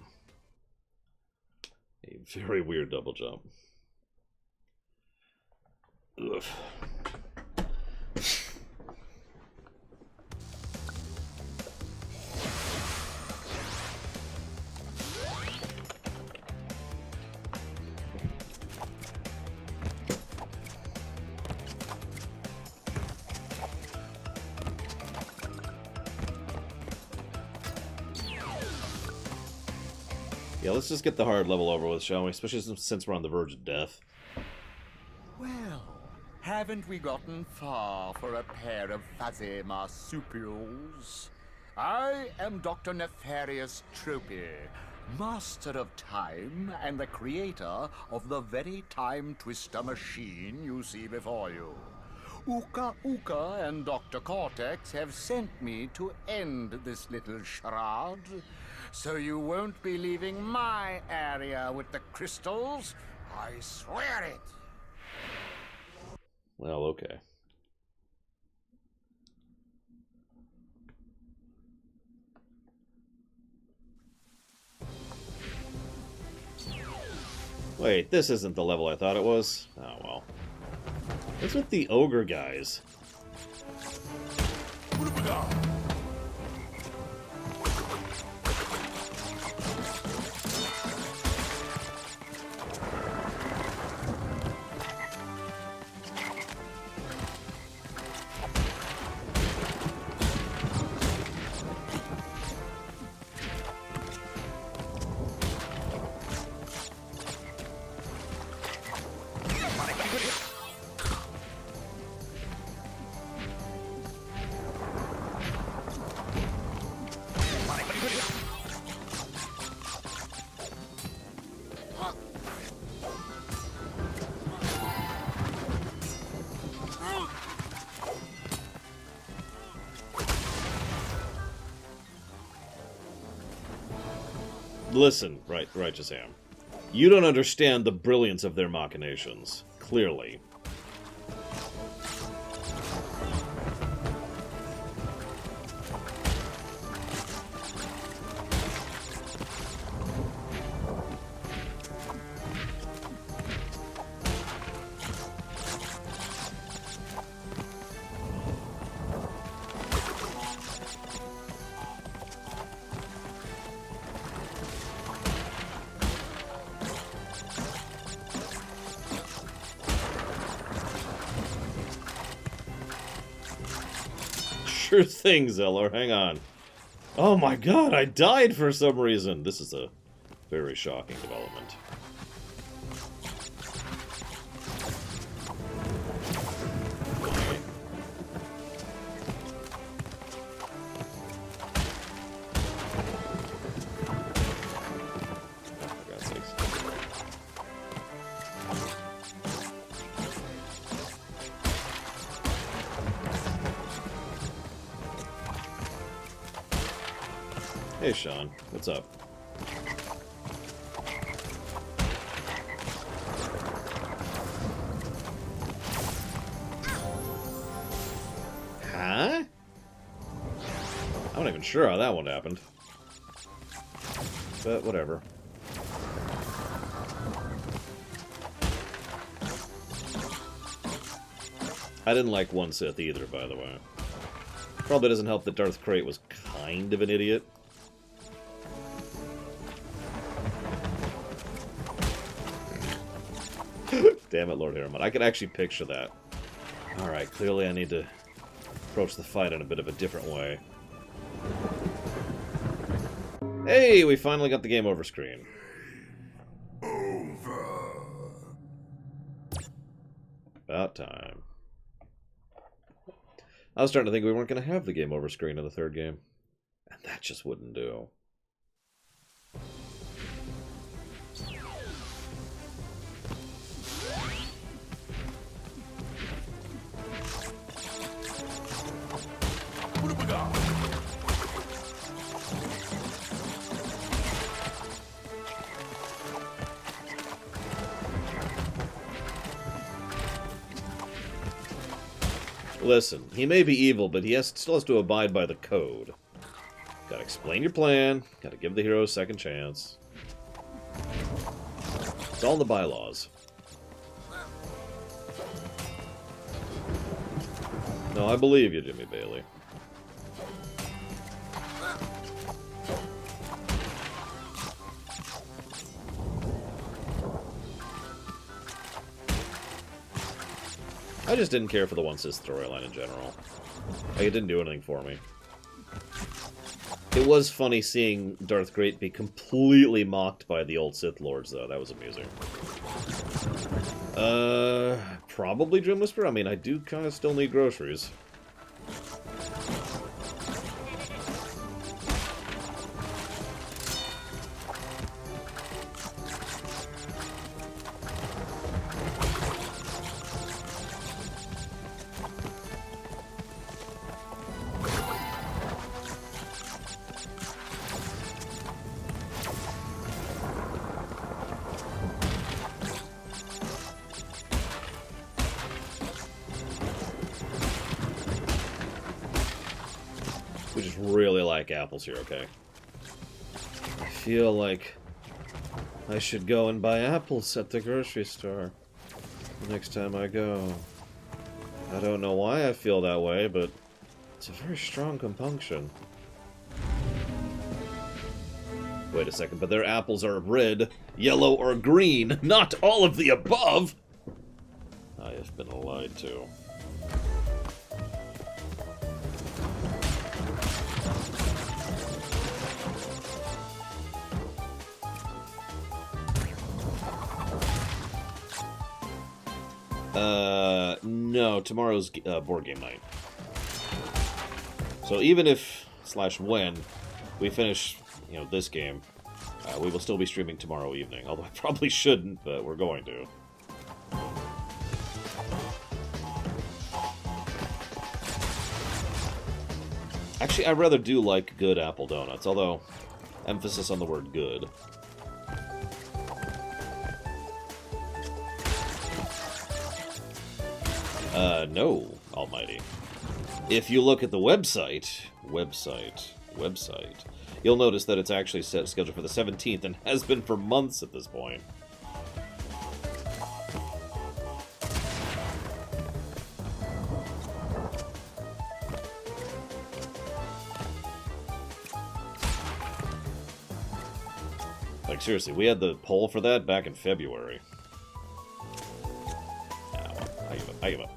A very weird double jump. Ugh. Yeah, let's just get the hard level over with, shall we? Especially since we're on the verge of death. Well, haven't we gotten far for a pair of fuzzy marsupials? I am Dr. Nefarious Tropy, master of time and the creator of the very time twister machine you see before you. Uka Uka and Dr. Cortex have sent me to end this little charade. So you won't be leaving my area with the crystals. I swear it. Well, okay. Wait, this isn't the level I thought it was. Oh, well. What's with the ogre guys? Listen, Righteous Ham. You don't understand the brilliance of their machinations. Clearly. Sure thing, Zeller. Hang on. Oh my god, I died for some reason. This is a very shocking development. For God's sakes. Hey, Sean. What's up? Huh? I'm not even sure how that one happened. But whatever. I didn't like One Sith either, by the way. Probably doesn't help that Darth Krayt was kind of an idiot. Damn it, Lord Harriman. I could actually picture that. Alright, clearly I need to approach the fight in a bit of a different way. Hey, we finally got the game over screen. Over. About time. I was starting to think we weren't going to have the game over screen in the third game. And that just wouldn't do. What have we got? Listen, he may be evil, but he still has to abide by the code. Gotta explain your plan, gotta give the hero a second chance. It's all in the bylaws. No, I believe you, Jimmy Bailey. I just didn't care for the One Sith storyline in general. Like, it didn't do anything for me. It was funny seeing Darth Krayt be completely mocked by the old Sith Lords, though. That was amusing. Probably Dream Whisperer? I mean, I do kind of still need groceries. We just really like apples here, okay? I feel like I should go and buy apples at the grocery store the next time I go. I don't know why I feel that way, but it's a very strong compunction. Wait a second, but their apples are red, yellow, or green, not all of the above! I have been lied to. No, tomorrow's board game night. So even if, / when, we finish, this game, we will still be streaming tomorrow evening. Although I probably shouldn't, but we're going to. Actually, I rather do like good apple donuts, although, emphasis on the word good. No, Almighty. If you look at the website, you'll notice that it's actually scheduled for the 17th and has been for months at this point. Like, seriously, we had the poll for that back in February. I give up.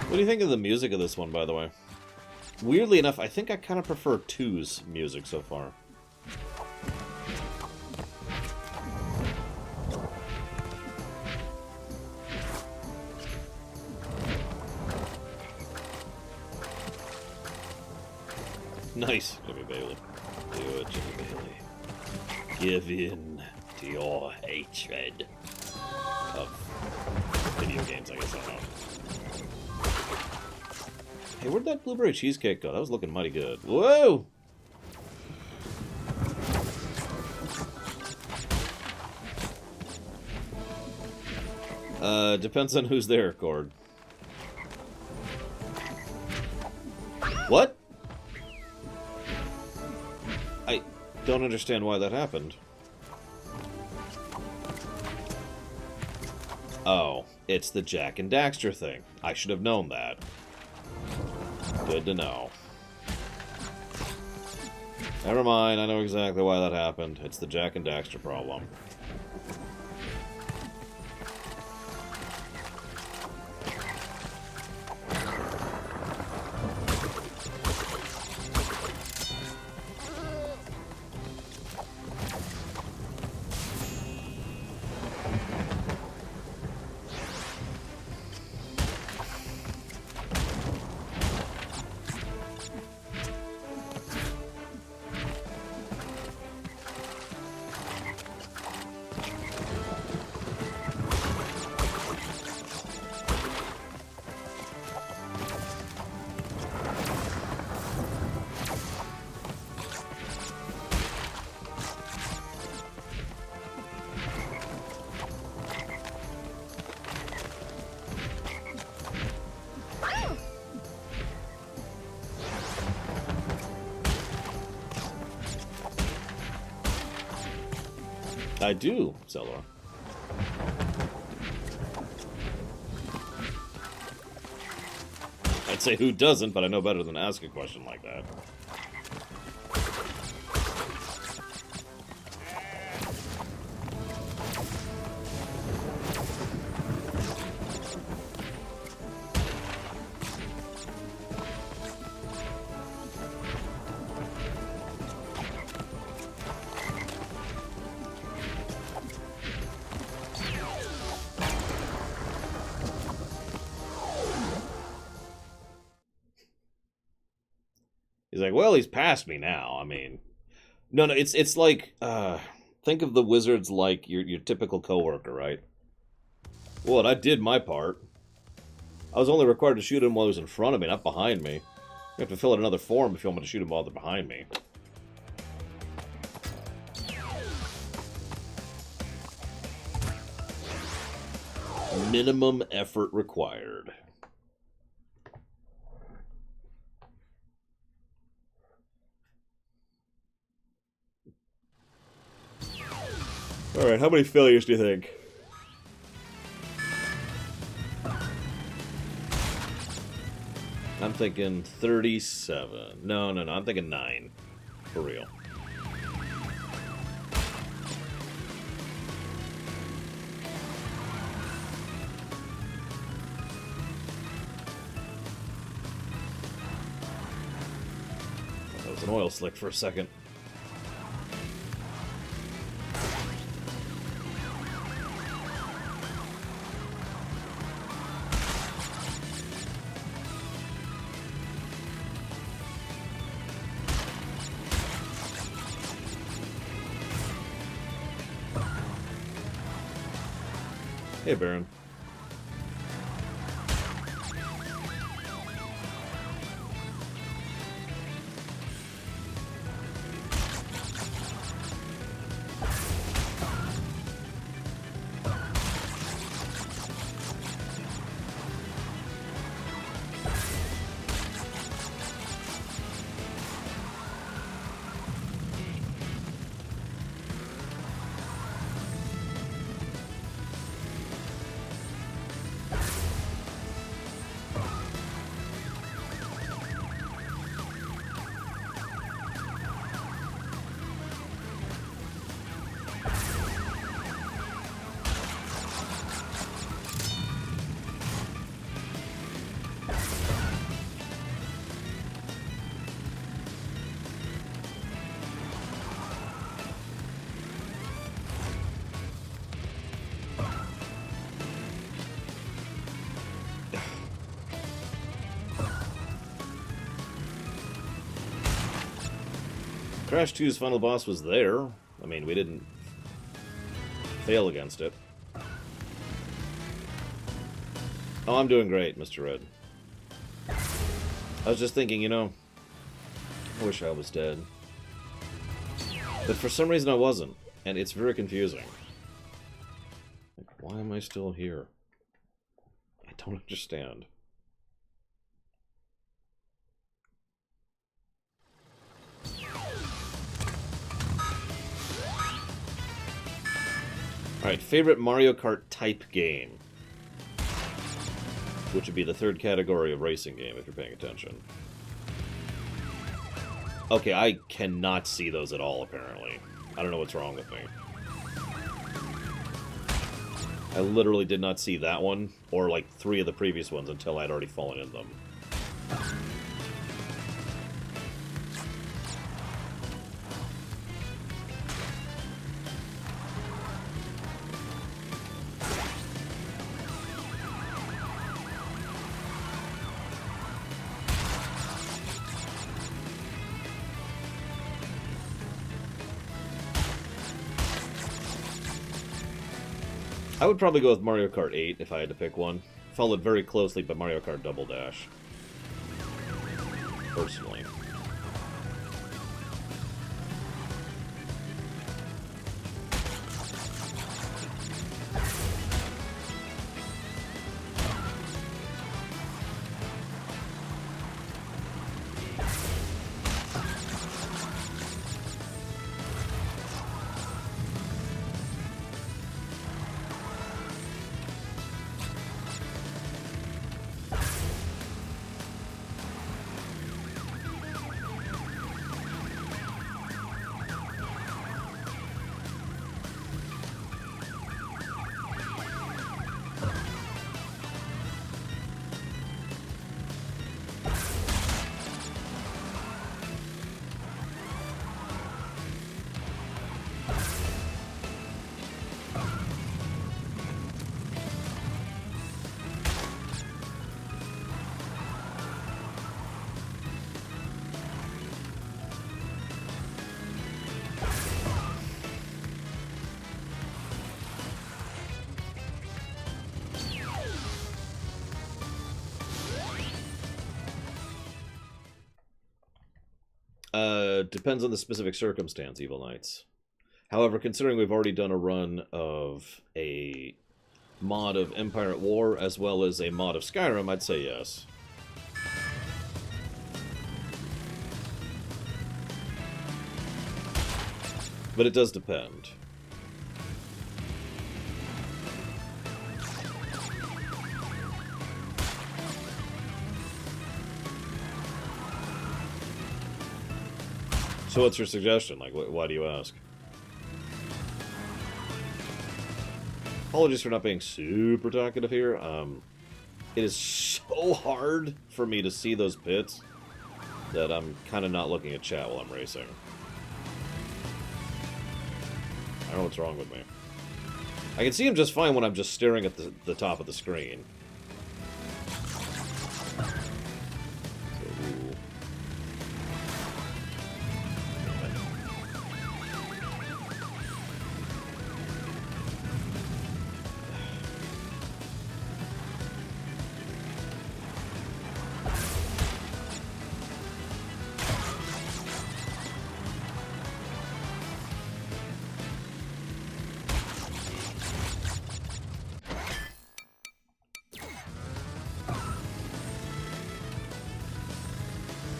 What do you think of the music of this one, by the way? Weirdly enough, I think I kind of prefer 2's music so far. Nice, Jimmy Bailey. Do it, Jimmy Bailey. Give in to your hatred of video games, I guess. I don't know. Hey, where'd that blueberry cheesecake go? That was looking mighty good. Whoa! Depends on who's there, Cord. What? I don't understand why that happened. Oh, it's the Jack and Daxter thing. I should have known that. Good to know. Never mind, I know exactly why that happened. It's the Jack and Daxter problem. I do, Zelda. I'd say who doesn't, but I know better than to ask a question like that. He's like, well, he's past me now. I mean, no, it's like, think of the wizards like your typical coworker, right? Well, and I did my part. I was only required to shoot him while he was in front of me, not behind me. You have to fill out another form if you want me to shoot him while they're behind me. Minimum effort required. Alright, how many failures do you think? I'm thinking 37. No, I'm thinking 9. For real. That was an oil slick for a second. Hey, Baron. Crash 2's final boss was there. I mean, we didn't fail against it. Oh, I'm doing great, Mr. Red. I was just thinking, you know, I wish I was dead. But for some reason I wasn't, and it's very confusing. Like, why am I still here? I don't understand. Alright, favorite Mario Kart type game. Which would be the third category of racing game, if you're paying attention. Okay, I cannot see those at all, apparently. I don't know what's wrong with me. I literally did not see that one, or like 3 of the previous ones, until I'd already fallen in them. I would probably go with Mario Kart 8 if I had to pick one. Followed very closely by Mario Kart Double Dash. Personally. Depends on the specific circumstance, Evil Knights. However, considering we've already done a run of a mod of Empire at War, as well as a mod of Skyrim, I'd say yes. But it does depend. So what's your suggestion? Like, why do you ask? Apologies for not being super talkative here. It is so hard for me to see those pits that I'm kind of not looking at chat while I'm racing. I don't know what's wrong with me. I can see him just fine when I'm just staring at the top of the screen.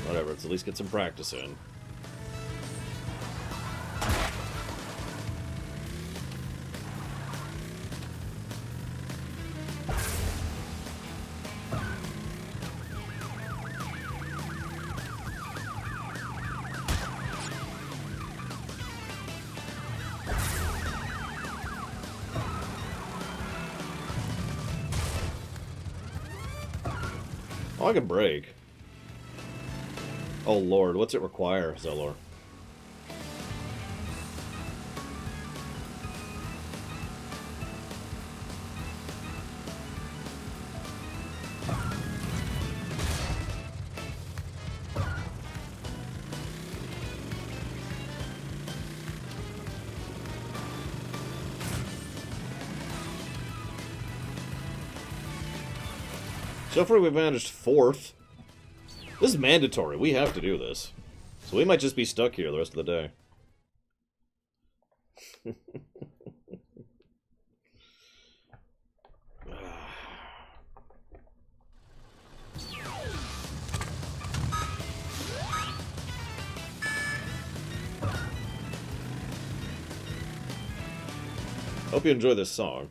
Whatever, let's at least get some practice in. Oh, I can brake. Oh lord, what's it require, Zelor? So far we've managed 4th. This is mandatory. We have to do this. So we might just be stuck here the rest of the day. Hope you enjoy this song.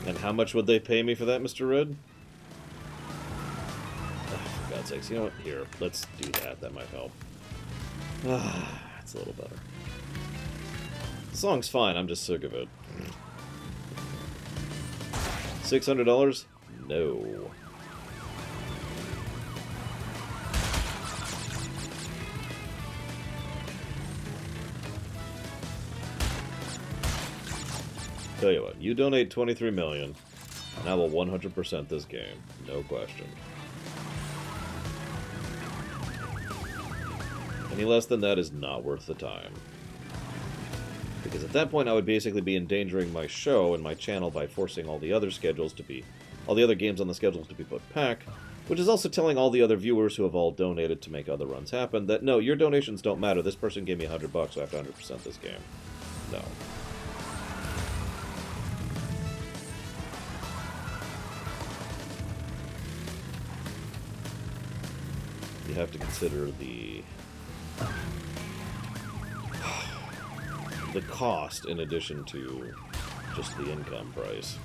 And how much would they pay me for that, Mr. Red? Oh, for God's sakes, you know what? Here, let's do that. That might help. That's a little better. The song's fine, I'm just sick of it. $600? No. Tell you what, you donate $23 million, and I will 100% this game. No question. Any less than that is not worth the time. Because at that point I would basically be endangering my show and my channel by forcing all the other schedules to be... all the other games on the schedules to be put back, which is also telling all the other viewers who have all donated to make other runs happen that, no, your donations don't matter. This person gave me $100, so I have to 100% this game. No. You have to consider the cost in addition to just the income price.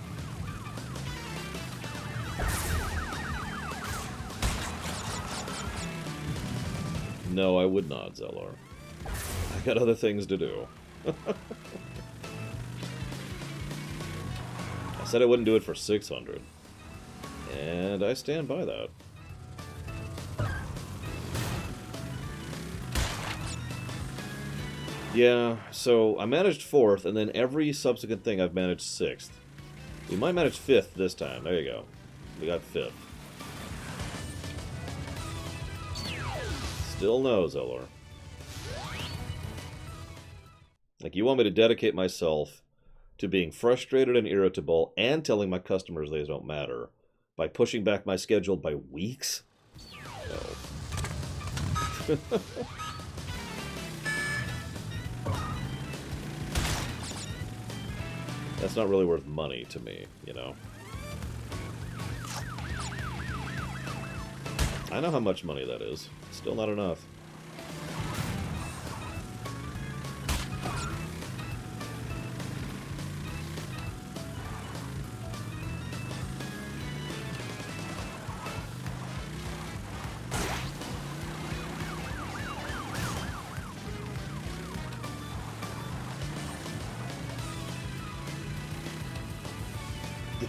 No, I would not, Zellar. I got other things to do. I said I wouldn't do it for 600. And I stand by that. Yeah, so I managed 4th, and then every subsequent thing I've managed 6th. We might manage 5th this time. There you go. We got 5th. Still no, Zellar. Like, you want me to dedicate myself to being frustrated and irritable and telling my customers they don't matter by pushing back my schedule by weeks? No. That's not really worth money to me, you know? I know how much money that is. Still not enough.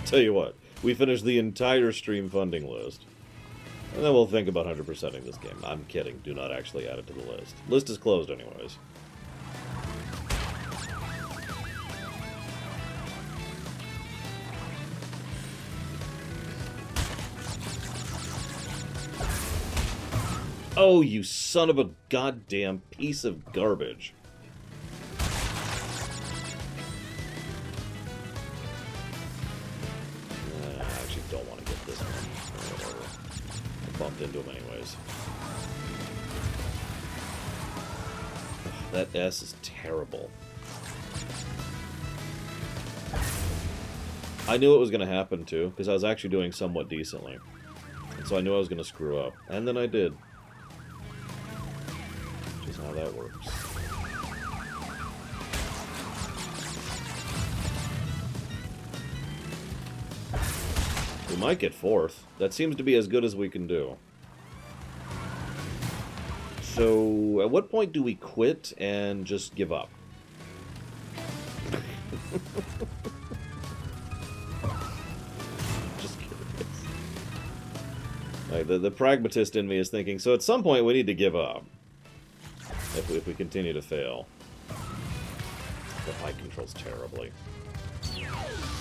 Tell you what, we finished the entire stream funding list. And then we'll think about 100%ing this game. I'm kidding. Do not actually add it to the list. List is closed anyways. Oh, you son of a goddamn piece of garbage. Bumped into him anyways. That S is terrible. I knew it was going to happen too, because I was actually doing somewhat decently. And so I knew I was going to screw up. And then I did. Which is how that works. We might get 4th. That seems to be as good as we can do. So, at what point do we quit and just give up? Just curious. Like, the pragmatist in me is thinking, so at some point we need to give up. If we continue to fail. The mic controls terribly.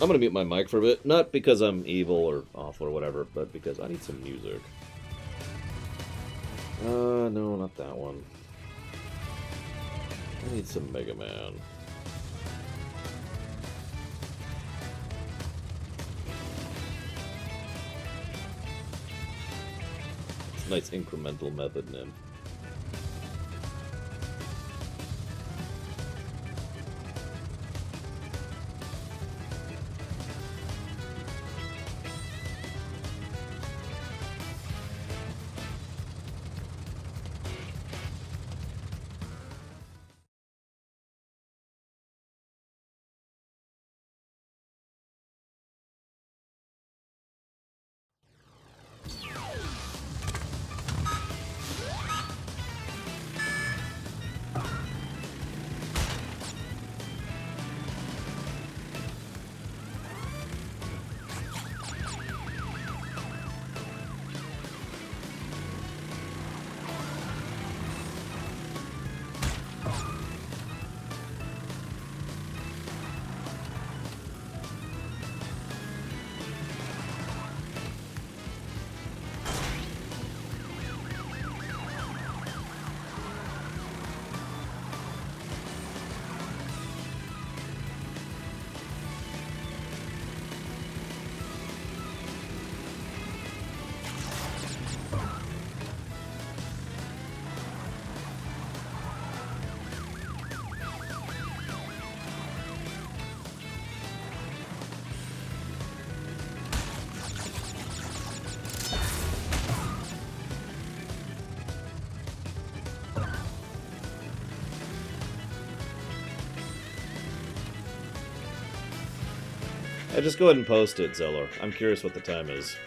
I'm gonna mute my mic for a bit, not because I'm evil or awful or whatever, but because I need some music. No, not that one. I need some Mega Man. It's a nice incremental method, Nim. Just go ahead and post it, Zeller. I'm curious what the time is.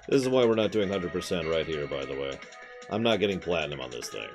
This is why we're not doing 100% right here, by the way. I'm not getting platinum on this thing.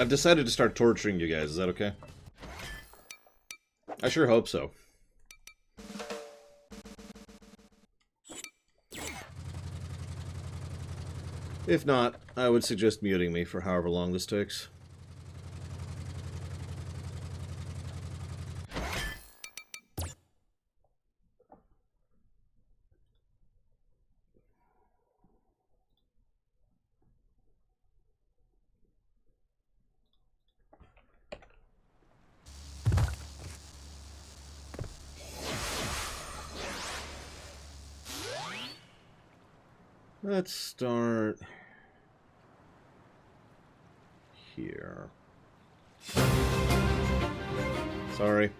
I've decided to start torturing you guys. Is that okay? I sure hope so. If not, I would suggest muting me for however long this takes. Let's start here. Sorry.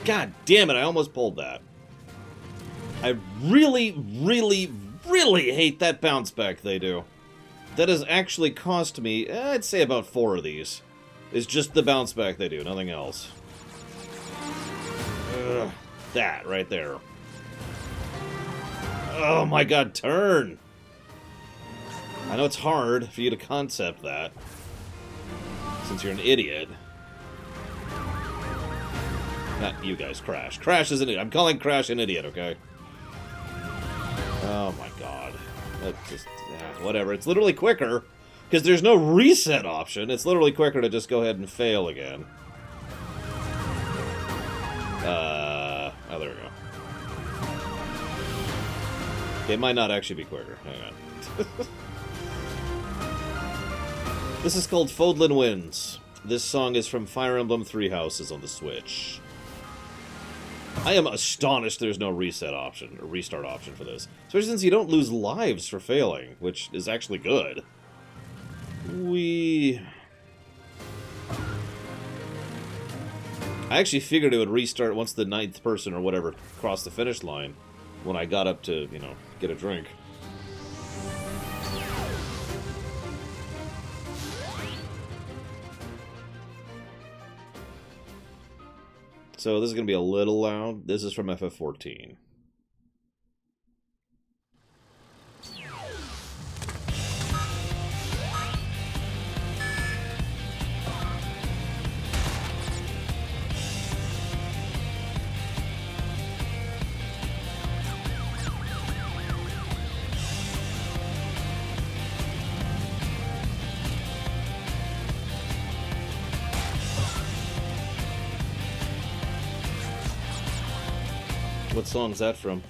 God damn it, I almost pulled that. I really, really, really hate that bounce back they do. That has actually cost me, I'd say about 4 of these. It's just the bounce back they do, nothing else. Ugh, that right there. Oh my god, turn! I know it's hard for you to concept that, since you're an idiot. Not you guys, Crash. Crash is an idiot. I'm calling Crash an idiot, okay? Oh my god. That's just... whatever. It's literally quicker, because there's no reset option. It's literally quicker to just go ahead and fail again. Oh, there we go. It might not actually be quicker. Hang on. This is called Fodlan Wins. This song is from Fire Emblem Three Houses on the Switch. I am astonished there's no reset option, or restart option for this. Especially since you don't lose lives for failing, which is actually good. I actually figured it would restart once the 9th person or whatever crossed the finish line, when I got up to, you know, get a drink. So this is going to be a little loud. This is from FF14. What song's that from?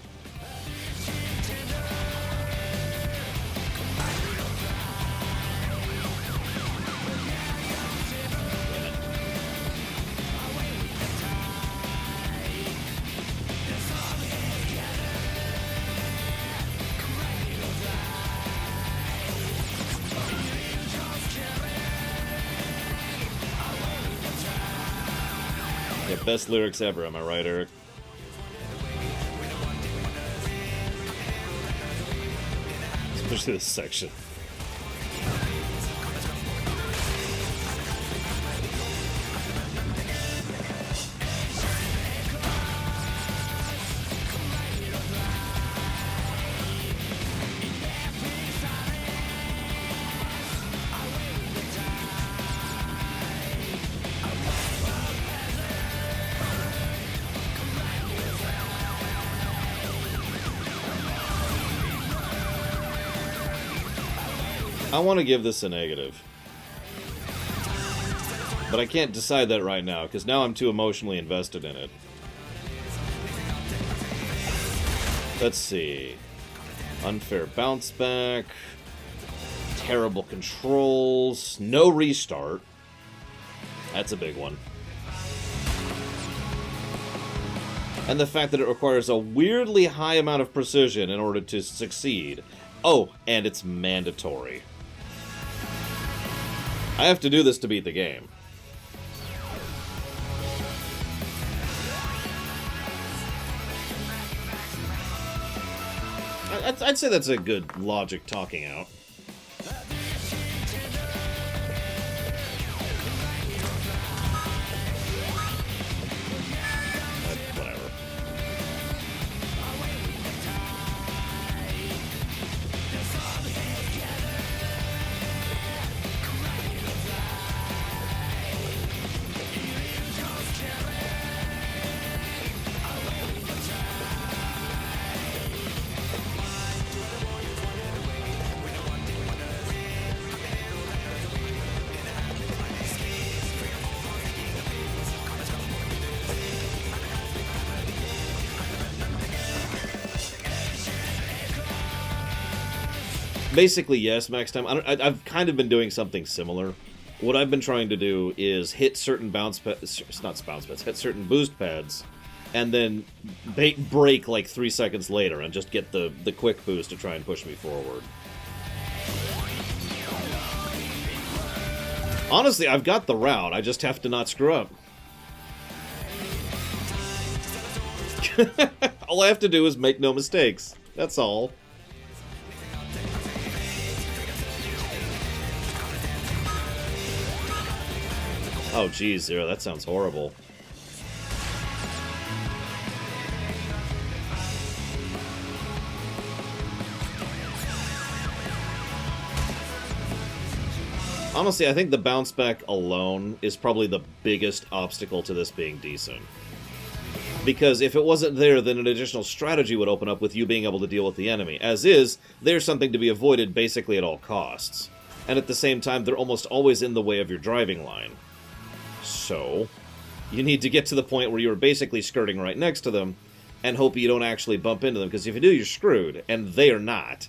Yeah, best lyrics ever, am I right, Eric? Especially this section. I want to give this a negative. But I can't decide that right now, because now I'm too emotionally invested in it. Let's see. Unfair bounce back. Terrible controls. No restart. That's a big one. And the fact that it requires a weirdly high amount of precision in order to succeed. Oh, and it's mandatory. I have to do this to beat the game. I'd say that's a good logic talking out. Whatever. Basically, yes, max time. I've kind of been doing something similar. What I've been trying to do is hit certain hit certain boost pads, and then break like 3 seconds later and just get the quick boost to try and push me forward. Honestly, I've got the route. I just have to not screw up. All I have to do is make no mistakes. That's all. Oh, geez, Zero, that sounds horrible. Honestly, I think the bounce back alone is probably the biggest obstacle to this being decent. Because if it wasn't there, then an additional strategy would open up with you being able to deal with the enemy. As is, there's something to be avoided basically at all costs. And at the same time, they're almost always in the way of your driving line. So, you need to get to the point where you're basically skirting right next to them, and hope you don't actually bump into them, because if you do, you're screwed, and they are not.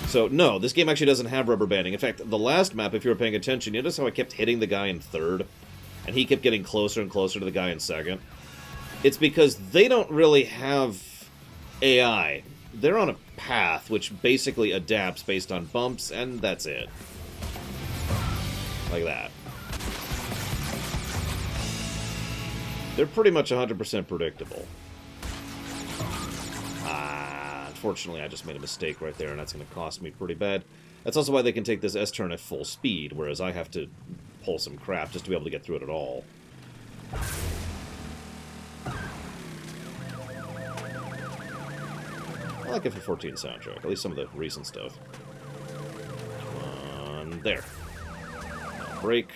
So, no, this game actually doesn't have rubber banding. In fact, the last map, if you were paying attention, you notice how I kept hitting the guy in third? And he kept getting closer and closer to the guy in second? It's because they don't really have AI. They're on a path which basically adapts based on bumps, and that's it. Like that. They're pretty much 100% predictable. Unfortunately, I just made a mistake right there, and that's going to cost me pretty bad. That's also why they can take this S-turn at full speed, whereas I have to pull some crap just to be able to get through it at all. I like FF14 soundtrack, at least some of the recent stuff. There. Now brake.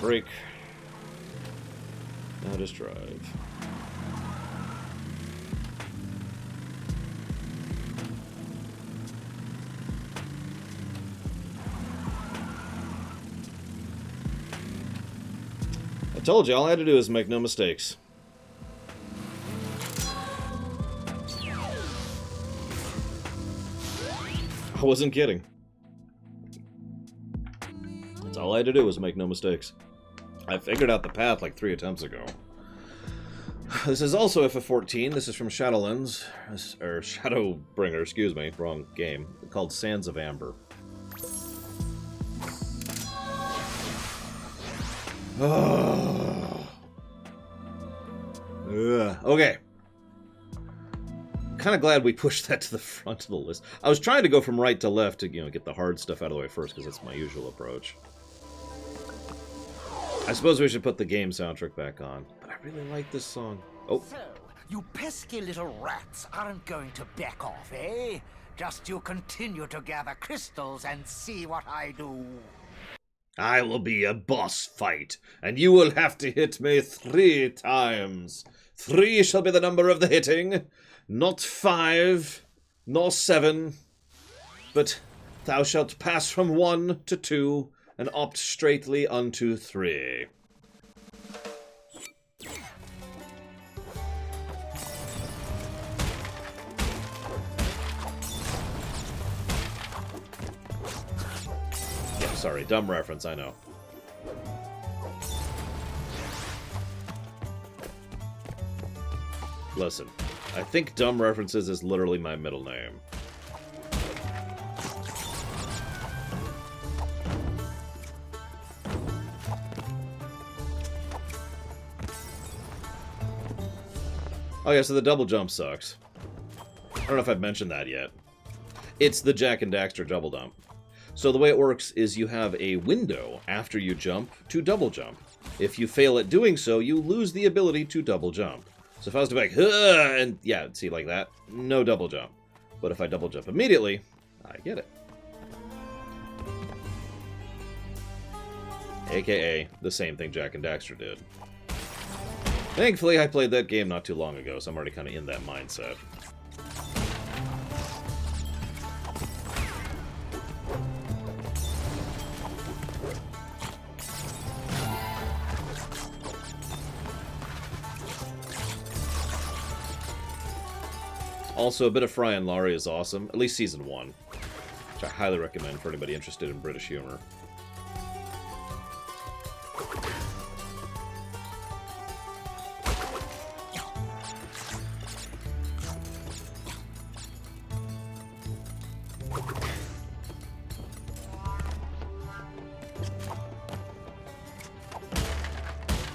Brake. Now just drive. I told you, all I had to do is make no mistakes. I wasn't kidding. That's all I had to do was make no mistakes. I figured out the path like 3 attempts ago. This is also FF14. This is from Shadowlands, or Shadowbringer, excuse me, wrong game, called Sands of Amber. Okay. Kind of glad we pushed that to the front of the list. I was trying to go from right to left to, get the hard stuff out of the way first, because that's my usual approach. I suppose we should put the game soundtrack back on, but I really like this song. Oh. So, you pesky little rats aren't going to back off, eh? Just you continue to gather crystals and see what I do. I will be a boss fight, and you will have to hit me 3 times. 3 shall be the number of the hitting, not 5, nor 7, but thou shalt pass from 1 to 2, and opt straightly unto 3. Yeah, sorry, dumb reference, I know. Listen, I think dumb references is literally my middle name. Oh yeah, so the double jump sucks. I don't know if I've mentioned that yet. It's the Jak and Daxter double jump. So the way it works is you have a window after you jump to double jump. If you fail at doing so, you lose the ability to double jump. So if I was to be like, huh, and yeah, see, like that, no double jump. But if I double jump immediately, I get it. AKA the same thing Jak and Daxter did. Thankfully, I played that game not too long ago, so I'm already kind of in that mindset. Also, a bit of Fry and Laurie is awesome, at least Season 1, which I highly recommend for anybody interested in British humor.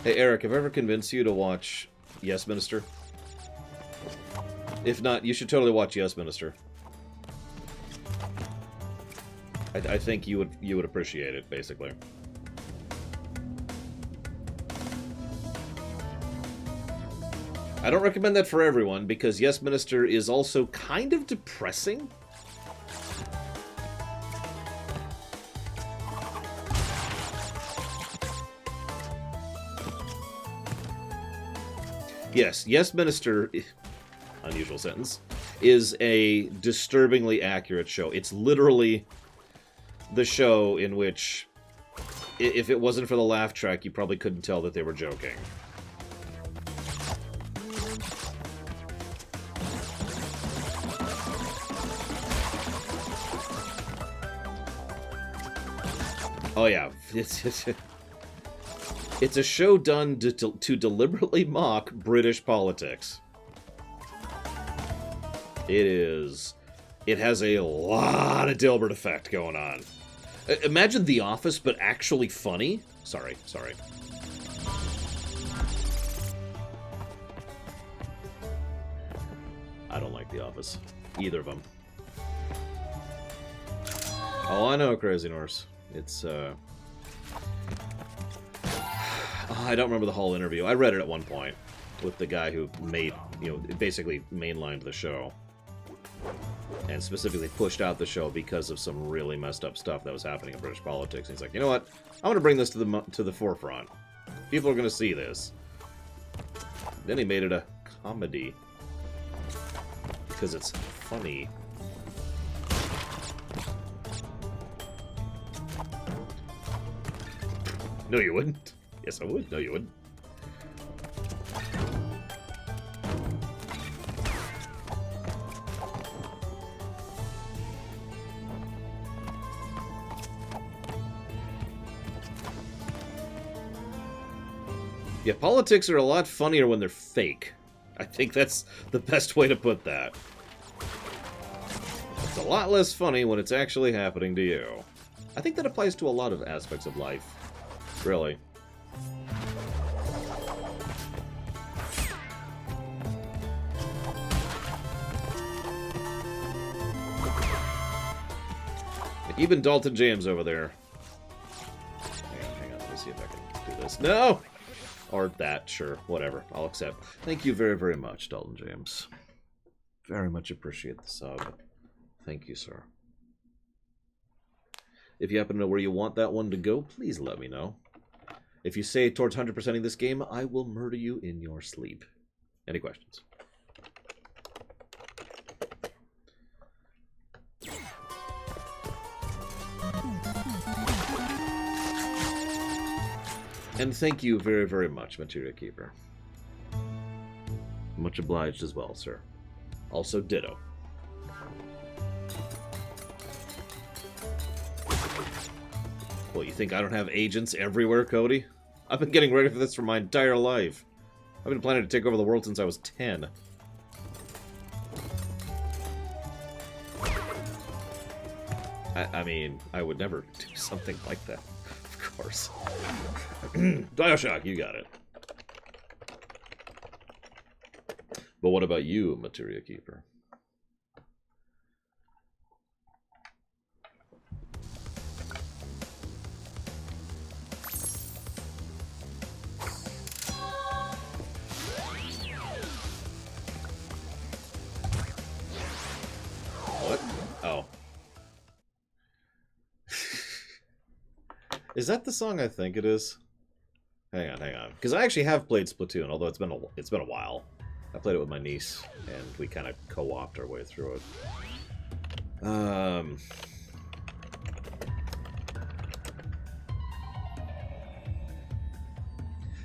Hey, Eric, have I ever convinced you to watch Yes, Minister? If not, you should totally watch Yes, Minister. I think you would appreciate it, basically. I don't recommend that for everyone, because Yes, Minister is also kind of depressing. Yes, Yes, Minister, unusual sentence, is a disturbingly accurate show. It's literally the show in which, if it wasn't for the laugh track, you probably couldn't tell that they were joking. Oh yeah, it's a show done to deliberately mock British politics. It has a lot of Dilbert effect going on. Imagine The Office, but actually funny. Sorry. I don't like The Office. Either of them. Oh, I know, Crazy Norse. It's, I don't remember the whole interview. I read it at one point with the guy who made, basically mainlined the show. And specifically pushed out the show because of some really messed up stuff that was happening in British politics. And he's like, you know what? I'm going to bring this to the forefront. People are going to see this. Then he made it a comedy. Because it's funny. No, you wouldn't. Yes, I would. No, you wouldn't. Yeah, politics are a lot funnier when they're fake. I think that's the best way to put that. It's a lot less funny when it's actually happening to you. I think that applies to a lot of aspects of life. Really. Even Dalton James over there. Hang on, let me see if I can do this. No! Or that, sure, whatever. I'll accept. Thank you very, very much, Dalton James. Very much appreciate the sub. Thank you, sir. If you happen to know where you want that one to go, please let me know. If you say towards 100%ing this game, I will murder you in your sleep. Any questions? And thank you very, very much, Materia Keeper. Much obliged as well, sir. Also, ditto. Well, you think I don't have agents everywhere, Cody? I've been getting ready for this for my entire life. I've been planning to take over the world since I was 10. I mean, I would never do something like that. Of course. Bioshock, you got it. But what about you, Materia Keeper? What? Oh. Is that the song I think it is? Hang on. Because I actually have played Splatoon, although it's been a while. I played it with my niece, and we kind of co-opted our way through it.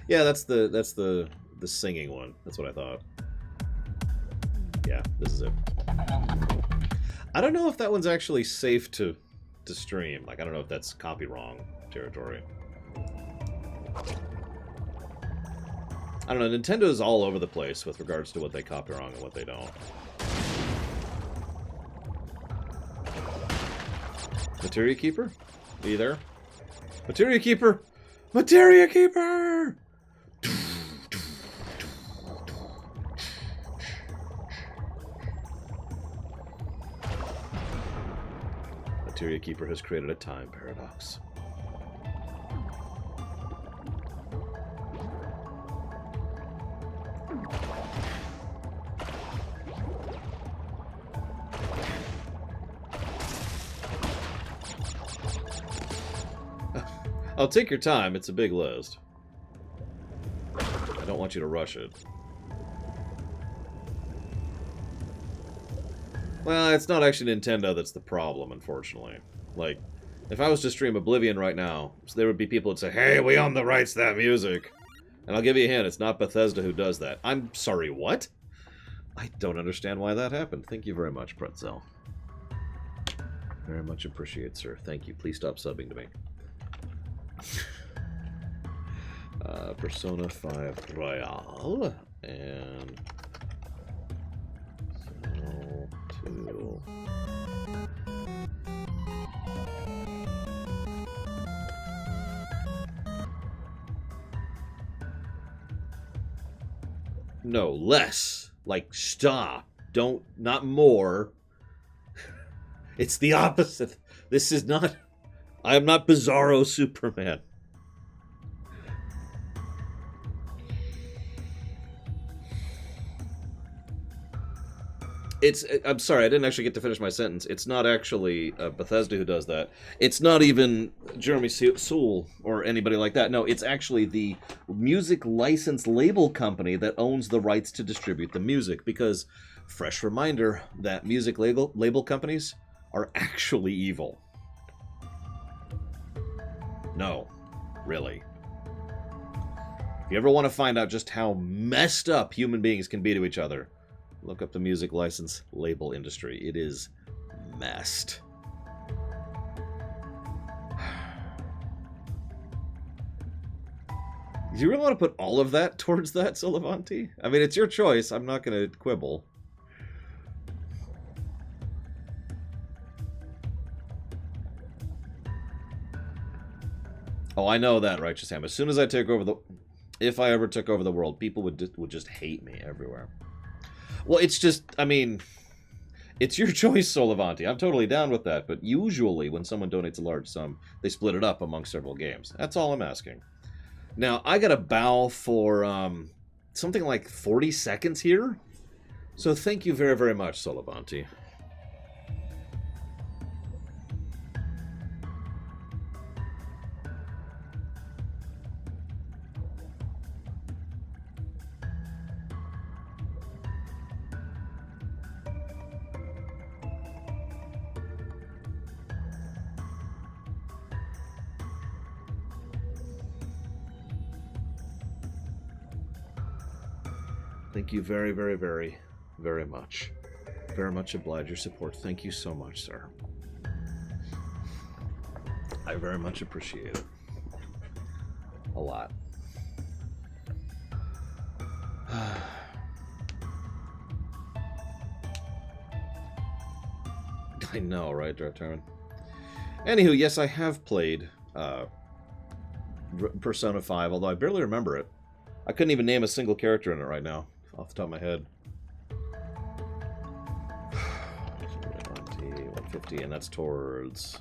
Yeah, that's the singing one. That's what I thought. Yeah, this is it. I don't know if that one's actually safe to stream. Like, I don't know if that's copy wrong territory. I don't know, Nintendo's all over the place with regards to what they copy wrong and what they don't. Materia Keeper? Are you there? Materia Keeper! Materia Keeper! Bacteria Keeper has created a time paradox. I'll take your time. It's a big list. I don't want you to rush it. Well, it's not actually Nintendo that's the problem, unfortunately. Like, if I was to stream Oblivion right now, there would be people that say, hey, we own the rights to that music. And I'll give you a hint, it's not Bethesda who does that. I'm sorry, what? I don't understand why that happened. Thank you very much, Pretzel. Very much appreciate, sir. Thank you. Please stop subbing to me. Persona 5 Royale and Persona 2. No, less. Like, stop. Don't, not more. It's the opposite. This is not, I am not Bizarro Superman. I'm sorry, I didn't actually get to finish my sentence. It's not actually Bethesda who does that. It's not even Jeremy Soule or anybody like that. No, it's actually the music license label company that owns the rights to distribute the music. Because, fresh reminder, that music label companies are actually evil. No, really. If you ever want to find out just how messed up human beings can be to each other, look up the music license label industry. It is messed. Do you really want to put all of that towards that, Solivanti? I mean, it's your choice. I'm not going to quibble. Oh, I know that, Righteous Ham. As soon as I take over the... If I ever took over the world, people would just hate me everywhere. Well, it's just, I mean, it's your choice, Solivanti. I'm totally down with that. But usually, when someone donates a large sum, they split it up among several games. That's all I'm asking. Now, I got to bow for something like 40 seconds here. So thank you very, very much, Solivanti. Thank you very, very, very, very much. Very much oblige your support. Thank you so much, sir. I very much appreciate it. A lot. I know, right, Dartarman? Anywho, yes, I have played Persona 5, although I barely remember it. I couldn't even name a single character in it right now, off the top of my head. 150, and that's towards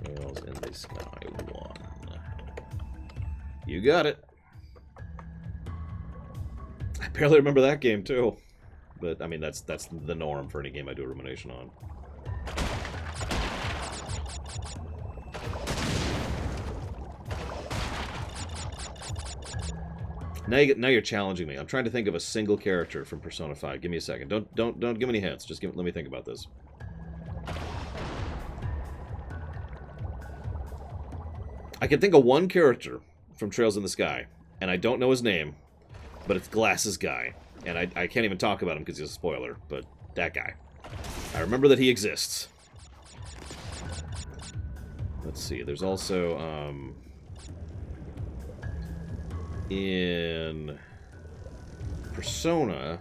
Trails in the Sky 1. You got it. I barely remember that game, too. But, I mean, that's the norm for any game I do a rumination on. Now you're challenging me. I'm trying to think of a single character from Persona 5. Give me a second. Don't give me any hints. Just let me think about this. I can think of one character from Trails in the Sky, and I don't know his name, but it's Glasses Guy. And I can't even talk about him because he's a spoiler, but that guy. I remember that he exists. Let's see. There's also, in Persona,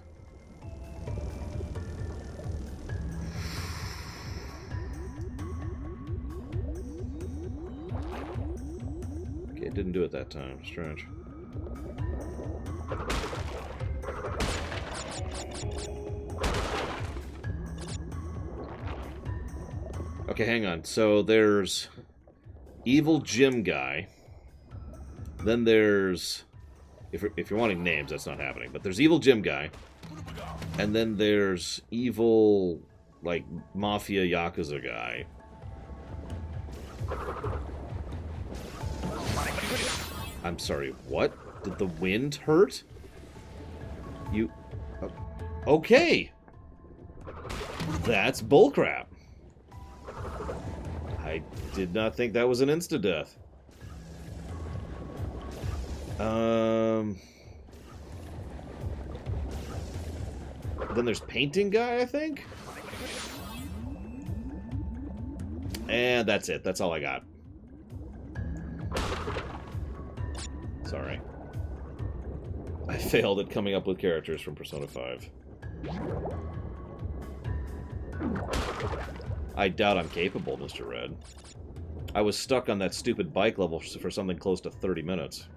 okay, it didn't do it that time. Strange. Okay, hang on. So there's Evil Jim Guy. Then there's... If you're wanting names, that's not happening. But there's Evil Jim Guy. And then there's Evil, like, Mafia Yakuza Guy. I'm sorry, what? Did the wind hurt? You... Okay! That's bullcrap. I did not think that was an insta-death. Then there's Painting Guy, I think? And that's it. That's all I got. Sorry. I failed at coming up with characters from Persona 5. I doubt I'm capable, Mr. Red. I was stuck on that stupid bike level for something close to 30 minutes.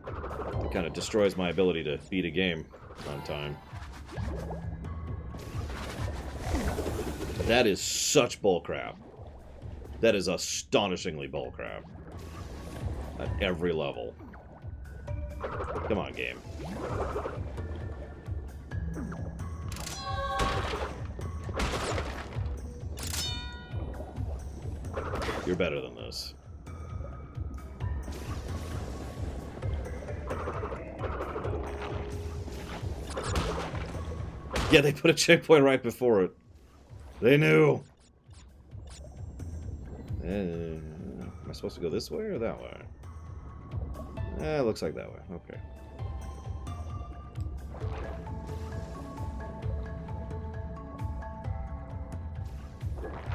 It kind of destroys my ability to beat a game on time. That is such bullcrap. That is astonishingly bullcrap. At every level. Come on, game. You're better than this. Yeah, they put a checkpoint right before it. They knew. Am I supposed to go this way or that way? It looks like that way. Okay.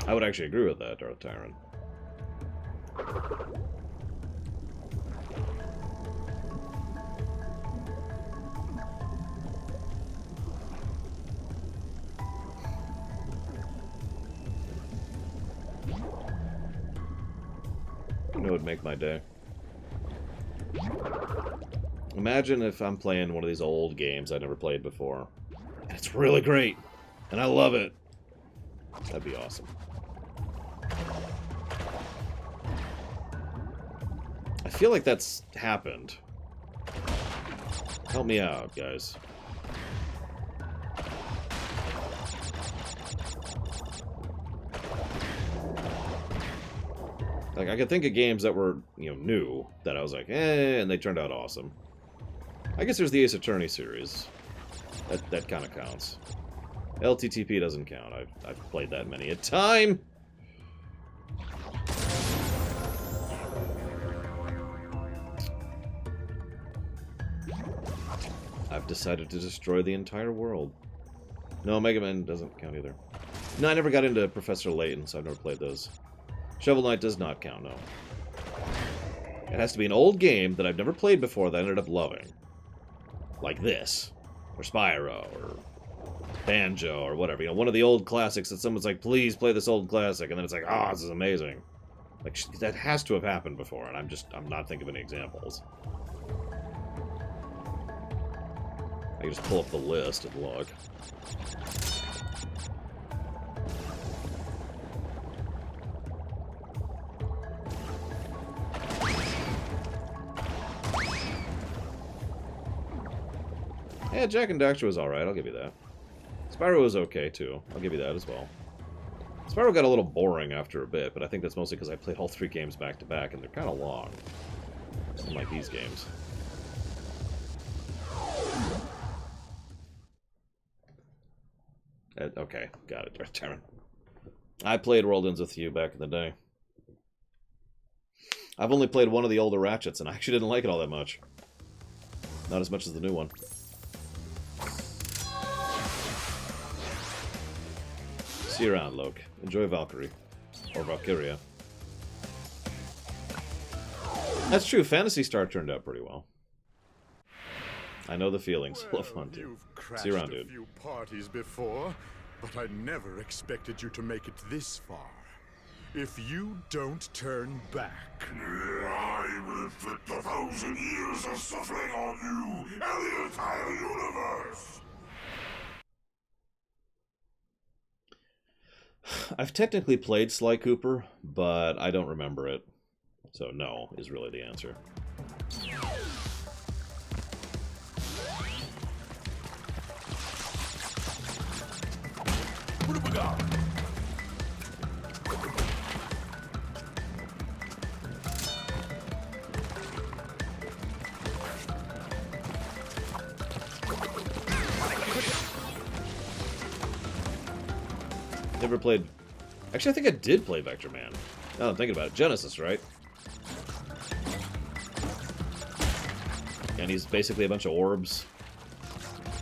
I would actually agree with that, Darth Tyrant. It would make my day. Imagine if I'm playing one of these old games I never played before. And it's really great. And I love it. That'd be awesome. I feel like that's happened. Help me out, guys. Like, I could think of games that were, you know, new, that I was like, and they turned out awesome. I guess there's the Ace Attorney series. That kind of counts. LTTP doesn't count. I've played that many a time! I've decided to destroy the entire world. No, Mega Man doesn't count either. No, I never got into Professor Layton, so I've never played those. Shovel Knight does not count, no. It has to be an old game that I've never played before that I ended up loving. Like this. Or Spyro, or Banjo, or whatever. You know, one of the old classics that someone's like, please play this old classic, and then it's like, oh, this is amazing. Like, that has to have happened before, and I'm not thinking of any examples. I can just pull up the list and look. Yeah, Jak and Daxter was alright, I'll give you that. Spyro was okay, too. I'll give you that as well. Spyro got a little boring after a bit, but I think that's mostly because I played all 3 games back-to-back, and they're kind of long. Unlike these games. Okay, got it, Darth Tyrant. I played World Ends With You back in the day. I've only played one of the older Ratchets, and I actually didn't like it all that much. Not as much as the new one. See you around, Loke. Enjoy Valkyrie. Or Valkyria. That's true, Phantasy Star turned out pretty well. I know the feelings. Full of fun, too. See you around, dude. I've crashed a few parties before, but I never expected you to make it this far. If you don't turn back... I will inflict 1,000 years of suffering on you and the entire universe! I've technically played Sly Cooper, but I don't remember it. So no is really the answer. What have we got? Never played... Actually, I think I did play Vector Man. Now I'm thinking about it. Genesis, right? And he's basically a bunch of orbs.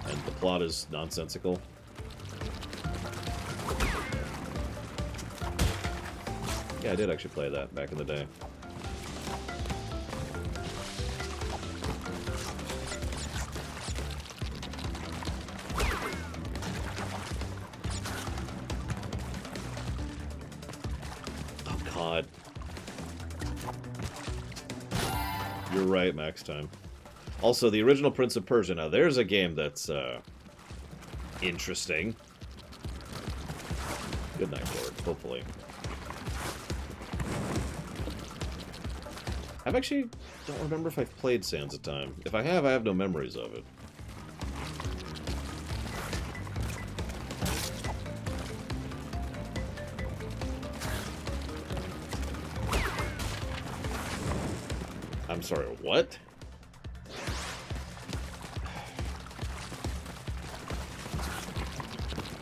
And the plot is nonsensical. Yeah, I did actually play that back in the day. God. You're right, Max Time. Also, the original Prince of Persia. Now, there's a game that's, interesting. Good night, Lord, hopefully. I actually don't remember if I've played Sands of Time. If I have no memories of it. I'm sorry, what?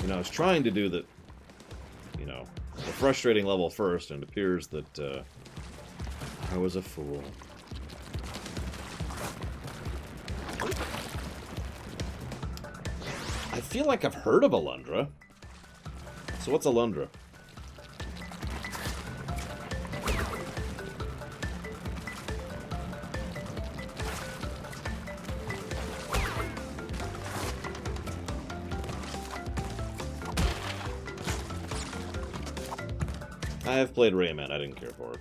You know, I was trying to do the, you know, the frustrating level first, and it appears that, I was a fool. I feel like I've heard of Alundra. So what's Alundra? I have played Rayman, I didn't care for it.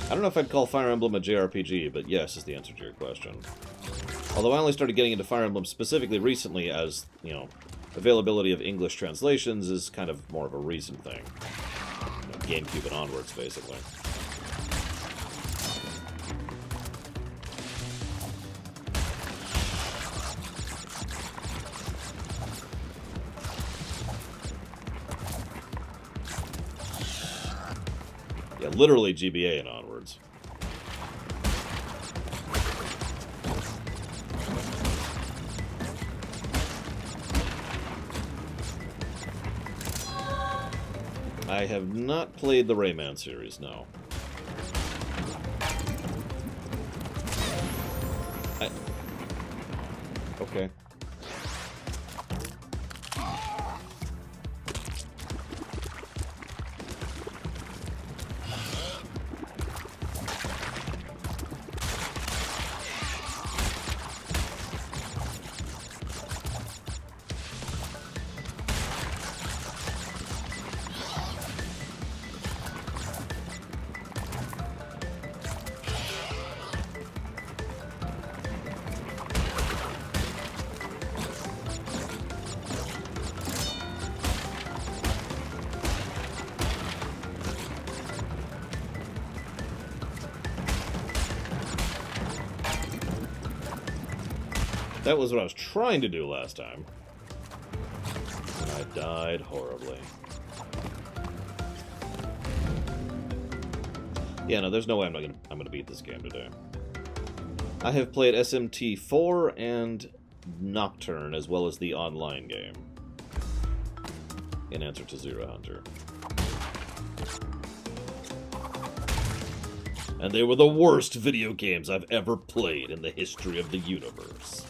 I don't know if I'd call Fire Emblem a JRPG, but yes is the answer to your question. Although I only started getting into Fire Emblem specifically recently as, you know, availability of English translations is kind of more of a recent thing. You know, GameCube and onwards, basically. Yeah, literally GBA and onwards. I have not played the Rayman series, no. Okay. That was what I was trying to do last time. And I died horribly. Yeah, no, there's no way I'm gonna beat this game today. I have played SMT4 and Nocturne, as well as the online game. In answer to Zero Hunter. And they were the worst video games I've ever played in the history of the universe.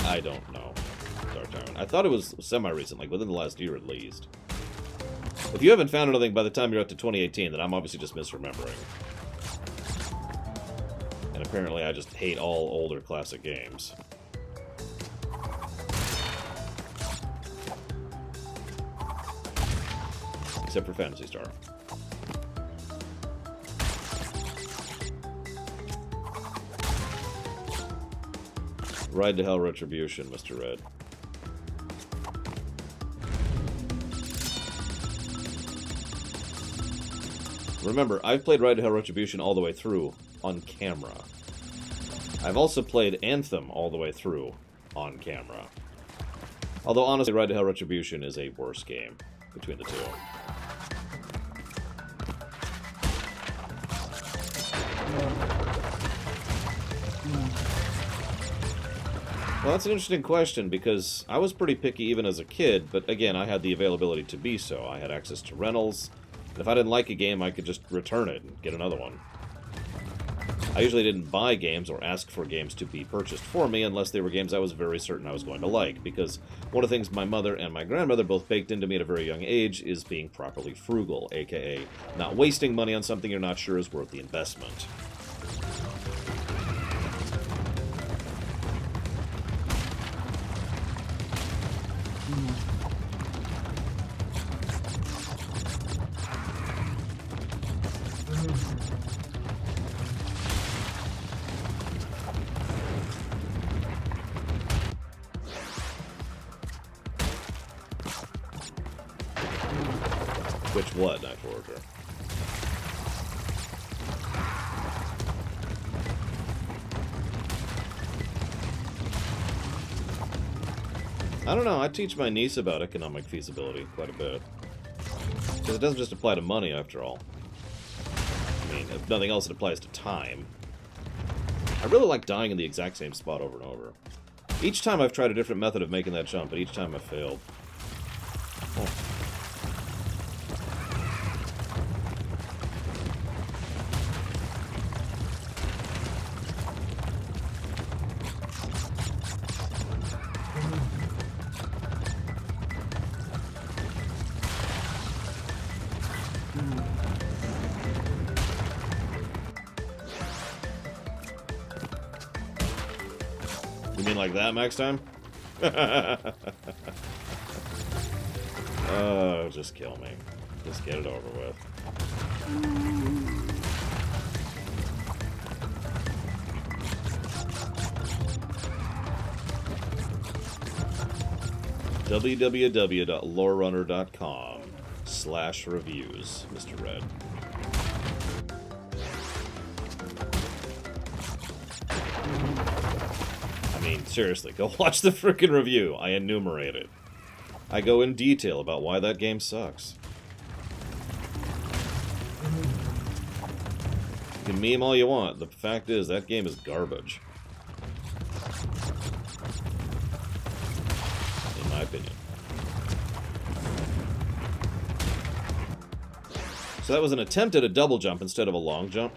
I don't know. Dark Tyrant. I thought it was semi-recent, like within the last year at least. If you haven't found anything by the time you're up to 2018, then I'm obviously just misremembering. And apparently I just hate all older classic games. except for Phantasy Star. Ride to Hell Retribution, Mr. Red. Remember, I've played Ride to Hell Retribution all the way through on camera. I've also played Anthem all the way through on camera. Although, honestly, Ride to Hell Retribution is a worse game between the two. Well, that's an interesting question, because I was pretty picky even as a kid, but again, I had the availability to be so. I had access to rentals, and if I didn't like a game, I could just return it and get another one. I usually didn't buy games or ask for games to be purchased for me unless they were games I was very certain I was going to like, because one of the things my mother and my grandmother both baked into me at a very young age is being properly frugal, aka not wasting money on something you're not sure is worth the investment. Which what, Night Forger? I don't know, I teach my niece about economic feasibility quite a bit. Because it doesn't just apply to money, after all. I mean, if nothing else, it applies to time. I really like dying in the exact same spot over and over. Each time I've tried a different method of making that jump, but each time I've failed. Oh. You mean like that, max time? Oh, just kill me. Just get it over with. www.lorerunner.com/reviews, Mr. Red. I mean, seriously, go watch the frickin' review. I enumerate it. I go in detail about why that game sucks. You can meme all you want. The fact is, that game is garbage. In my opinion. So that was an attempt at a double jump instead of a long jump.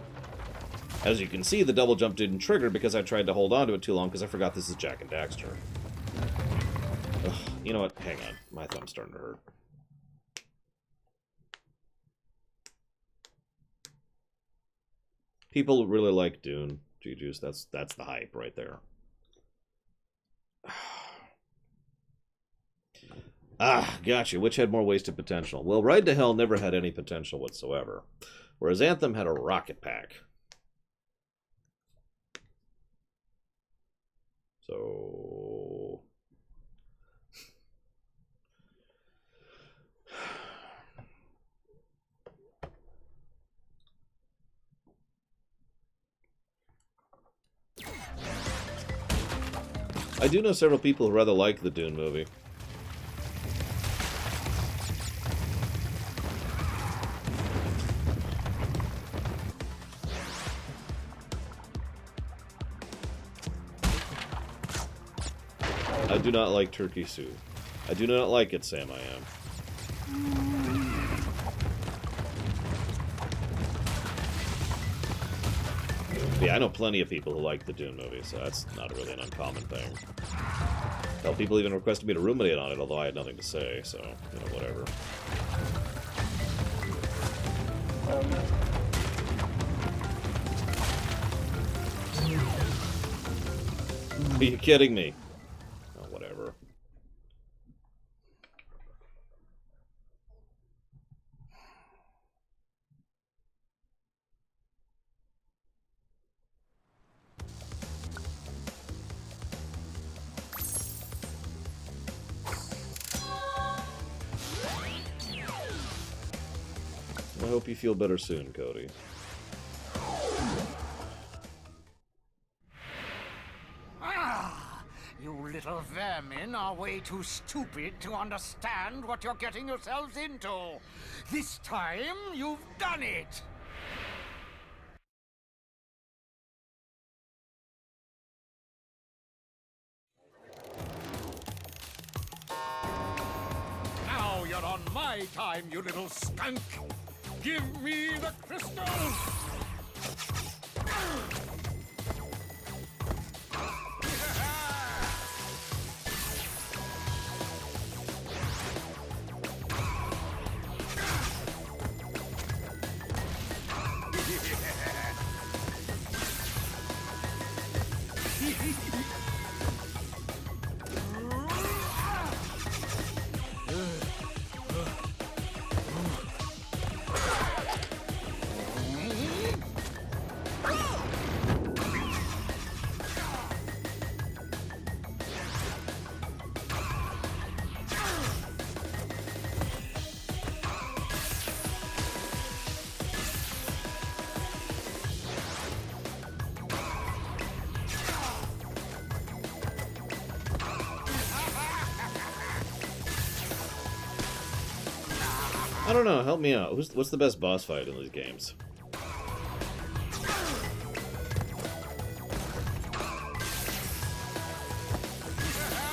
As you can see, the double jump didn't trigger because I tried to hold on to it too long because I forgot this is Jak and Daxter. Ugh, you know what? Hang on. My thumb's starting to hurt. People really like Dune. G-Juice, that's the hype right there. Ah, gotcha. Which had more wasted potential? Well, Ride to Hell never had any potential whatsoever, whereas Anthem had a rocket pack. So... I do know several people who rather like the Dune movie. I do not like turkey soup. I do not like it, Sam I Am. Yeah, I know plenty of people who like the Dune movie, so that's not really an uncommon thing. Hell, people even requested me to ruminate on it, although I had nothing to say, so, you know, whatever. Are you kidding me? Oh, whatever. I hope you feel better soon, Cody. You little vermin are way too stupid to understand what you're getting yourselves into. This time, you've done it! Now you're on my time, you little skunk! Give me the crystals! I don't know, help me out. What's the best boss fight in these games?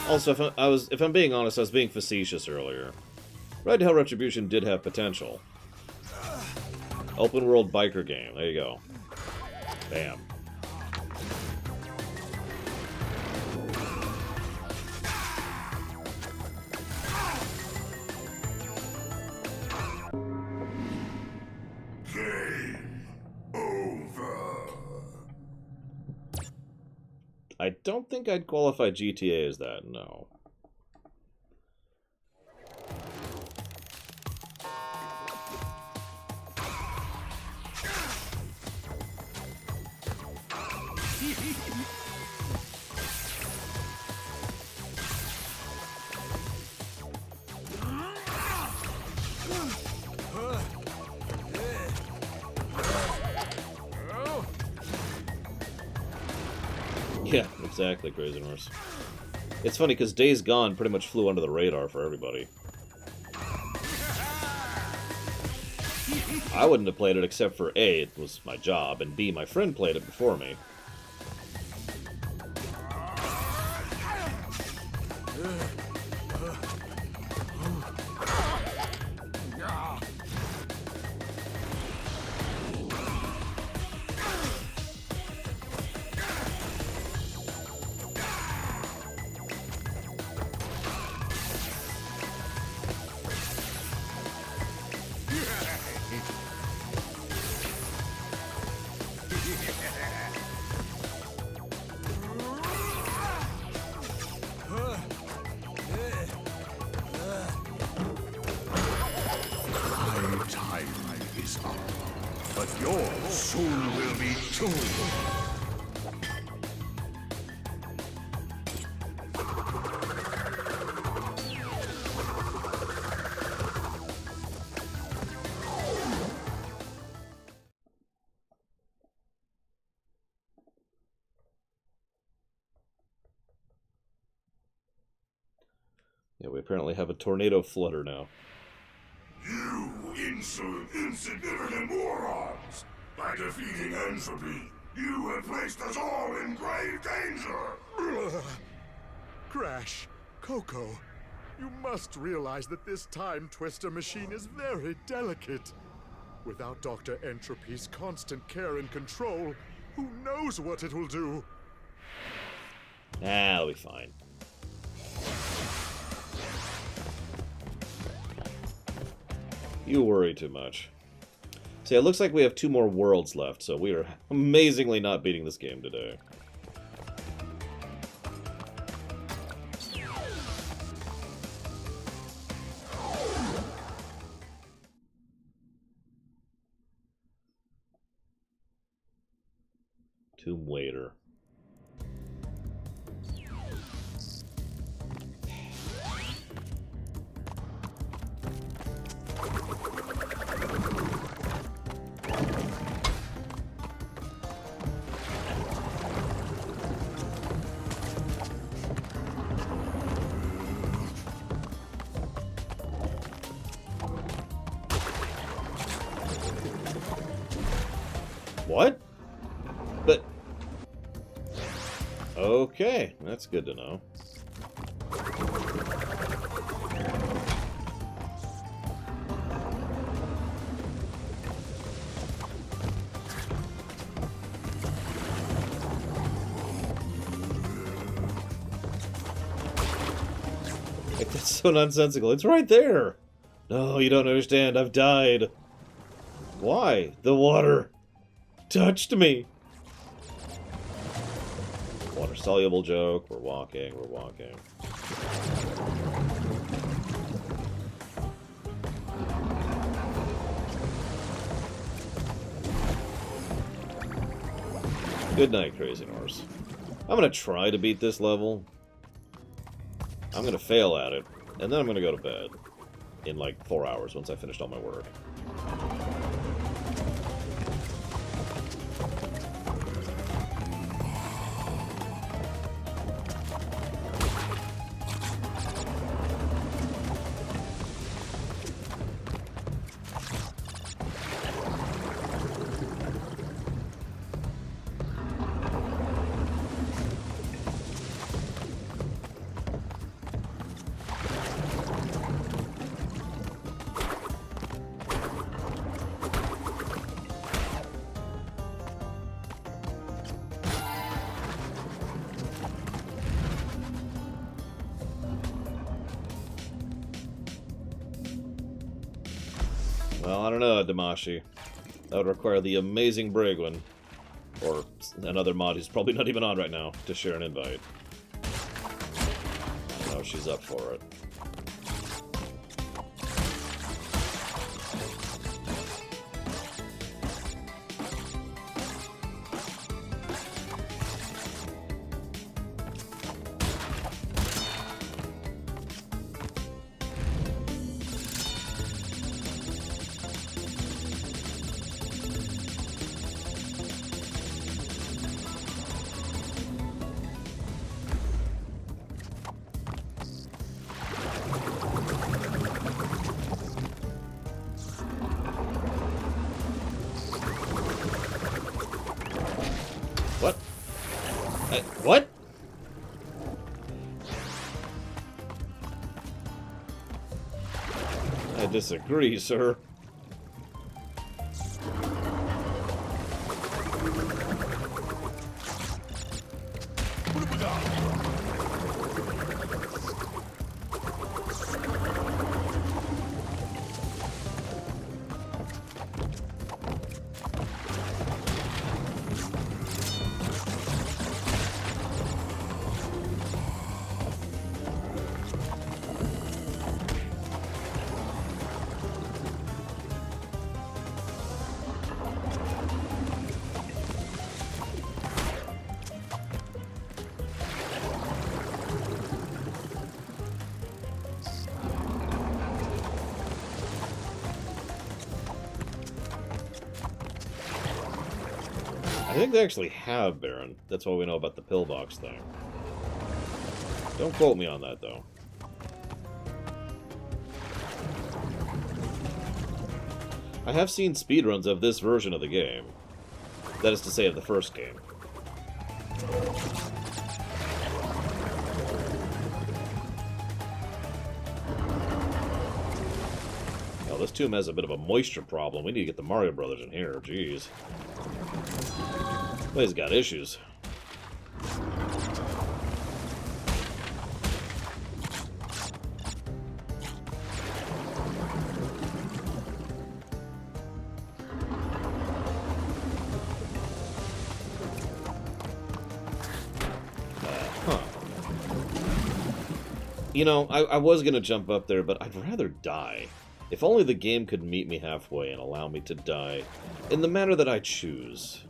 Also, if I'm being honest, I was being facetious earlier. Red Hell Retribution did have potential. Open world biker game. There you go. Bam. Game over. I don't think I'd qualify GTA as that, no. Yeah, exactly, Crazy Norse. It's funny, because Days Gone pretty much flew under the radar for everybody. I wouldn't have played it except for A, it was my job, and B, my friend played it before me. My time is up, but yours soon will be too. Yeah, we apparently have a tornado flutter now. You insignificant morons! By defeating entropy, you have placed us all in grave danger! Crash, Coco, you must realize that this time twister machine is very delicate. Without Dr. Entropy's constant care and control, who knows what it will do? Ah, I'll be fine. You worry too much. See, it looks like we have 2 more worlds left, so we are amazingly not beating this game today. Tomb Raider. What? But... Okay, that's good to know. Like, that's so nonsensical. It's right there! No, you don't understand. I've died. Why? The water touched me. Water-soluble joke. We're walking, we're walking. Good night, Crazy Norse. I'm gonna try to beat this level. I'm gonna fail at it, and then I'm gonna go to bed. In like 4 hours once I finished all my work. Well, I don't know, Damashi. That would require the amazing Bragwin, or another mod who's probably not even on right now, to share an invite. Oh, she's up for it. What? What? I disagree, sir. I think they actually have Baron. That's all we know about the pillbox thing. Don't quote me on that, though. I have seen speedruns of this version of the game. That is to say, of the first game. Oh, this tomb has a bit of a moisture problem. We need to get the Mario Brothers in here. Jeez. Well, he's got issues. You know, I was going to jump up there, but I'd rather die. If only the game could meet me halfway and allow me to die in the manner that I choose.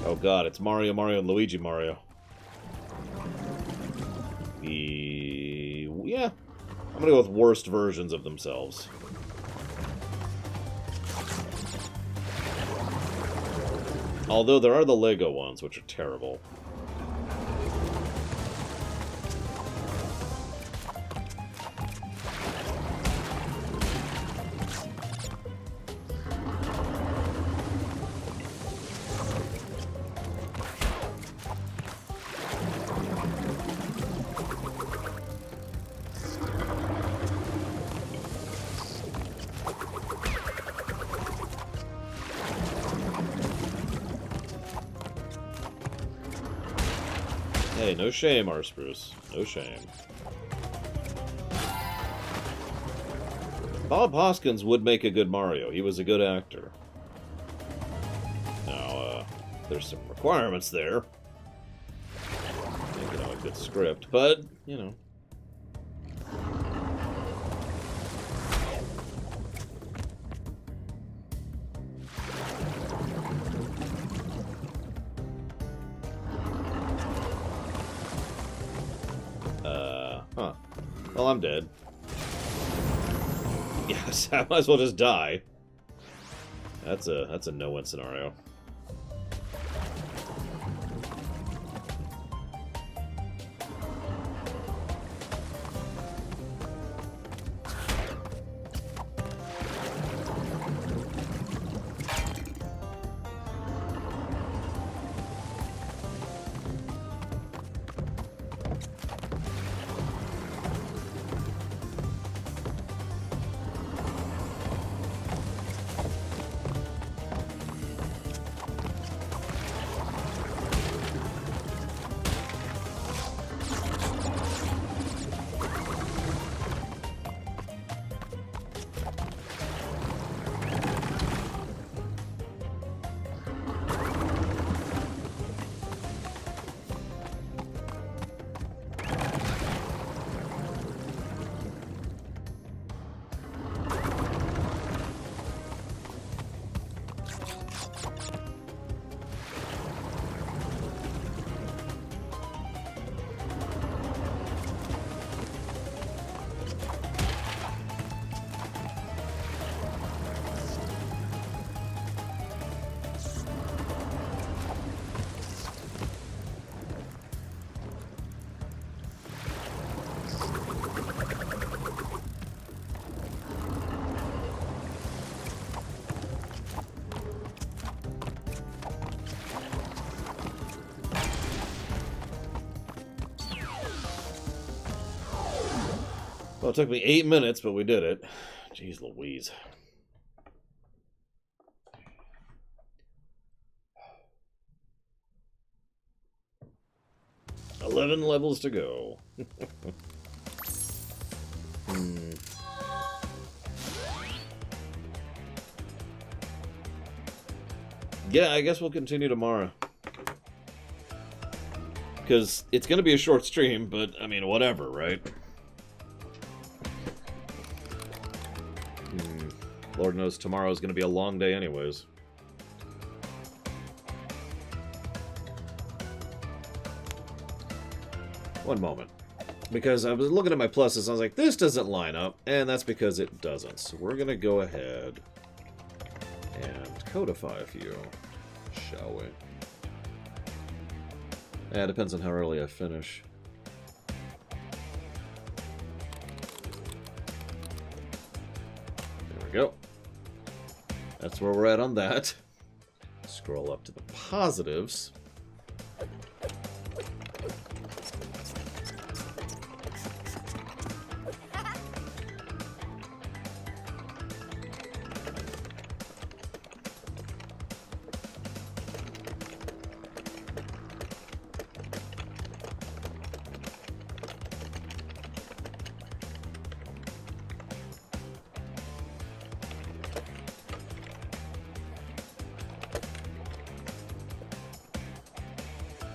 Oh god, it's Mario, Mario, and Luigi Mario. Yeah, I'm gonna go with worst versions of themselves. Although there are the Lego ones, which are terrible. Hey, no shame, R. Spruce. No shame. Bob Hoskins would make a good Mario. He was a good actor. Now, there's some requirements there. You know, a good script, but, you know. Huh. Well, I'm dead. Yes, I might as well just die. That's a no-win scenario. Well, it took me 8 minutes, but we did it. Jeez Louise. "11 levels to go." Yeah, I guess we'll continue tomorrow. Because it's going to be a short stream, but, I mean, whatever, right? Lord knows tomorrow's going to be a long day anyways. One moment. Because I was looking at my pluses, and I was like, this doesn't line up, and that's because it doesn't. So we're going to go ahead and codify a few, shall we? Yeah, it depends on how early I finish. There we go. That's where we're at on that. Scroll up to the positives.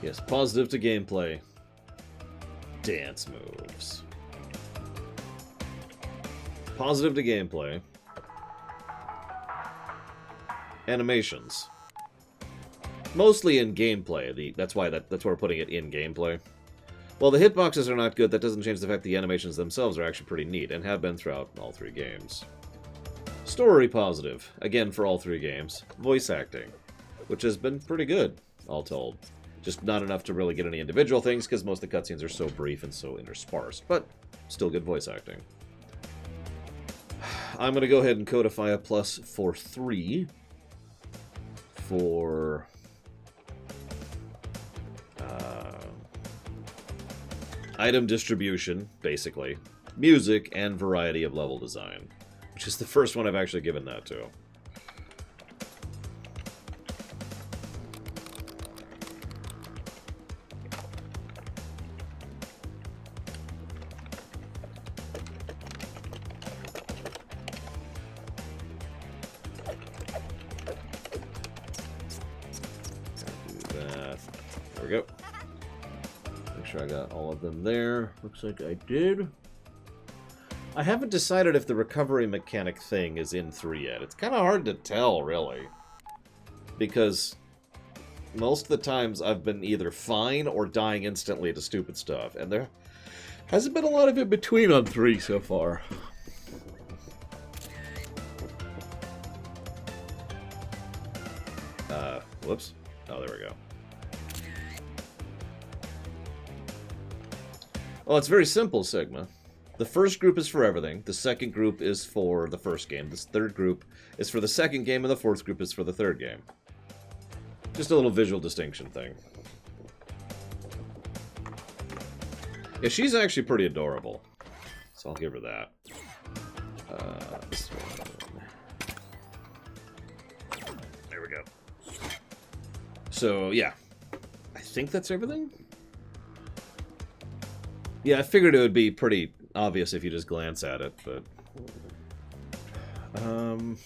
Yes, positive to gameplay. Dance moves. Positive to gameplay. Animations. Mostly in gameplay. That's why we're putting it in gameplay. While the hitboxes are not good, that doesn't change the fact the animations themselves are actually pretty neat, and have been throughout all 3 games. Story positive. Again, for all 3 games. Voice acting. Which has been pretty good, all told. Just not enough to really get any individual things, because most of the cutscenes are so brief and so interspersed, but still good voice acting. I'm going to go ahead and codify a plus for 3 for item distribution, basically, music, and variety of level design, which is the first one I've actually given that to. sure I got all of them there. Looks like I did. I haven't decided if the recovery mechanic thing is in 3 yet. It's kind of hard to tell, really. Because most of the times I've been either fine or dying instantly to stupid stuff. And there hasn't been a lot of in between on 3 so far. Whoops. Oh, there we go. Well, it's very simple, Sigma. The first group is for everything. The second group is for the first game. This third group is for the second game, and the fourth group is for the third game. Just a little visual distinction thing. Yeah, she's actually pretty adorable. So I'll give her that. This one. There we go. So, yeah. I think that's everything? Yeah, I figured it would be pretty obvious if you just glance at it, but... Look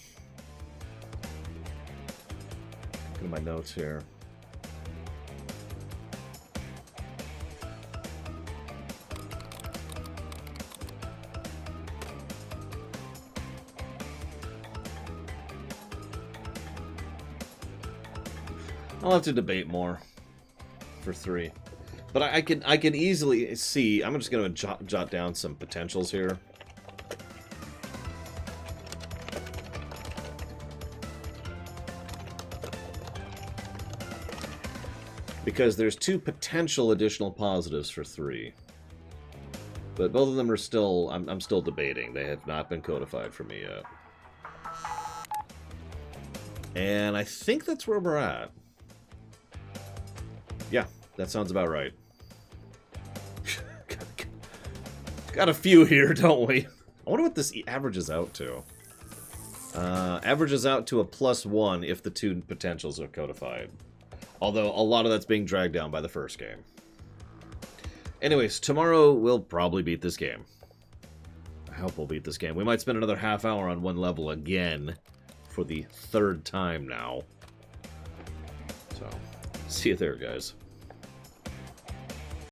at my notes here. I'll have to debate more for 3. But I can easily see... I'm just going to jot down some potentials here. Because there's 2 potential additional positives for 3. But both of them are still... I'm still debating. They have not been codified for me yet. And I think that's where we're at. Yeah, that sounds about right. Got a few here, don't we? I wonder what this averages out to. Averages out to a +1 if the 2 potentials are codified. Although a lot of that's being dragged down by the first game. Anyways, tomorrow we'll probably beat this game. I hope we'll beat this game. We might spend another half hour on one level again for the 3rd time now. So, see you there, guys.